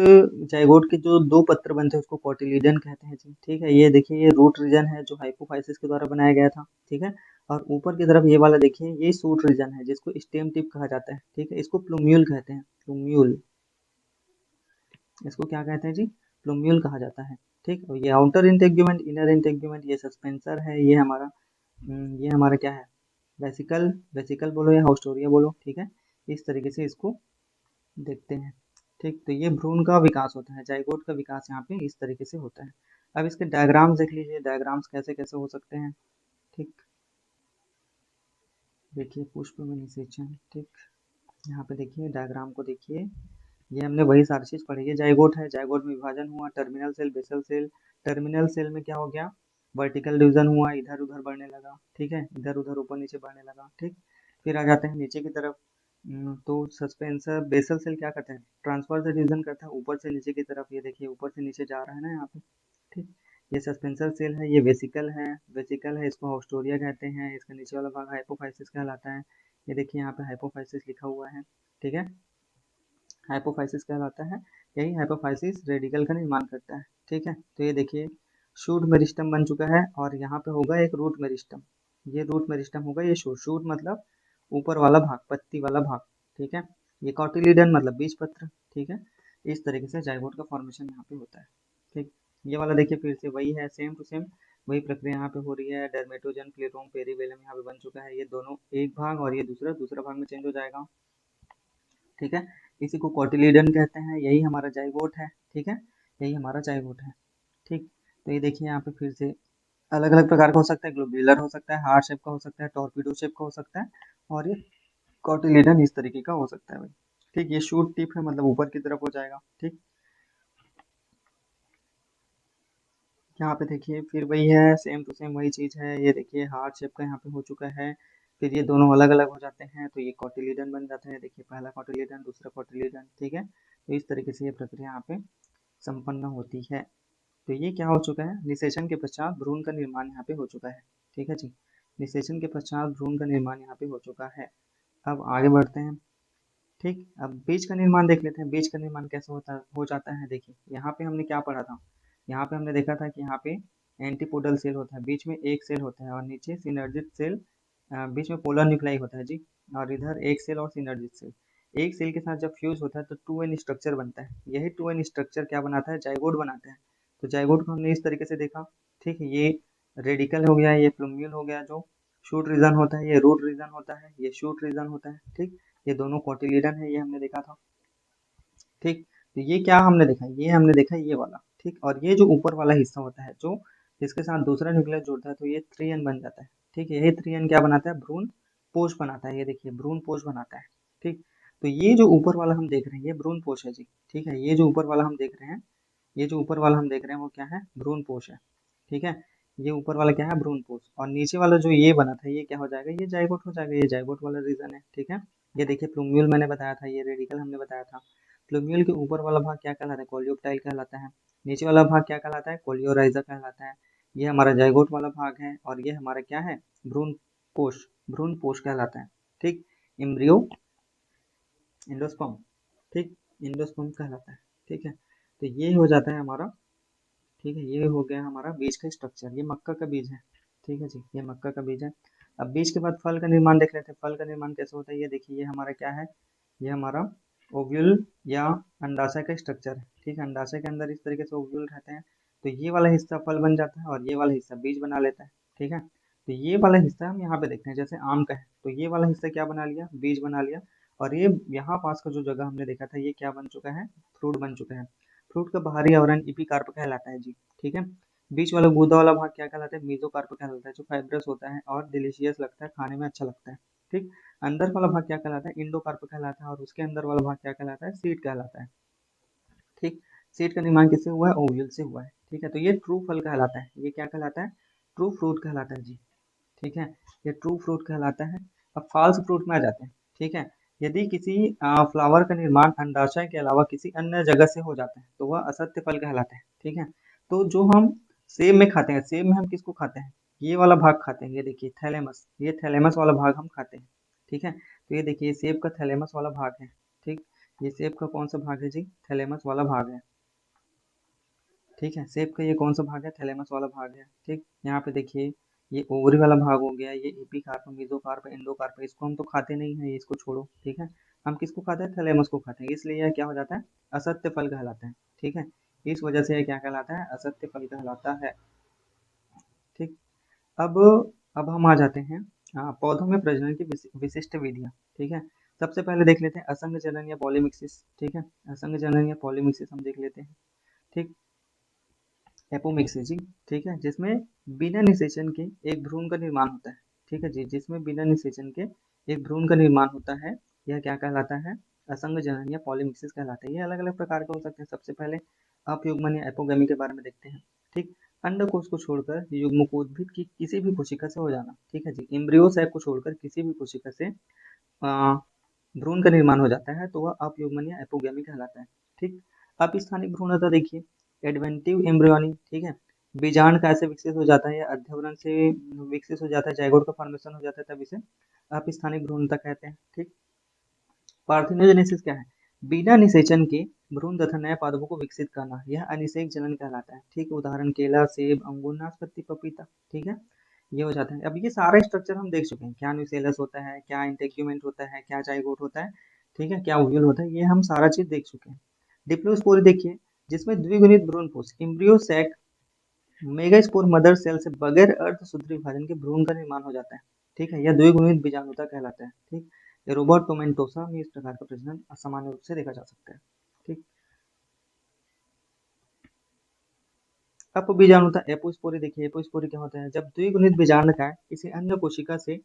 जाइगोट के जो दो पत्र बनते हैं उसको कोटिलीडन कहते हैं जी, ठीक है। ये देखिए ये रूट रीजन है जो हाइपोफाइसिस के द्वारा बनाया गया था, ठीक है। और ऊपर की तरफ ये वाला देखिए ये शूट रीजन है जिसको स्टेम टिप कहा जाता है, ठीक है। इसको प्लूम्यूल कहते हैं, प्लूम्यूल, इसको क्या कहते हैं जी, प्लूम्यूल कहा जाता है, ठीक। और ये आउटर इंटेग्यूमेंट, इनर इंटेग्यूमेंट, ये सस्पेंसर है, ये हमारा क्या है, वेसिकल, वेसिकल बोलो या हाउस्टोरिया बोलो, ठीक है। इस तरीके से इसको देखते हैं, ठीक। तो ये भ्रूण का विकास होता है, जाइगोट का विकास यहाँ पे इस तरीके से होता है। अब इसके डायग्राम्स देख लीजिए, डायग्राम्स कैसे कैसे हो सकते हैं, ठीक। देखिए पुष्प में निषेचन, ठीक। यहाँ पे देखिए डायग्राम को देखिए, ये हमने वही सारी चीज पढ़ी है, जाइगोट है, जाइगोट में विभाजन हुआ, terminal cell, basal cell, terminal cell में क्या हो गया, वर्टिकल डिवीजन हुआ, इधर उधर बढ़ने लगा, ठीक है, इधर उधर ऊपर नीचे बढ़ने लगा, ठीक। फिर आ जाते हैं नीचे की तरफ। तो सस्पेंसर बेसल सेल क्या करता है, ट्रांसफर से डिवीजन करता है ऊपर से नीचे की तरफ, ये देखिए ऊपर से नीचे जा रहा है ना यहाँ पे, ठीक। ये सस्पेंसर सेल है, ये वेसिकल है, वेसिकल है, इसको हाउस्टोरिया कहते हैं, इसका नीचे वाला भाग हाइपोफाइसिस कहलाता है। ये देखिए यहाँ पे हाइपोफाइसिस लिखा हुआ है, ठीक है, हाइपोफाइसिस कहलाता है। यही हाइपोफाइसिस रेडिकल का निर्माण करता है, ठीक है। तो ये देखिए शूट मेरिस्टम बन चुका है और यहाँ पे होगा एक रूट मेरिस्टम, ये रूट मेरिस्टम होगा, ये शूट, शूट मतलब ऊपर वाला भाग, पत्ती वाला भाग, ठीक है। ये कॉटिलीडन मतलब बीज पत्र, ठीक है। इस तरीके से जाइगोट का फॉर्मेशन यहाँ पे होता है, ठीक। ये वाला देखिए फिर से वही है, सेम टू सेम वही प्रक्रिया यहाँ पे हो रही है, डर्मेटोजन प्लेटोम पेरीवेलम यहाँ पे बन चुका है, ये दोनों एक भाग और ये दूसरा दूसरा भाग में चेंज हो जाएगा, ठीक है। इसी को कोटिलीडन कहते हैं, यही हमारा जाइगोट है, ठीक है, यही हमारा जाइगोट है, ठीक। तो ये देखिए यहाँ पे फिर से अलग अलग प्रकार का हो सकता है, ग्लोब्यूलर हो सकता है, हार्ट शेप का हो सकता है, टॉर्पिडो शेप का हो सकता है, और ये कोटिलीडन इस तरीके का हो सकता है भाई, ठीक। ये शूट टिप है मतलब ऊपर की तरफ हो जाएगा, ठीक। यहाँ पे देखिए फिर वही है, सेम टू सेम वही चीज़ है, ये देखिए हार्ट शेप का यहाँ पे हो चुका है, फिर ये दोनों अलग अलग हो जाते हैं तो ये कोटिलीडन बन जाता है, देखिए पहला कोटिलीडन दूसरा कोटिलीडन, ठीक है। तो इस तरीके से ये प्रक्रिया यहाँ पे संपन्न होती है। तो ये क्या हो चुका है, निषेचन के पश्चात भ्रूण का निर्माण यहाँ पे हो चुका है, ठीक है जी। निषेचन के पश्चात भ्रूण का निर्माण यहाँ पे हो चुका है। अब आगे बढ़ते हैं, ठीक। अब बीज का निर्माण देख लेते हैं, बीज का निर्माण कैसे हो जाता है। देखिए यहाँ पे हमने क्या पढ़ा था, यहाँ पे हमने देखा था कि यहाँ पे एंटीपोडल सेल होता है, बीच में एक सेल होता है और नीचे सिनर्जिक सेल, बीच में पोलर न्यूक्लाई होता है जी, और इधर एक सेल और सिनर्जिक सेल। एक सेल के साथ जब फ्यूज होता है तो 2n स्ट्रक्चर बनता है, यही 2n स्ट्रक्चर क्या बनाता है, जाइगोट बनाता है। तो जाइगोट को हमने इस तरीके से देखा, ठीक है। ये रेडिकल हो गया, ये प्लूम्यूल हो गया, जो शूट रीजन होता है, ये रूट रीजन होता है, ये शूट रीजन होता है, ठीक। ये दोनों कोटिलीडन है, ये हमने देखा था, ठीक। तो ये क्या हमने देखा, ये हमने देखा ये वाला, ठीक। और ये जो ऊपर वाला हिस्सा होता है जो इसके साथ दूसरा न्यूक्लियस जुड़ता है तो ये 3N बन जाता है। ठीक है, यही 3N क्या बनाता है, भ्रूण पोष बनाता है। ये देखिए भ्रूण पोष बनाता है। ठीक, तो ये जो ऊपर वाला हम देख रहे हैं ये भ्रूण पोष है जी। ठीक है, ये जो ऊपर वाला हम देख रहे हैं, ये जो ऊपर वाला हम देख रहे हैं वो क्या है, भ्रूण पोष है। ठीक है, ये ऊपर वाला क्या है, भ्रूण पोष। और नीचे वाला जो ये बना था ये क्या हो जाएगा, ये जाइगोट हो जाएगा। ये जाइगोट वाला रीजन है। ठीक है, ये देखिए प्लूम्यूल मैंने बताया था, ये रेडिकल हमने बताया था। प्लूम्यूल के ऊपर वाला भाग क्या कहलाता है, कोलियोप्टाइल कहलाता है। नीचे वाला भाग क्या कहलाता है, कोलियोराइजा कहलाता है। ये हमारा जाइगोट वाला भाग है और ये हमारा क्या है, भ्रूण कोश, भ्रूण कोश कहलाता है। ठीक, एम्ब्रियो, एंडोस्पर्म। ठीक, एंडोस्पर्म कहलाता है। ठीक है, तो ये हो जाता है हमारा। ठीक है, ये हो गया हमारा बीज का स्ट्रक्चर। ये मक्का का बीज है। ठीक है जी, ये मक्का का बीज है। अब बीज के बाद फल का निर्माण देख लेते हैं। फल का निर्माण कैसे होता है, ये देखिए ये हमारा क्या है, ये हमारा ओव्यूल या अंडाशय का स्ट्रक्चर है। ठीक है, अंडाशय के अंदर इस तरीके से ओव्यूल रहते हैं। तो ये वाला हिस्सा फल बन जाता है और ये वाला हिस्सा बीज बना लेता है। ठीक है, तो ये वाला हिस्सा हम यहाँ पे देखते हैं, जैसे आम का है तो ये वाला हिस्सा क्या बना लिया, बीज बना लिया। और ये यहाँ पास का जो जगह हमने देखा था ये क्या बन चुका है, फ्रूट बन चुका है। फ्रूट का बाहरी आवरण इपिकार्प कहलाता है जी। ठीक है, बीच वाला गूदा वाला भाग क्या कहलाता है, मेसोकार्प कहलाता है, जो फाइब्रस होता है और डिलीशियस लगता है, खाने में अच्छा लगता है। ठीक, अंदर वाला भाग क्या कहलाता है, इंडोकार्प कहलाता है और उसके अंदर वाला भाग क्या कहलाता है, सीड कहलाता है। ठीक, सीड का निर्माण किससे हुआ है, ओव्यूल से हुआ है। ठीक है, तो ये ट्रू फल कहलाता है। ये क्या कहलाता है, ट्रू फ्रूट कहलाता है जी। ठीक है, ये ट्रू फ्रूट कहलाता है। अब फॉल्स फ्रूट में आ जाते हैं। ठीक है, यदि किसी फ्लावर का निर्माण अंडाशय के अलावा किसी अन्य जगह से हो जाता है तो वह असत्य फल कहलाता है। ठीक है, तो जो हम सेब में खाते हैं, सेब में हम किसको खाते हैं, ये वाला भाग खाते हैं। ये देखिए थैलेमस, ये थैलेमस वाला भाग हम खाते हैं। ठीक है, तो ये देखिए सेब का थैलेमस वाला भाग है। ठीक, ये सेब का कौन सा भाग है जी, थैलेमस वाला भाग है। ठीक है, सेब का ये कौन सा भाग है, थैलेमस वाला भाग है। ठीक, यहाँ पे देखिए ये ओवरी वाला भाग हो गया, ये एपिकार्प, मेसोकार्प, एंडोकार्प, इसको हम तो खाते नहीं है, इसको छोड़ो। ठीक है, हम किसको खाते हैं, थैलेमस को खाते हैं, इसलिए यह क्या हो जाता है, असत्य फल कहलाता है। ठीक है, इस वजह से यह क्या कहलाता है, असत्य फल कहलाता है। ठीक, अब अब हम आ जाते हैं पौधों में प्रजनन की विशिष्ट विधियां। ठीक है, सबसे पहले देख लेते हैं असंग जनन या पॉलीमिक्सिस। ठीक है, असंग जनन या पॉलीमिक्सिस हम देख लेते हैं। ठीक, एपोमिक्सिस जी। ठीक है, जिसमें बिना निषेचन के एक भ्रूण का निर्माण होता है। ठीक है जी, जिसमें बिना निषेचन के एक भ्रूण का निर्माण होता है, यह क्या कहलाता है, असंग जनन या पॉलीमिक्सिस कहलाता है। ये अलग अलग प्रकार के हो सकते हैं। सबसे पहले अपयुग्मन या एपोगमी के बारे में देखते हैं। ठीक, अंडकोश को छोड़कर युग्मकोद्भिद की किसी भी कोशिका से हो जाना। ठीक है जी, एम्ब्रियो सैक को छोड़कर किसी भी कोशिका से भ्रूण का निर्माण हो जाता है तो वह अपयुग्मन या एपोगमी कहलाता है। ठीक, अपस्थानिक भ्रूणता देखिए, एडवेंटिव एम्ब्रियोनी। ठीक है, बीजांड कैसे विकसित हो जाता है या अध्यवरण से विकसित हो जाता है, जाइगोट का फॉर्मेशन हो जाता है, तब इसे अपस्थानिक भ्रूणता कहते हैं। ठीक, पार्थिनोजेनेसिस क्या है, बिना निषेचन के भ्रूण तथा नए पादपों को विकसित करना, यह अनिषेक जनन कहलाता है। ठीक, उदाहरण केला, सेब, अंगूर, नाशपाती, पपीता। ठीक है, ये हो जाता है। अब ये सारा स्ट्रक्चर हम देख चुके हैं, क्या न्यूसेलस होता है, क्या इंटेग्यूमेंट होता है, क्या जाइगोट होता है। ठीक है, क्या ओव्यूल होता है, ये हम सारा चीज देख चुके हैं। डिप्लोस्पोर देखिए, जिसमें द्विगुणित भ्रूणपोष, embryo sac, megaspore mother cell से बगैर अर्धसूत्री विभाजन के भ्रूण का निर्माण हो जाता है। ठीक है, यह द्विगुणित बीजाणुता कहलाता है। ठीक, ये रोबोट टोमेंटोसा में इस प्रकार का प्रजनन असामान्य रूप से देखा जा सकता है। ठीक, अपबीजाणुता एपोस्पोरी देखिए, एपोस्पोरी क्या होता है, जब द्विगुणित बीजांड किसी अन्य कोशिका से,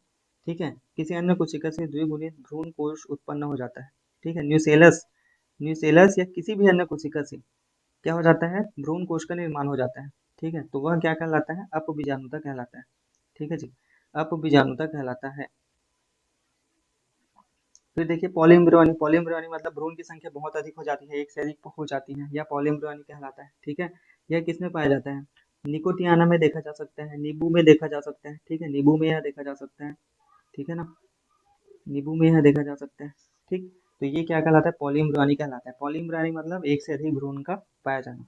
ठीक है, किसी अन्य कोशिका से द्विगुणित भ्रूण कोश उत्पन्न हो जाता है। ठीक है, न्यूसेलस, न्यूसेलस या किसी भी अन्य कोशिका से क्या हो जाता है, भ्रूण कोश का निर्माण हो जाता है। ठीक है, तो वह क्या कहलाता है, अपबीजाणुता कहलाता है। ठीक है जी, अपबीजाणुता कहलाता है। फिर देखिए पॉलीम्ब्रियोनी, पॉलीम्ब्रियोनी मतलब भ्रूण की संख्या बहुत अधिक हो जाती है, एक से अधिक हो जाती है, यह पॉलीम्ब्रियोनी कहलाता है। ठीक है, यह किसमें पाया जाता है, निकोटियाना में देखा जा सकता है, नींबू में देखा जा सकता है। ठीक है, नींबू में यह देखा जा सकता है। ठीक है ना, नींबू में यह देखा जा सकता है। ठीक, तो ये क्या कहलाता है, पॉलीम्ब्रियोनी कहलाता है। पॉलीम्ब्रियोनी मतलब एक से अधिक भ्रूण का पाया जाना।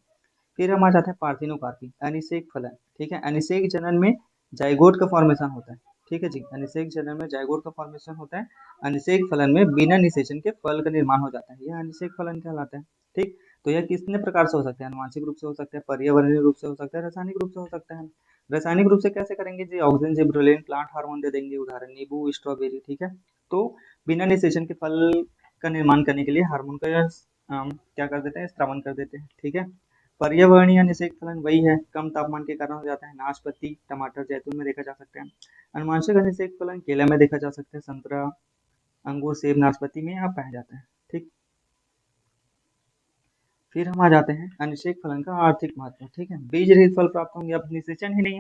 फिर हम आ जाते हैं पार्थिनोकार्पी, अनिषेक फलन। ठीक है, अनिषेक जनन में जाइगोट का फॉर्मेशन होता है। ठीक है जी, अनिषेक जनन में जाइगोट का फॉर्मेशन होता है। अनिषेक फलन में बिना निषेचन के फल का निर्माण हो जाता है, यह अनिषेक फलन कहलाता है। ठीक, तो यह कितने प्रकार से हो सकता है, आनुवांशिक रूप से हो सकता है, पर्यावरणीय रूप से हो सकता है, रासायनिक रूप से हो सकता है। रासायनिक रूप से कैसे करेंगे जी, ऑक्सीजन जिब्रेलिन प्लांट हार्मोन दे देंगे, उदाहरण नींबू, स्ट्रॉबेरी। ठीक है, तो बिना निषेचन के फल का निर्माण करने के लिए हार्मोन का क्या कर देते हैं, स्त्रावन कर देते हैं। ठीक है, पर्यावरणीय निषेक फलन वही है, कम तापमान के कारण हो जाता है। नाशपाती, टमाटर, जैतून में देखा जा सकता है। अनुवांशिक अनिषेक फलन केला में देखा जा सकता है, संतरा, अंगूर, सेब, नाशपाती में आप पाया जाता है। ठीक, फिर हम आ जाते हैं अनिषेक फलन का आर्थिक महत्व। ठीक है, बीज रहित फल प्राप्त होंगे। अब निषेचन ही नहीं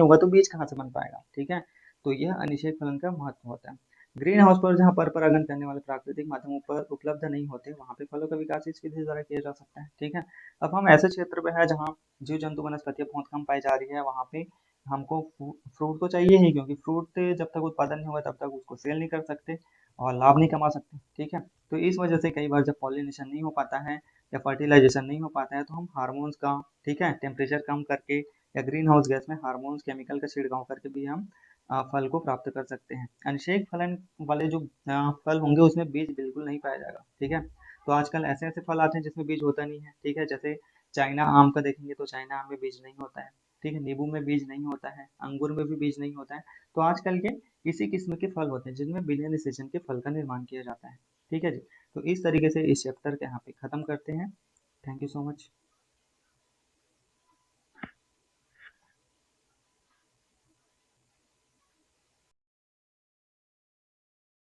होगा तो बीज कहाँ से बन पाएगा। ठीक है, तो यह अनिषेक फलन का महत्व होता है। ग्रीन हाउस पर जहाँ पर परागण करने वाले प्राकृतिक माध्यमों पर उपलब्ध नहीं होते, वहाँ पे फलों का विकास इस विधि द्वारा किया जा सकता है। ठीक है, अब हम ऐसे क्षेत्र पे है जहाँ जीव जंतु वनस्पतियाँ बहुत कम पाई जा रही है, वहाँ पे हमको फ्रूट तो चाहिए ही, क्योंकि फ्रूट जब तक उत्पादन नहीं होगा तब तक उसको सेल नहीं कर सकते और लाभ नहीं कमा सकते। ठीक है, तो इस वजह से कई बार जब पॉलिनेशन नहीं हो पाता है या फर्टिलाइजेशन नहीं हो पाता है, तो हम हार्मोन्स का, ठीक है, टेम्परेचर कम करके या ग्रीन हाउस गैस में हार्मोन्स केमिकल का छिड़काव करके भी हम फल को प्राप्त कर सकते हैं। अनिषेक फलन वाले जो फल होंगे उसमें बीज बिल्कुल नहीं पाया जाएगा। ठीक है, तो आजकल ऐसे ऐसे फल आते हैं जिसमें बीज होता नहीं है। ठीक है, जैसे चाइना आम का देखेंगे तो चाइना आम में बीज नहीं होता है। ठीक है, नींबू में बीज नहीं होता है, अंगूर में भी बीज नहीं होता है। तो आजकल के इसी किस्म के फल होते हैं जिनमें बिना निषेचन के फल का निर्माण किया जाता है। ठीक है जी, तो इस तरीके से इस चैप्टर के यहाँ पे ख़त्म करते हैं। Thank you so much.